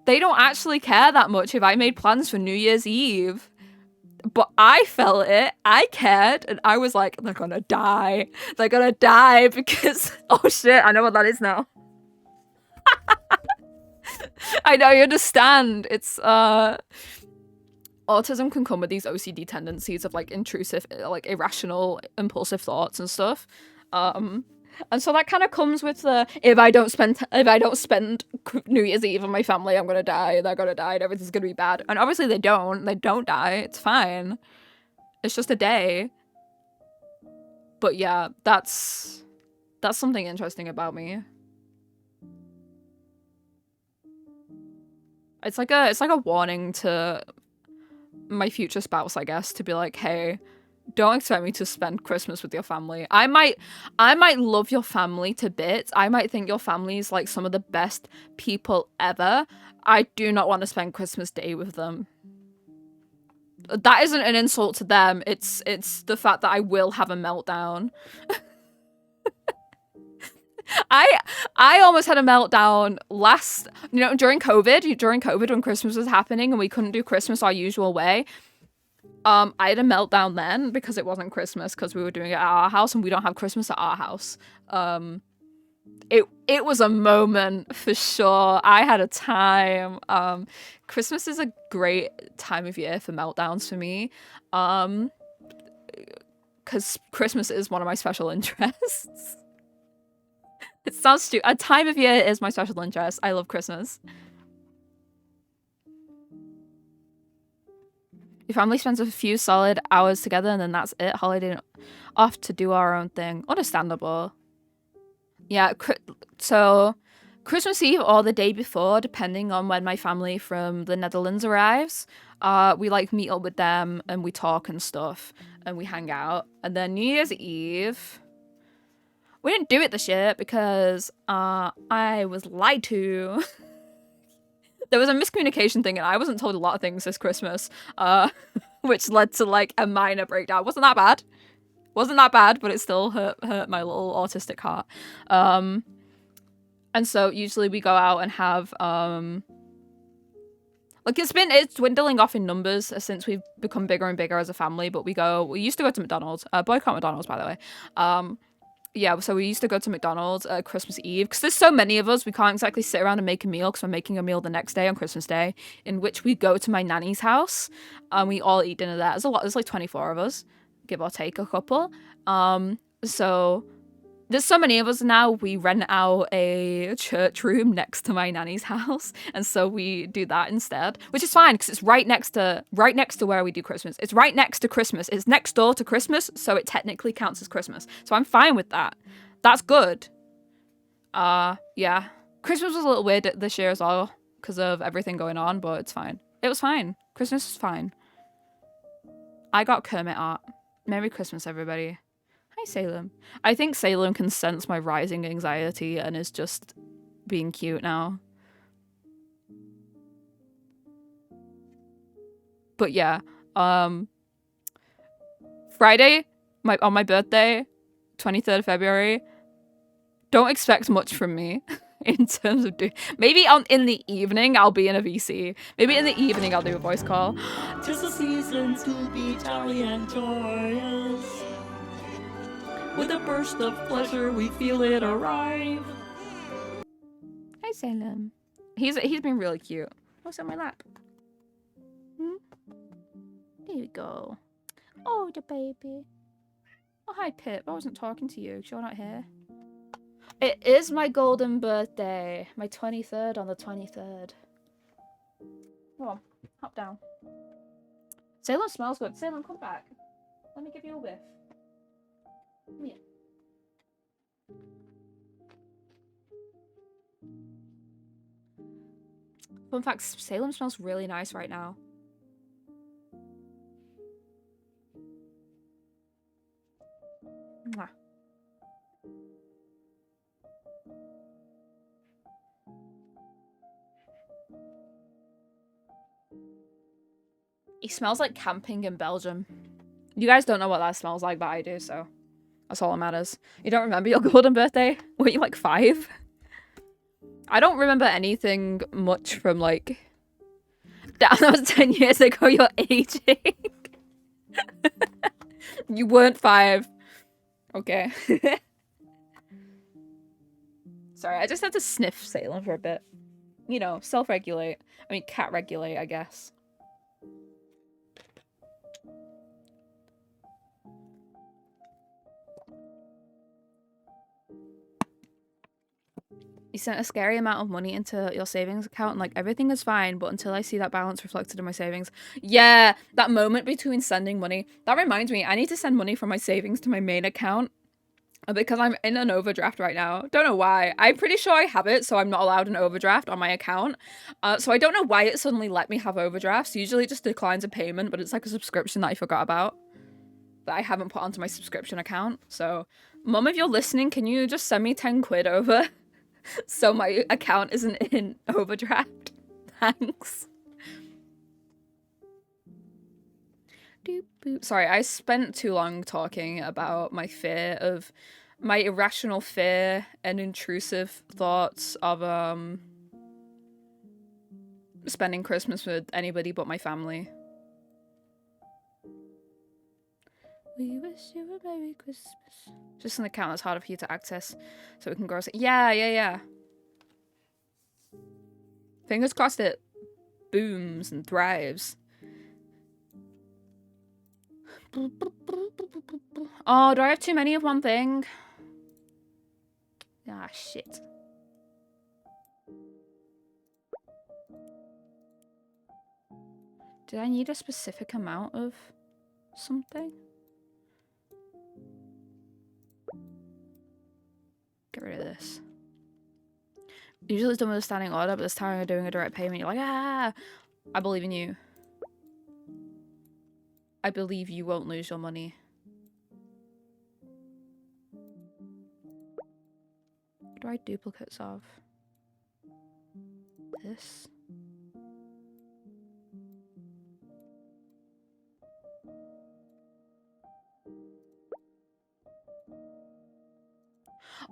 They don't actually care that much if I made plans for New Year's Eve. But I felt it. I cared. And I was like, they're gonna die. They're gonna die because, oh shit, I know what that is now. I know, you understand. It's autism can come with these OCD tendencies of like intrusive, like irrational, impulsive thoughts and stuff. And so that kind of comes with the if I don't spend New Year's Eve with my family, I'm gonna die. They're gonna die, and everything's gonna be bad. And obviously they don't. They don't die. It's fine. It's just a day. But yeah, that's something interesting about me. It's like a warning to my future spouse, I guess, to be like, hey, don't expect me to spend Christmas with your family. I might love your family to bits. I might think your family is like some of the best people ever. I do not want to spend Christmas Day with them. That isn't an insult to them. It's the fact that I will have a meltdown. I almost had a meltdown during COVID when Christmas was happening and we couldn't do Christmas our usual way. I had a meltdown then because it wasn't Christmas because we were doing it at our house and we don't have Christmas at our house. It was a moment for sure. I had a time. Christmas is a great time of year for meltdowns for me. Because Christmas is one of my special interests. It sounds stupid. A time of year is my special interest. I love Christmas. Your family spends a few solid hours together and then that's it. Holiday off to do our own thing. Understandable. Yeah, so Christmas Eve or the day before, depending on when my family from the Netherlands arrives, we like meet up with them and we talk and stuff and we hang out. And then New Year's Eve, we didn't do it this year because I was lied to. There was a miscommunication thing and I wasn't told a lot of things this Christmas, which led to like a minor breakdown. Wasn't that bad, but it still hurt my little autistic heart. And so usually we go out and have like it's dwindling off in numbers since we've become bigger and bigger as a family, but we used to go to McDonald's, boycott McDonald's by the way. Yeah, so we used to go to McDonald's Christmas Eve because there's so many of us, we can't exactly sit around and make a meal because we're making a meal the next day on Christmas Day, in which we go to my nanny's house and we all eat dinner there. There's a lot. There's like 24 of us, give or take a couple. So there's so many of us now. We rent out a church room next to my nanny's house, and so we do that instead, which is fine because it's right next to where we do Christmas. It's right next to Christmas. It's next door to Christmas, so it technically counts as Christmas. So I'm fine with that. That's good. Yeah. Christmas was a little weird this year as well because of everything going on, but it's fine. It was fine. Christmas was fine. I got Kermit art. Merry Christmas, everybody. Hi, Salem. I think Salem can sense my rising anxiety and is just being cute now. But yeah, Friday, on my birthday, 23rd of February, don't expect much from me in terms of maybe in the evening I'll be in a VC. Maybe in the evening I'll do a voice call. 'Tis the season to be jolly and joyous. With a burst of pleasure, we feel it arrive. Hi, Salem. He's been really cute. What's on my lap? There we go. Oh, the baby. Oh, hi, Pip. I wasn't talking to you because you're not here. It is my golden birthday. My 23rd on the 23rd. Come on, hop down. Salem smells good. Salem, come back. Let me give you a whiff. Come here. Fun fact, Salem smells really nice right now. Mwah. He smells like camping in Belgium. You guys don't know what that smells like, but I do, so that's all that matters. You don't remember your golden birthday? Were you like 5? I don't remember anything much from like... Damn, that was 10 years ago, you're aging. You weren't 5. Okay. Sorry, I just had to sniff Salem for a bit. you know, self-regulate. I mean, cat regulate, I guess. You sent a scary amount of money into your savings account and like everything is fine, but until I see that balance reflected in my savings. Yeah, that moment between sending money. That reminds me, I need to send money from my savings to my main account because I'm in an overdraft right now. Don't know why. I'm pretty sure I have it, so I'm not allowed an overdraft on my account. So I don't know why it suddenly let me have overdrafts. Usually it just declines a payment, but it's like a subscription that I forgot about that I haven't put onto my subscription account. So, Mum, if you're listening, can you just send me 10 quid over? So my account isn't in overdraft. Thanks. Sorry, I spent too long talking about my irrational fear and intrusive thoughts of spending Christmas with anybody but my family. We wish you a Merry Christmas. Just an account that's harder for you to access, so we can grow. Yeah. Fingers crossed it booms and thrives. Oh, do I have too many of one thing? Ah, shit. Did I need a specific amount of something? Get rid of this. Usually it's done with a standing order, but this time I'm doing a direct payment. You're like, ah, I believe in you. I believe you won't lose your money. What do I duplicates of? This.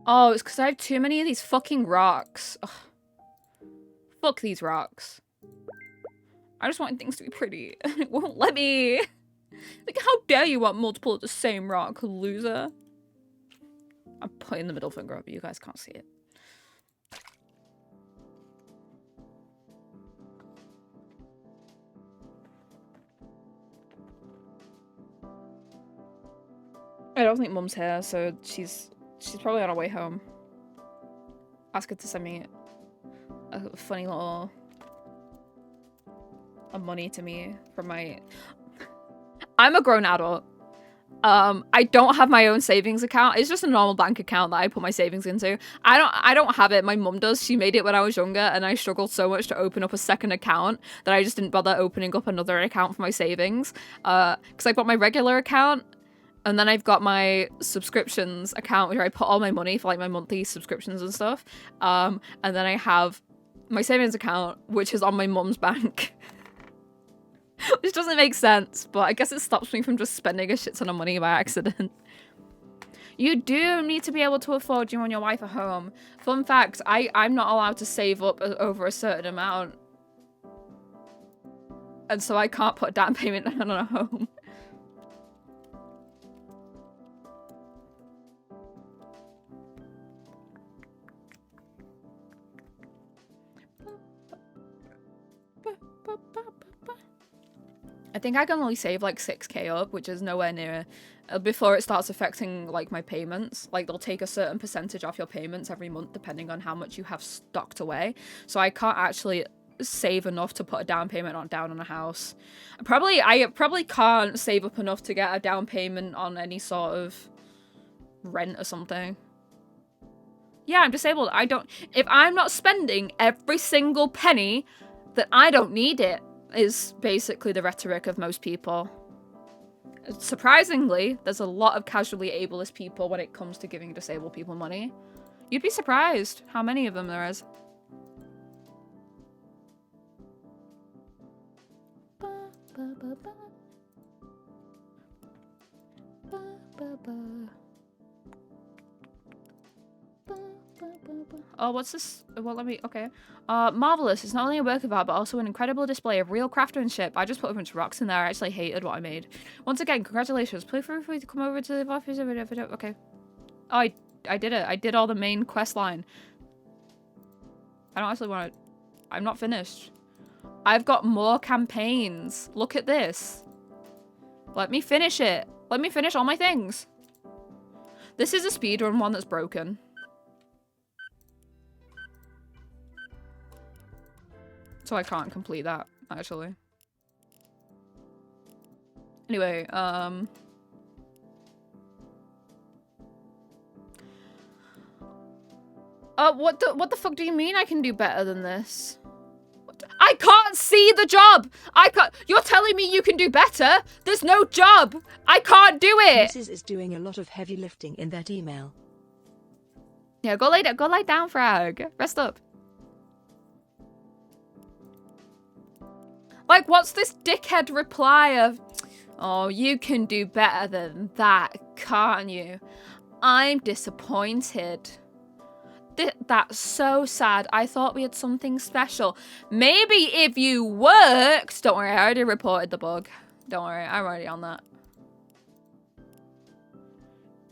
Oh, it's because I have too many of these fucking rocks. Ugh. Fuck these rocks. I just want things to be pretty. It won't let me. Like, how dare you want multiple of the same rock, loser? I'm putting the middle finger up, but you guys can't see it. I don't think Mum's here, so she's probably on her way home. Ask her to send me a funny little money to me from my... I'm a grown adult. I don't have my own savings account. It's just a normal bank account that I put my savings into. I don't have it. My mum does. She made it when I was younger, and I struggled so much to open up a second account that I just didn't bother opening up another account for my savings. Because I've got my regular account, and then I've got my subscriptions account where I put all my money for like my monthly subscriptions and stuff. And then I have my savings account, which is on my mum's bank. Which doesn't make sense, but I guess it stops me from just spending a shit ton of money by accident. You do need to be able to afford you and your wife a home. Fun fact, I'm not allowed to save up over a certain amount. And so I can't put a down payment on a home. I think I can only save like 6k up, which is nowhere near before it starts affecting like my payments. Like they'll take a certain percentage off your payments every month depending on how much you have stocked away. So I can't actually save enough to put a down payment down on a house. I probably can't save up enough to get a down payment on any sort of rent or something. Yeah, I'm disabled. If I'm not spending every single penny, then I don't need it. Is basically the rhetoric of most people. Surprisingly, there's a lot of casually ableist people when it comes to giving disabled people money. You'd be surprised how many of them there is. Oh, what's this? Well, let me... Okay. Marvelous. It's not only a work of art, but also an incredible display of real craftsmanship. I just put a bunch of rocks in there. I actually hated what I made. Once again, congratulations. Please feel free to come over to the office. Okay. Oh, I did it. I did all the main quest line. I don't actually want to... I'm not finished. I've got more campaigns. Look at this. Let me finish it. Let me finish all my things. This is a speedrun one that's broken. So I can't complete that, actually. Anyway, what the fuck do you mean I can do better than this? I can't see the job! I can't- You're telling me you can do better? There's no job! I can't do it! Mrs. is doing a lot of heavy lifting in that email. Yeah, go lie down, Frag. Rest up. Like, what's this dickhead reply of, oh, you can do better than that, can't you? I'm disappointed. That's so sad. I thought we had something special. Maybe if you worked... Don't worry, I already reported the bug. Don't worry, I'm already on that.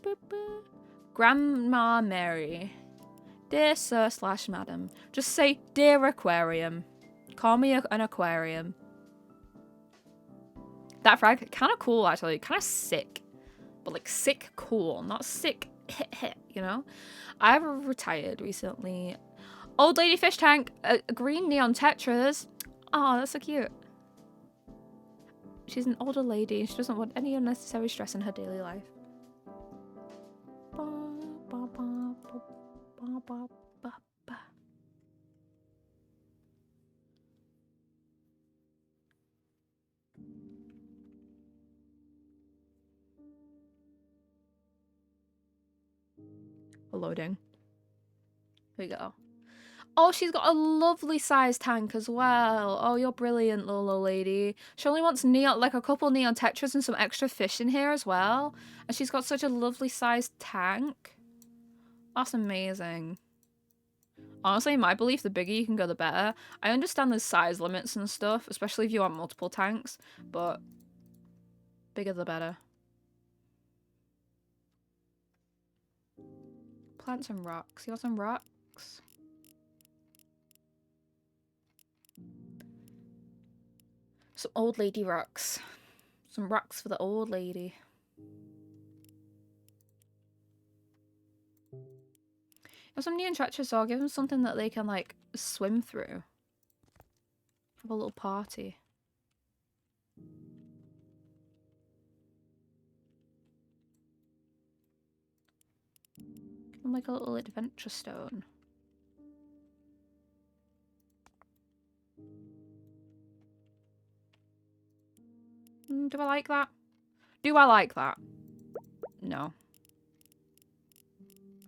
Boop, boop. Grandma Mary. Dear Sir / Madam. Just say, Dear Aquarium. Call me an aquarium. That frag, kind of cool actually. Kind of sick. But like sick cool, not sick you know? I've retired recently. Old lady fish tank, green neon tetras. Oh, that's so cute. She's an older lady. She doesn't want any unnecessary stress in her daily life. Loading. Here we go. Oh, she's got a lovely sized tank as well. Oh, you're brilliant, Lolo lady. She only wants neon, like a couple neon tetras and some extra fish in here as well. And she's got such a lovely sized tank. That's amazing. Honestly, in my belief, the bigger you can go, the better. I understand there's size limits and stuff, especially if you want multiple tanks, but bigger the better. Plant some rocks. You got some rocks? Some old lady rocks. Some rocks for the old lady. And some neon treacherous, so I'll give them something that they can, like, swim through. Have a little party. Give them, like, a little adventure stone. Do I like that? Do I like that? No.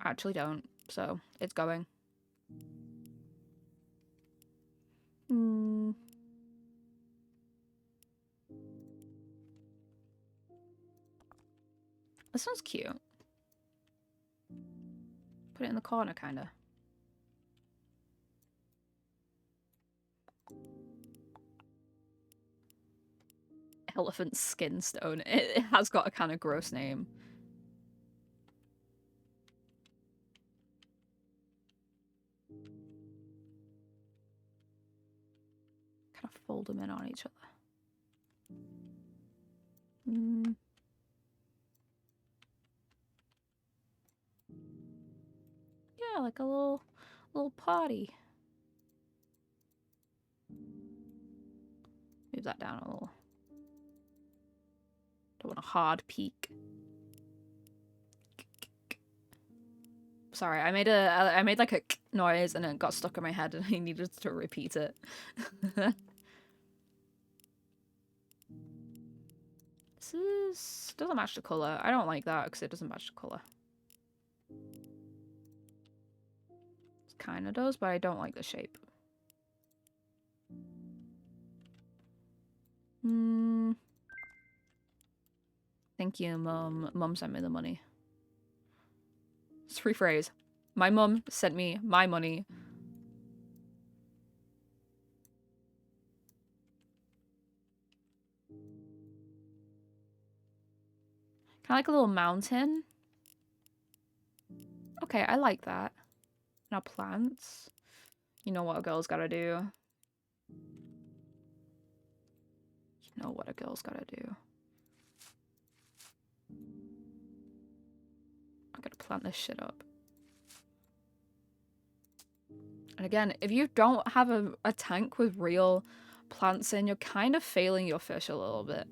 I actually don't, so it's going. This one's cute. Put it in the corner, kinda. Elephant skin stone. It has got a kind of gross name. Kind of fold them in on each other. Yeah, like a little party. Move that down a little. Don't want a hard peak. Sorry, I made like a noise and it got stuck in my head and I needed to repeat it. This doesn't match the color. I don't like that because it doesn't match the color. It kind of does, but I don't like the shape. Thank you, Mum. Mum sent me the money. It's free phrase. My mum sent me my money. Kind of like a little mountain. Okay, I like that. Now plants. You know what a girl's gotta do. know what a girl's gotta do. I gotta plant this shit up. And again, if you don't have a tank with real plants in, you're kind of failing your fish a little bit.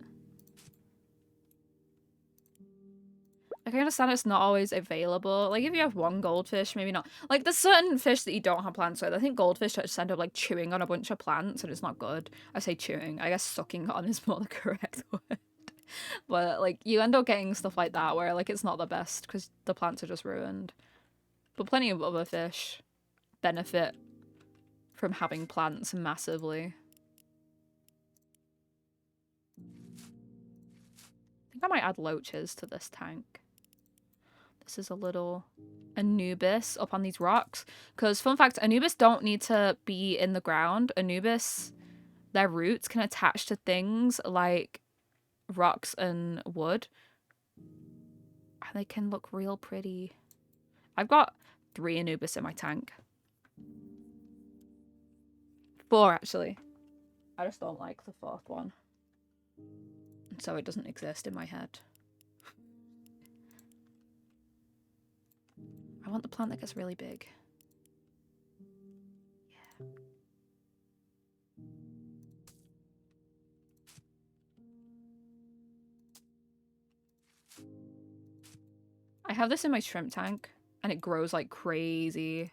I can understand it's not always available. Like, if you have one goldfish, maybe not. Like, there's certain fish that you don't have plants with. I think goldfish just end up, like, chewing on a bunch of plants, and it's not good. I say chewing. I guess sucking on is more the correct word. But, like, you end up getting stuff like that where, like, it's not the best because the plants are just ruined. But plenty of other fish benefit from having plants massively. I think I might add loaches to this tank. This is a little Anubis up on these rocks. Because, fun fact, Anubis don't need to be in the ground. Anubis, their roots can attach to things like rocks and wood. And they can look real pretty. I've got 3 Anubis in my tank. 4, actually. I just don't like the 4th one. So it doesn't exist in my head. I want the plant that gets really big. Yeah. I have this in my shrimp tank, and it grows like crazy.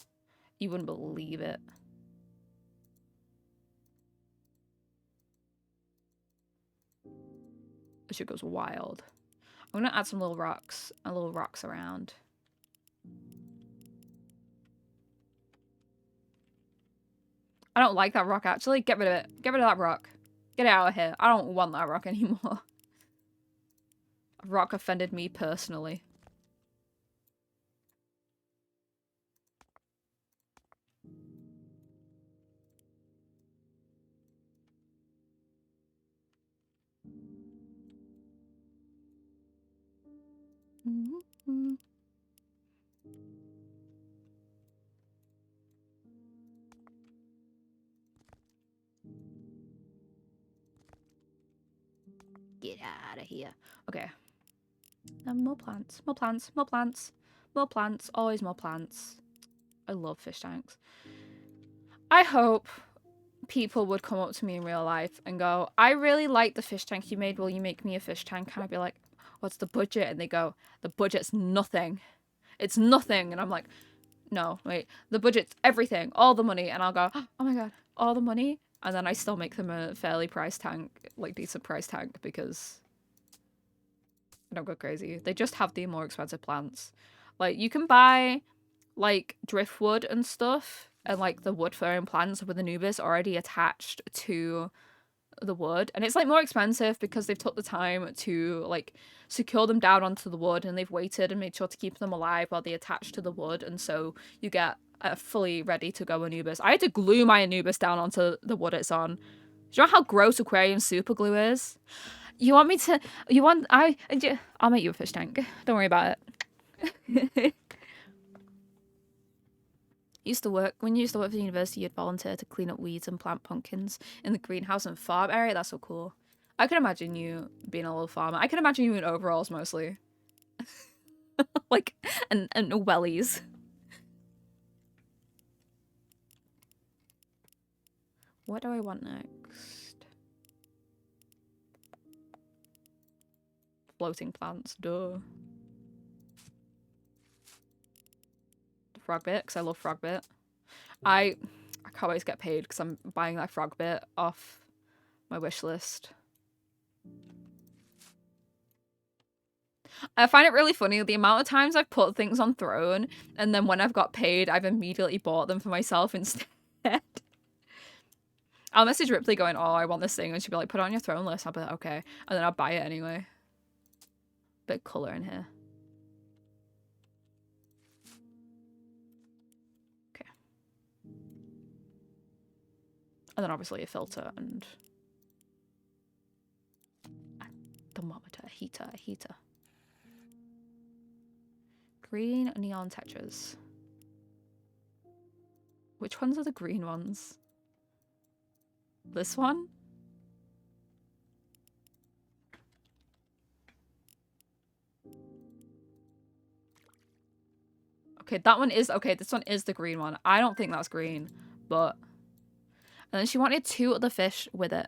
You wouldn't believe it. This shit goes wild. I'm gonna add some little rocks around. I don't like that rock, actually. Get rid of it. Get rid of that rock. Get it out of here. I don't want that rock anymore. A rock offended me personally. Mm-hmm. Get out of here. Okay. And more plants. More plants. More plants. More plants. Always more plants. I love fish tanks. I hope people would come up to me in real life and go, I really like the fish tank you made. Will you make me a fish tank? And I'd be like, what's the budget? And they go, the budget's nothing. It's nothing. And I'm like, no, wait, the budget's everything, all the money. And I'll go, oh my god, all the money? And then I still make them a fairly priced tank, like decent price tank, because I don't go crazy. They just have the more expensive plants. Like, you can buy, like, driftwood and stuff, and, like, the wood-furring plants with Anubis already attached to the wood. And it's, like, more expensive because they've took the time to, like, secure them down onto the wood, and they've waited and made sure to keep them alive while they attach to the wood. And so you get a fully ready-to-go Anubis. I had to glue my Anubis down onto the wood it's on. Do you know how gross aquarium super glue is? You want me to... I'll make you a fish tank. Don't worry about it. When you used to work for the university, you'd volunteer to clean up weeds and plant pumpkins in the greenhouse and farm area. That's so cool. I can imagine you being a little farmer. I can imagine you in overalls mostly. Like, and wellies. What do I want next? Floating plants, duh. Frog bit, because I love frog bit. I can't wait to get paid because I'm buying that frog bit off my wish list. I find it really funny the amount of times I've put things on Throne, and then when I've got paid, I've immediately bought them for myself instead. I'll message Ripley going, oh, I want this thing, and she'll be like, put it on your Throne list. I'll be like, okay. And then I'll buy it anyway. Bit of colour in here. Okay. And then obviously a filter and a thermometer, a heater. Green neon tetras. Which ones are the green ones? This one? Okay, that one is... Okay, this one is the green one. I don't think that's green, but... And then she wanted 2 other fish with it.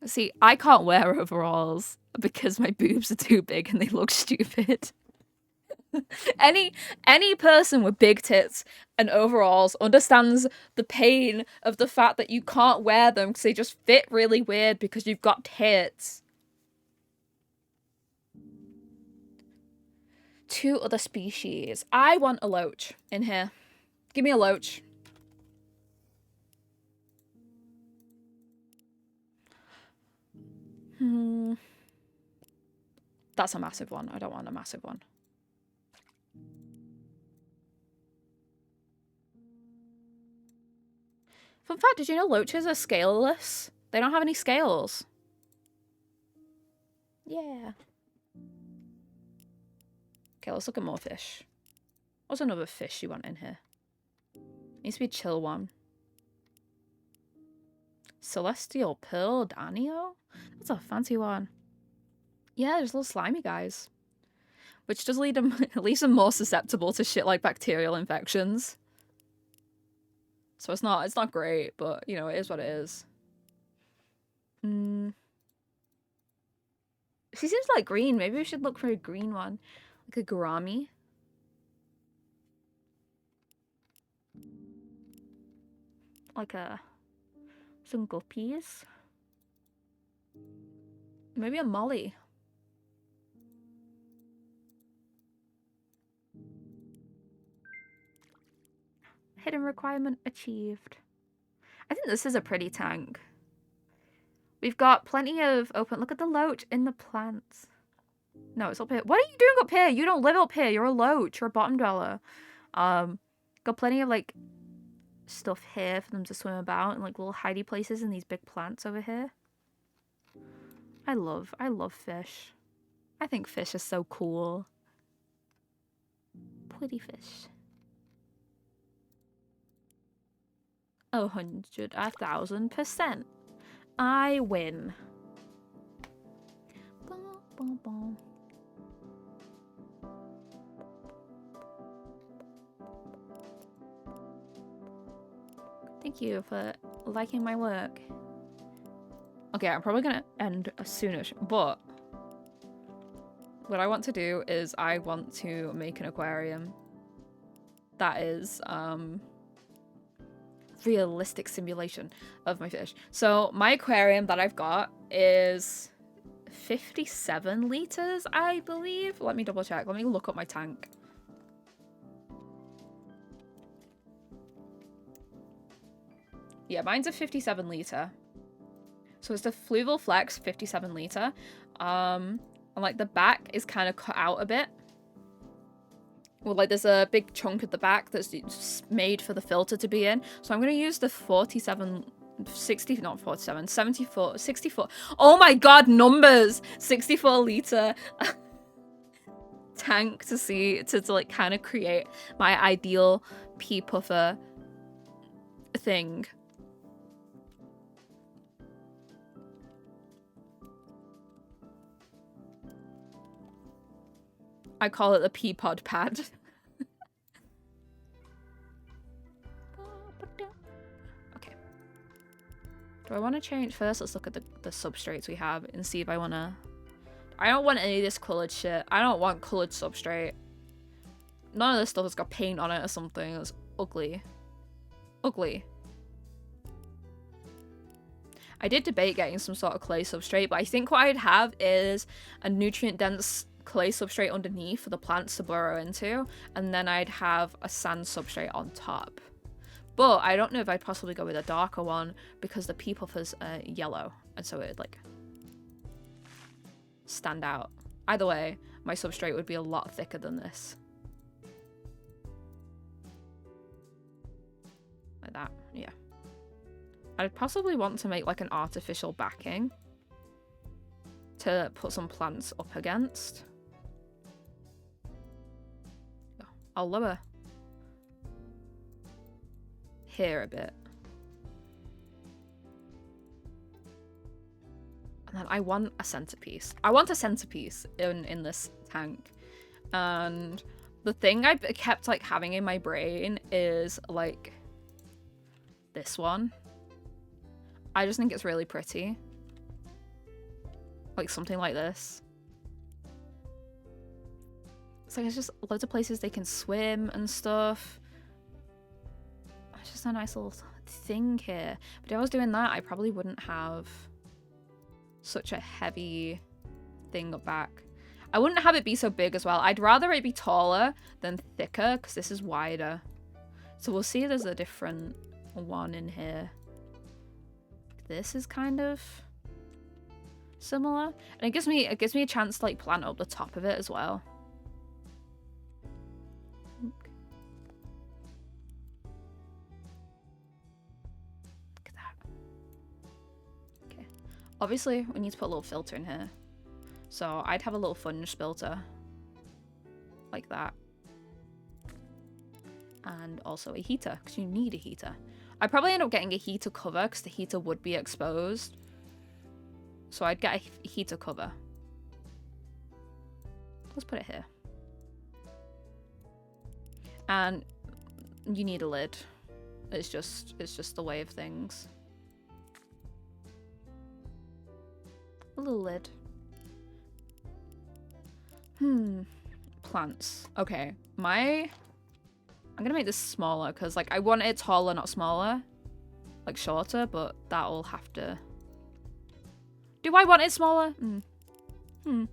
See, I can't wear overalls because my boobs are too big and they look stupid. Any person with big tits and overalls understands the pain of the fact that you can't wear them because they just fit really weird because you've got tits. 2 other species. I want a loach in here. Give me a loach. That's a massive one. I don't want a massive one. Fun fact, did you know loaches are scaleless? They don't have any scales. Yeah. Okay, let's look at more fish. What's another fish you want in here? Needs to be a chill one. Celestial Pearl Danio? That's a fancy one. Yeah, there's little slimy guys. Which does lead them, leaves them more susceptible to shit like bacterial infections. So it's not great, but you know, it is what it is. She seems like green. Maybe we should look for a green one. Like a gourami. Like some guppies. Maybe a molly. Hidden requirement achieved. I think this is a pretty tank. We've got plenty of open... Look at the loach in the plants. No, it's up here. What are you doing up here? You don't live up here. You're a loach. You're a bottom dweller. Got plenty of, like, stuff here for them to swim about and, like, little hidey places in these big plants over here. I love fish. I think fish are so cool. Pretty fish. 100, 1000%. I win. Thank you for liking my work. Okay, I'm probably gonna end soonish, but what I want to do is I want to make an aquarium that is realistic simulation of my fish. So my aquarium that I've got is 57 liters, I believe. Let me double check. Let me look up my tank. Yeah, mine's a 57 liter. So it's the Fluval Flex 57 liter. And like the back is kind of cut out a bit. Well, like there's a big chunk at the back that's made for the filter to be in. So I'm going to use the 64. Oh my god, numbers! 64 liter tank to like kind of create my ideal pea puffer thing. I call it the pea pod pad. Okay. Do I want to change? First, let's look at the substrates we have and see if I want to... I don't want any of this coloured shit. I don't want coloured substrate. None of this stuff has got paint on it or something. It's ugly. Ugly. I did debate getting some sort of clay substrate, but I think what I'd have is a nutrient-dense clay substrate underneath for the plants to burrow into, and then I'd have a sand substrate on top. But I don't know if I'd possibly go with a darker one because the pea puffers are yellow, and so it'd like stand out. Either way, my substrate would be a lot thicker than this. Like that, yeah. I'd possibly want to make like an artificial backing to put some plants up against. I'll lower here a bit. And then I want a centerpiece. I want a centerpiece in this tank. And The thing I kept like having in my brain is like this one. I just think it's really pretty. Like something like this. It's like, it's just loads of places they can swim and stuff. It's just a nice little thing here. But if I was doing that, I probably wouldn't have such a heavy thing up back. I wouldn't have it be so big as well. I'd rather it be taller than thicker because this is wider. So we'll see there's a different one in here. This is kind of similar. And it gives me a chance to like plant up the top of it as well. Look at that. Okay. Obviously, we need to put a little filter in here. So I'd have a little sponge filter. Like that. And also a heater, because you need a heater. I'd probably end up getting a heater cover, because the heater would be exposed. So I'd get a heater cover. Let's put it here. And you need a lid. It's just the way of things. A little lid. Plants. Okay, I'm gonna make this smaller because like I want it taller, not smaller. Like shorter, but that'll have to... Do I want it smaller? That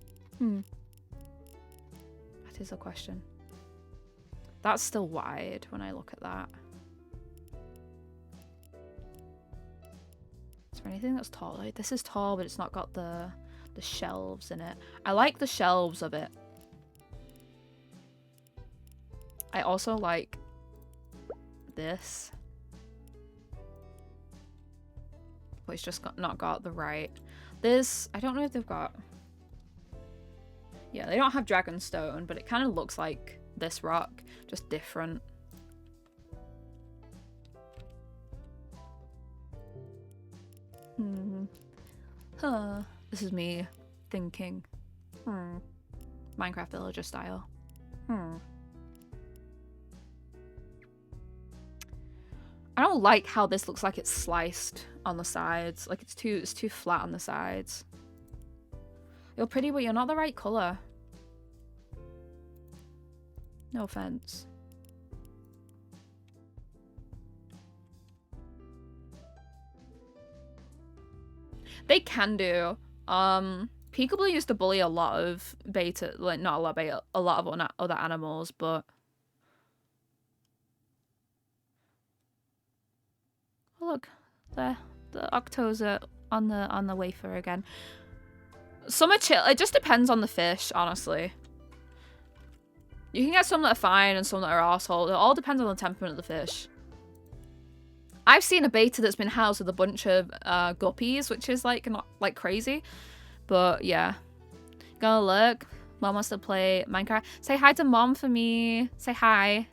is a question. That's still wide when I look at that. Is there anything that's tall? Like, this is tall, but it's not got the shelves in it. I like the shelves of it. I also like this. But it's just not got the right... This, I don't know if they've got... Yeah, they don't have dragonstone, but it kind of looks like this rock, just different. Huh. This is me thinking. Minecraft villager style. I don't like how this looks like it's sliced on the sides. Like it's too flat on the sides. You're pretty, but you're not the right color. No offense. They can do. Peekaboo used to bully a lot of beta, like not a lot of beta, a lot of other animals, but oh, look, the octos are on the wafer again. Some are chill. It just depends on the fish, honestly. You can get some that are fine and some that are arsehole. It all depends on the temperament of the fish. I've seen a beta that's been housed with a bunch of guppies, which is like not like crazy, but yeah. Gonna look. Mom wants to play Minecraft. Say hi to Mom for me. Say hi.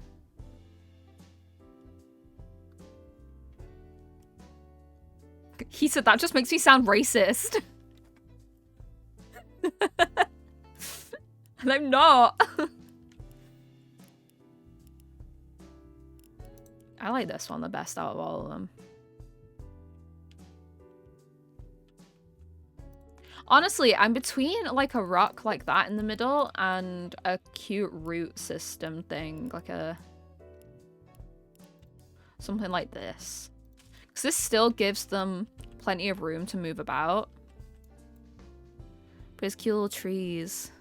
He said that just makes me sound racist. And I'm not. I like this one the best out of all of them. Honestly, I'm between like a rock like that in the middle and a cute root system thing, like a something like this. Because this still gives them plenty of room to move about. But it's cute little trees.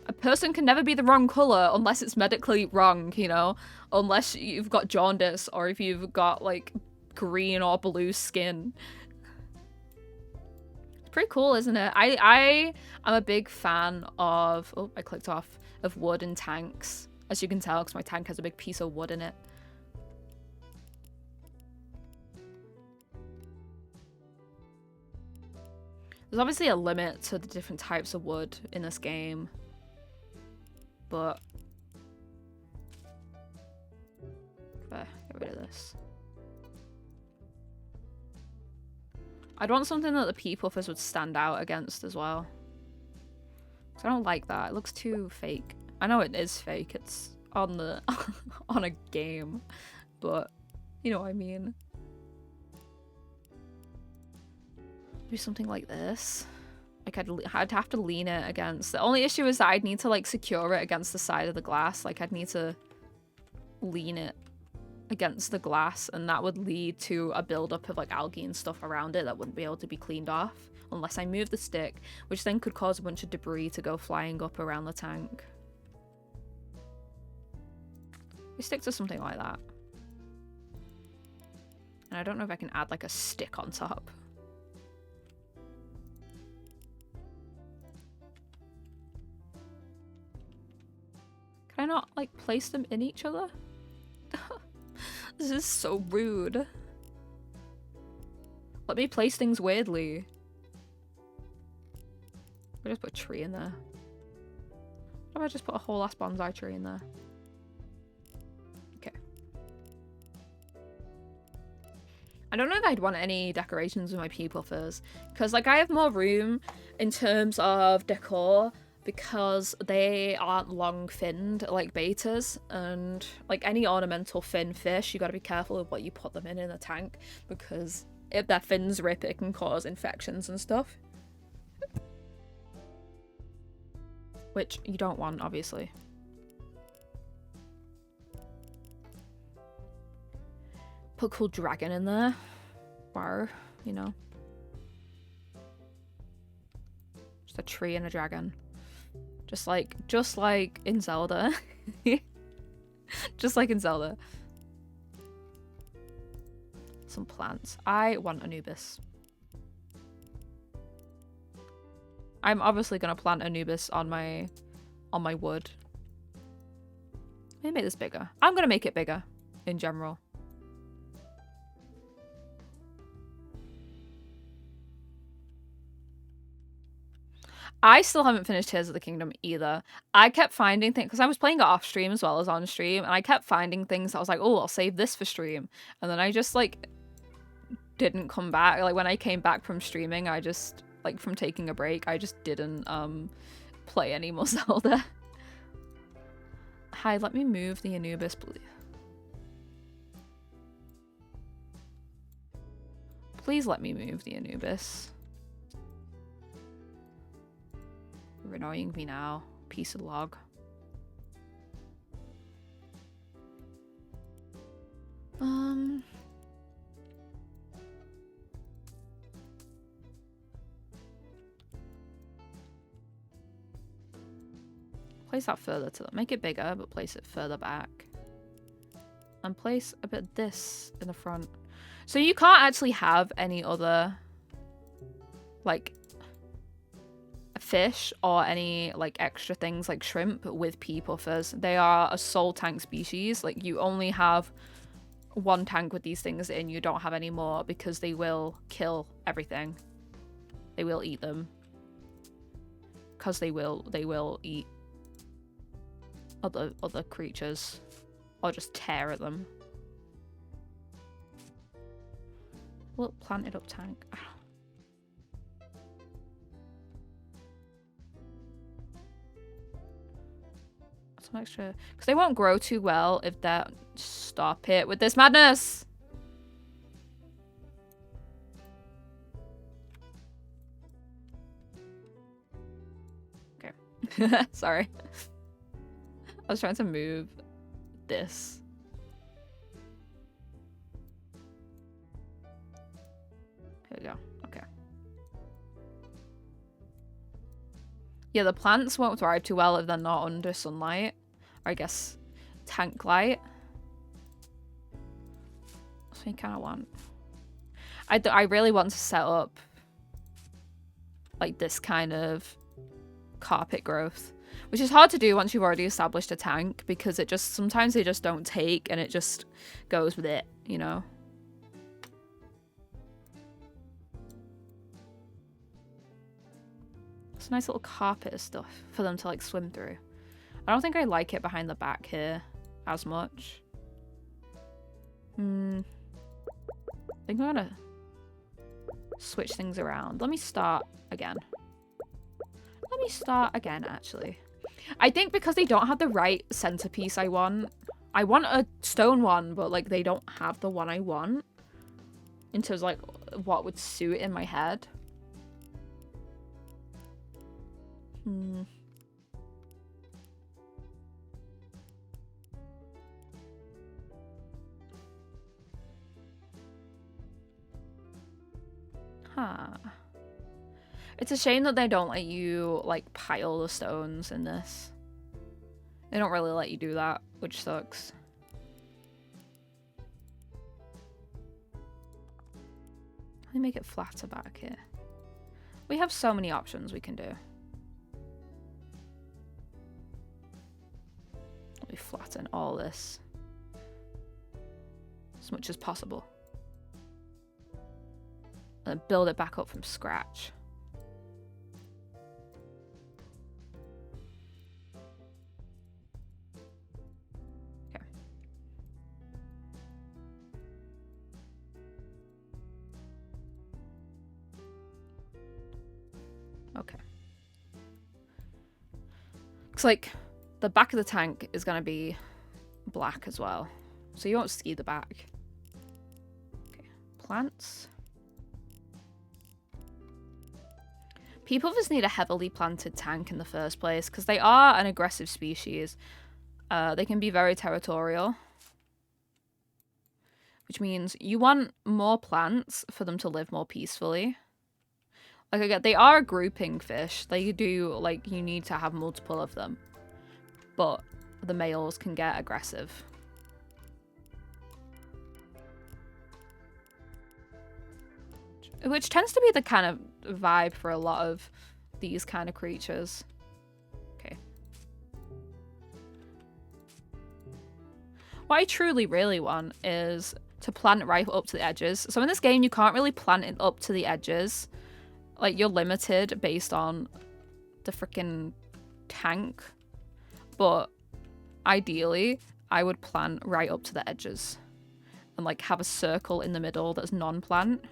A person can never be the wrong color unless it's medically wrong, you know? Unless you've got jaundice or if you've got like green or blue skin. It's pretty cool, isn't it? I am a big fan of... Oh, I clicked off. Of wood and tanks. As you can tell, because my tank has a big piece of wood in it. There's obviously a limit to the different types of wood in this game. But... Get rid of this. I'd want something that the pea puffers would stand out against as well. 'Cause I don't like that. It looks too fake. I know it is fake. It's on the on a game, but you know what I mean. Maybe something like this. Like I'd have to lean it against. The only issue is that I'd need to like secure it against the side of the glass. Like I'd need to lean it against the glass, and that would lead to a buildup of like algae and stuff around it that wouldn't be able to be cleaned off unless I move the stick, which then could cause a bunch of debris to go flying up around the tank. We stick to something like that. And I don't know if I can add like a stick on top. Can I not like place them in each other? This is so rude. Let me place things weirdly. I just put a tree in there. What if I just put a whole ass bonsai tree in there? Okay. I don't know if I'd want any decorations with my pea puffers, because like I have more room in terms of decor because they aren't long finned like betas, and like any ornamental fin fish, you got to be careful of what you put them in the tank, because if their fins rip it can cause infections and stuff, which you don't want, obviously. Put a cool dragon in there, bar, you know, just a tree and a dragon. Just like in Zelda. Just like in Zelda. Some plants. I want Anubis. I'm obviously gonna plant Anubis on my wood. Let me make this bigger. I'm gonna make it bigger in general. I still haven't finished Tears of the Kingdom either. I kept finding things, because I was playing it off stream as well as on stream, and I kept finding things that I was like, oh, I'll save this for stream. And then I just, like, didn't come back. Like, when I came back from streaming, I just, like, from taking a break, I just didn't, play any more Zelda. Hi, let me move the Anubis, please. Please let me move the Anubis. You're annoying me now, piece of log. Place that further to them. Make it bigger, but place it further back. And place a bit of this in the front. So you can't actually have any other, like, fish or any like extra things like shrimp with pea puffers. They are a sole tank species. Like, you only have one tank with these things in, you don't have any more, because they will kill everything. They will eat them, because they will eat other creatures or just tear at them. Little planted up tank. Some extra, because they won't grow too well if they're... Stop it with this madness! Okay. Sorry. I was trying to move this. Here we go. Okay. Yeah, the plants won't thrive too well if they're not under sunlight. Or I guess tank light. So you kind of want... I really want to set up like this kind of carpet growth, which is hard to do once you've already established a tank, because it just... sometimes they just don't take and it just goes with it, you know? It's a nice little carpet of stuff for them to like swim through. I don't think I like it behind the back here as much. I think I'm gonna switch things around. Let me start again. Let me start again, actually. I think because they don't have the right centerpiece I want a stone one, but like they don't have the one I want in terms of like what would suit in my head. Huh. It's a shame that they don't let you like pile the stones in this. They don't really let you do that, which sucks. Let me make it flatter back here. We have so many options we can do. Let me flatten all this as much as possible. And build it back up from scratch. Okay. Okay. Looks like the back of the tank is going to be black as well. So you won't see the back. Okay. Plants. People just need a heavily planted tank in the first place because they are an aggressive species. They can be very territorial. Which means you want more plants for them to live more peacefully. Like again, they are a grouping fish. They do, like, you need to have multiple of them. But the males can get aggressive. Which tends to be the kind of vibe for a lot of these kind of creatures. Okay. What I truly really want is to plant right up to the edges. So in this game, you can't really plant it up to the edges. Like, you're limited based on the freaking tank. But ideally, I would plant right up to the edges. And, like, have a circle in the middle that's non-plant.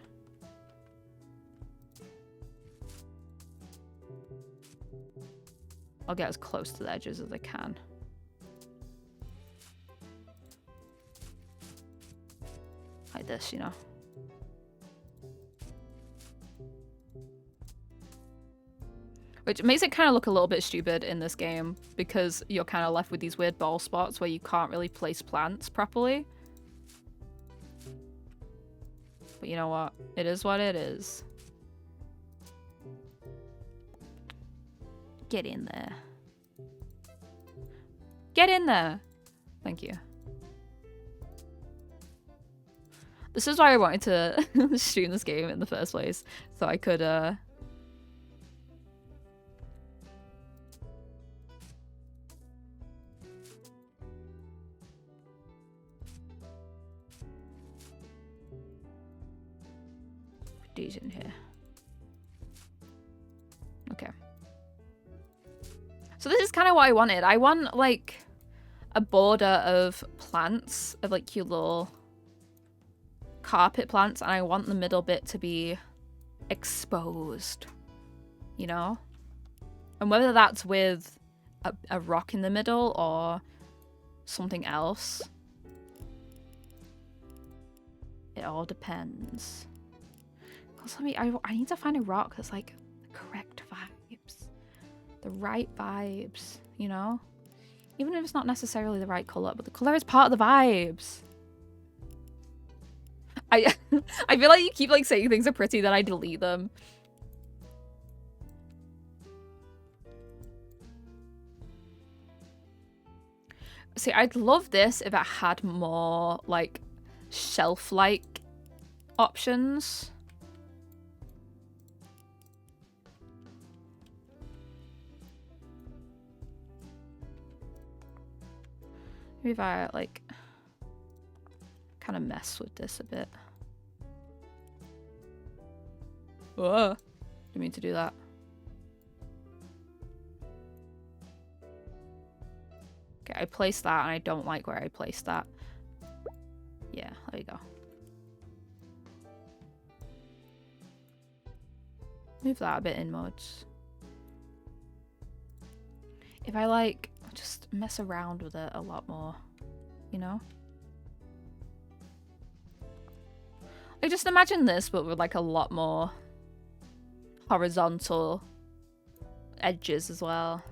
I'll get as close to the edges as I can. Like this, you know. Which makes it kind of look a little bit stupid in this game because you're kind of left with these weird ball spots where you can't really place plants properly. But you know what? It is what it is. Get in there. Get in there. Thank you. This is why I wanted to stream this game in the first place. So I could, these in here. Okay. So this is kind of what I wanted. I want, like, a border of plants, of, like, cute little carpet plants, and I want the middle bit to be exposed, you know? And whether that's with a rock in the middle or something else, it all depends. Because I need to find a rock that's, like, the correct vibes. The right vibes, you know? Even if it's not necessarily the right color, but the color is part of the vibes. I feel like you keep, like, saying things are pretty, then I delete them. See, I'd love this if it had more, like, shelf-like options. Maybe if I, like, kind of mess with this a bit. Whoa. Didn't mean to do that. Okay, I placed that and I don't like where I placed that. Yeah, there you go. move that a bit inwards. If I like just mess around with it a lot more, you know? Like just imagine this but with like a lot more horizontal edges as well.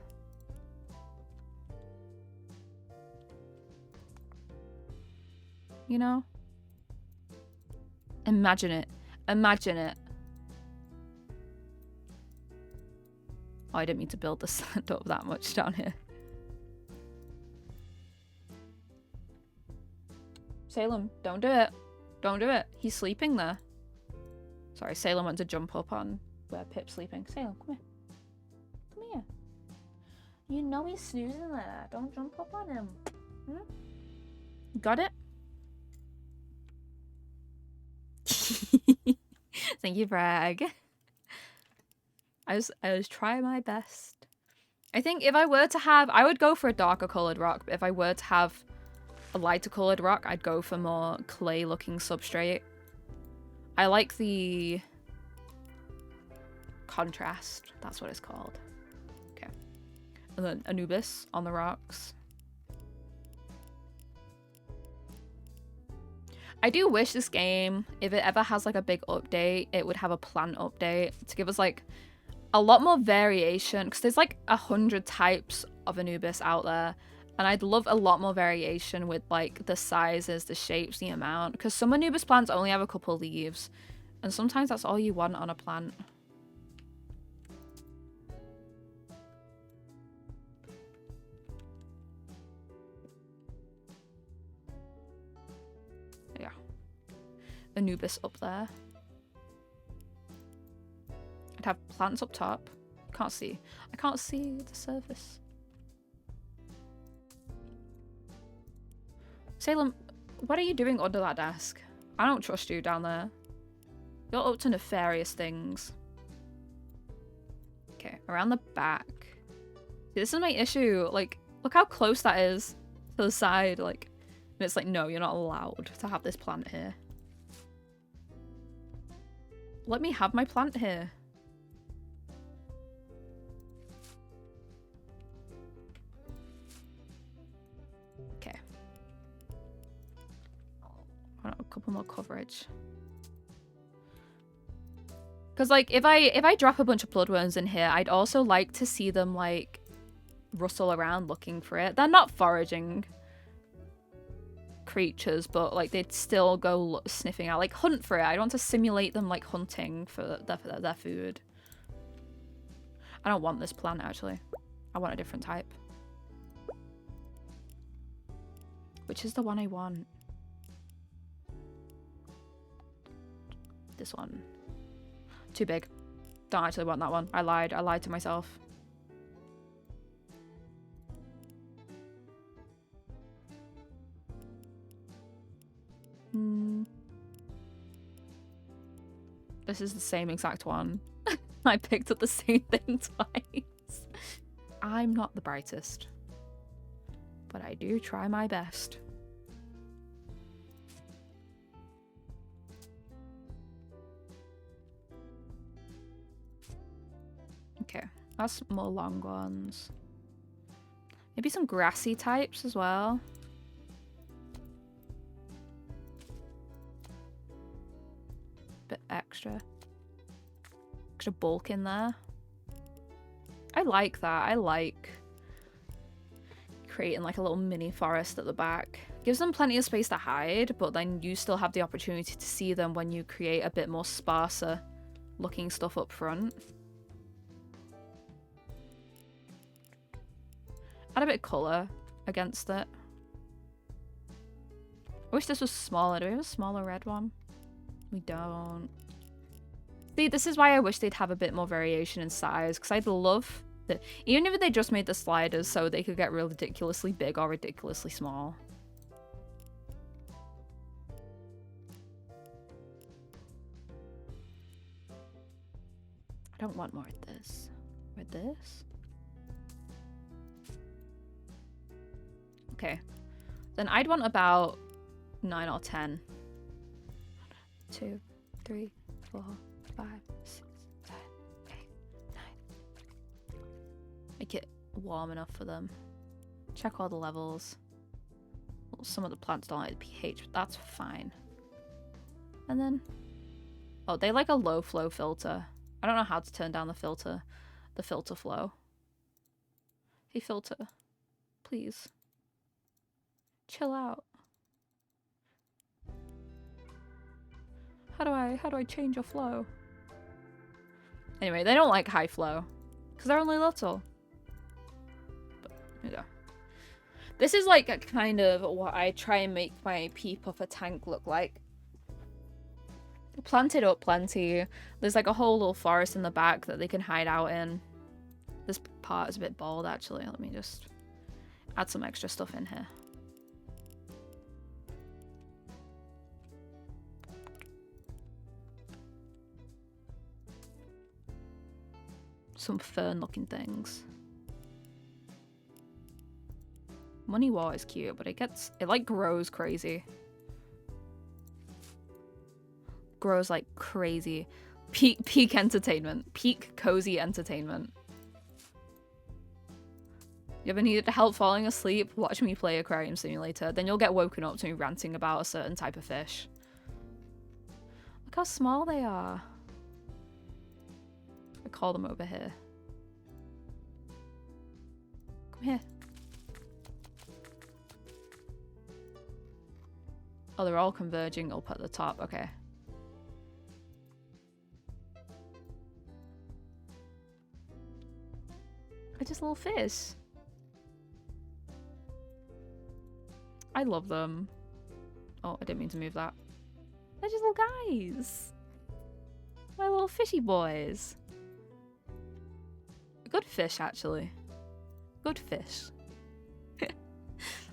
You know? Imagine it. Imagine it. Oh, I didn't mean to build the sand up that much down here. Salem, don't do it. Don't do it. He's sleeping there. Sorry, Salem went to jump up on where Pip's sleeping. Salem, come here. Come here. You know he's snoozing there. Don't jump up on him. Hmm? Got it? Thank you, Bragg. I was trying my best. I think if I were to have, I would go for a darker colored rock, but if I were to have a lighter colored rock, I'd go for more clay looking substrate. I like the contrast, that's what it's called. Okay. And then Anubis on the rocks. I do wish this game, if it ever has like a big update, it would have a plant update to give us like a lot more variation, because there's like 100 types of Anubis out there, and I'd love a lot more variation with like the sizes, the shapes, the amount, because some Anubis plants only have a couple leaves, and sometimes that's all you want on a plant. Yeah. Anubis up there. I'd have plants up top. Can't see. I can't see the surface. Salem, what are you doing under that desk? I don't trust you down there. You're up to nefarious things. Okay, around the back. See, this is my issue. Like, look how close that is to the side. Like, and it's like, no, you're not allowed to have this plant here. Let me have my plant here. Okay. I want a couple more coverage. Because like if I drop a bunch of bloodworms in here, I'd also like to see them like rustle around looking for it. They're not foraging creatures, but like they'd still go sniffing out, like hunt for it. I want to simulate them like hunting for their food. I don't want this plant actually. I want a different type. Which is the one I want? This one. Too big. Don't actually want that one. I lied. I lied to myself. This is the same exact one. I picked up the same thing twice. I'm not the brightest, but I do try my best. Okay, that's more long ones. Maybe some grassy types as well. Bit extra bulk in there. I like that. I like creating like a little mini forest at the back. Gives them plenty of space to hide, but then you still have the opportunity to see them when you create a bit more sparser looking stuff up front. Add a bit of colour against it. I wish this was smaller. Do we have a smaller red one? We don't. See, this is why I wish they'd have a bit more variation in size, because I'd love that, even if they just made the sliders so they could get real ridiculously big or ridiculously small. I don't want more of this. With this? Okay. Then I'd want about 9 or 10. 2, 3, 4, 5, 6, 7, 8, make it warm enough for them. Check all the levels. Well, some of the plants don't like the pH, but that's fine. And then, oh, they like a low flow filter. I don't know how to turn down the filter flow. Hey filter, please chill out. How do I change your flow? Anyway, they don't like high flow because they're only little. But here we go. This is like a kind of what I try and make my pea puffer tank look like. Planted up plenty. There's like a whole little forest in the back that they can hide out in. This part is a bit bald actually. Let me just add some extra stuff in here. Some fern looking things. Money wart is cute, but it like grows crazy. Grows like crazy. Peak entertainment. Peak cozy entertainment. You ever needed help falling asleep? Watch me play Aquarium Simulator. Then you'll get woken up to me ranting about a certain type of fish. Look how small they are. I call them over here. Come here. Oh, they're all converging up at the top. Okay. They're just little fish. I love them. Oh, I didn't mean to move that. They're just little guys. My little fishy boys. Good fish, actually. Good fish.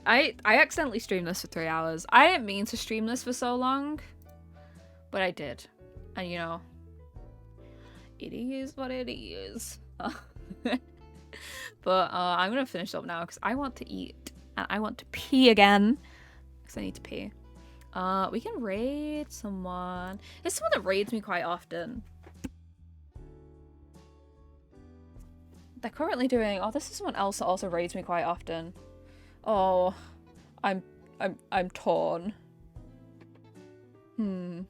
I accidentally streamed this for 3 hours. I didn't mean to stream this for so long, but I did. And you know, it is what it is. But I'm gonna finish up now because I want to eat and I want to pee again because I need to pee. We can raid someone. There's someone that raids me quite often. They're currently doing. Oh, this is someone else that also raids me quite often. Oh, I'm torn. Should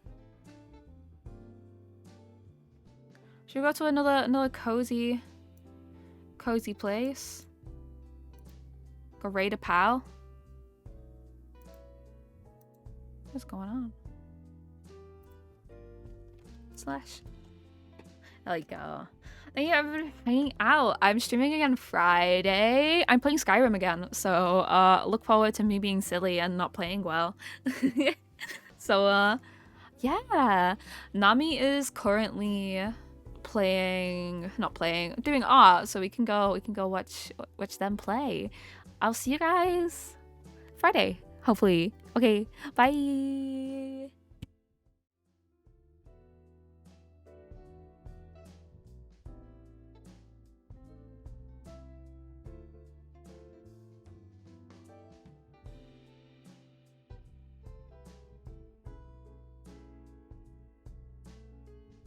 we go to another cozy place? Go raid a pal? What's going on? Slash. There you go. Thank you everybody for hanging out. I'm streaming again Friday. I'm playing Skyrim again, so look forward to me being silly and not playing well. So yeah, Nami is currently doing art, so we can go watch them play. I'll see you guys Friday, hopefully. Okay, bye.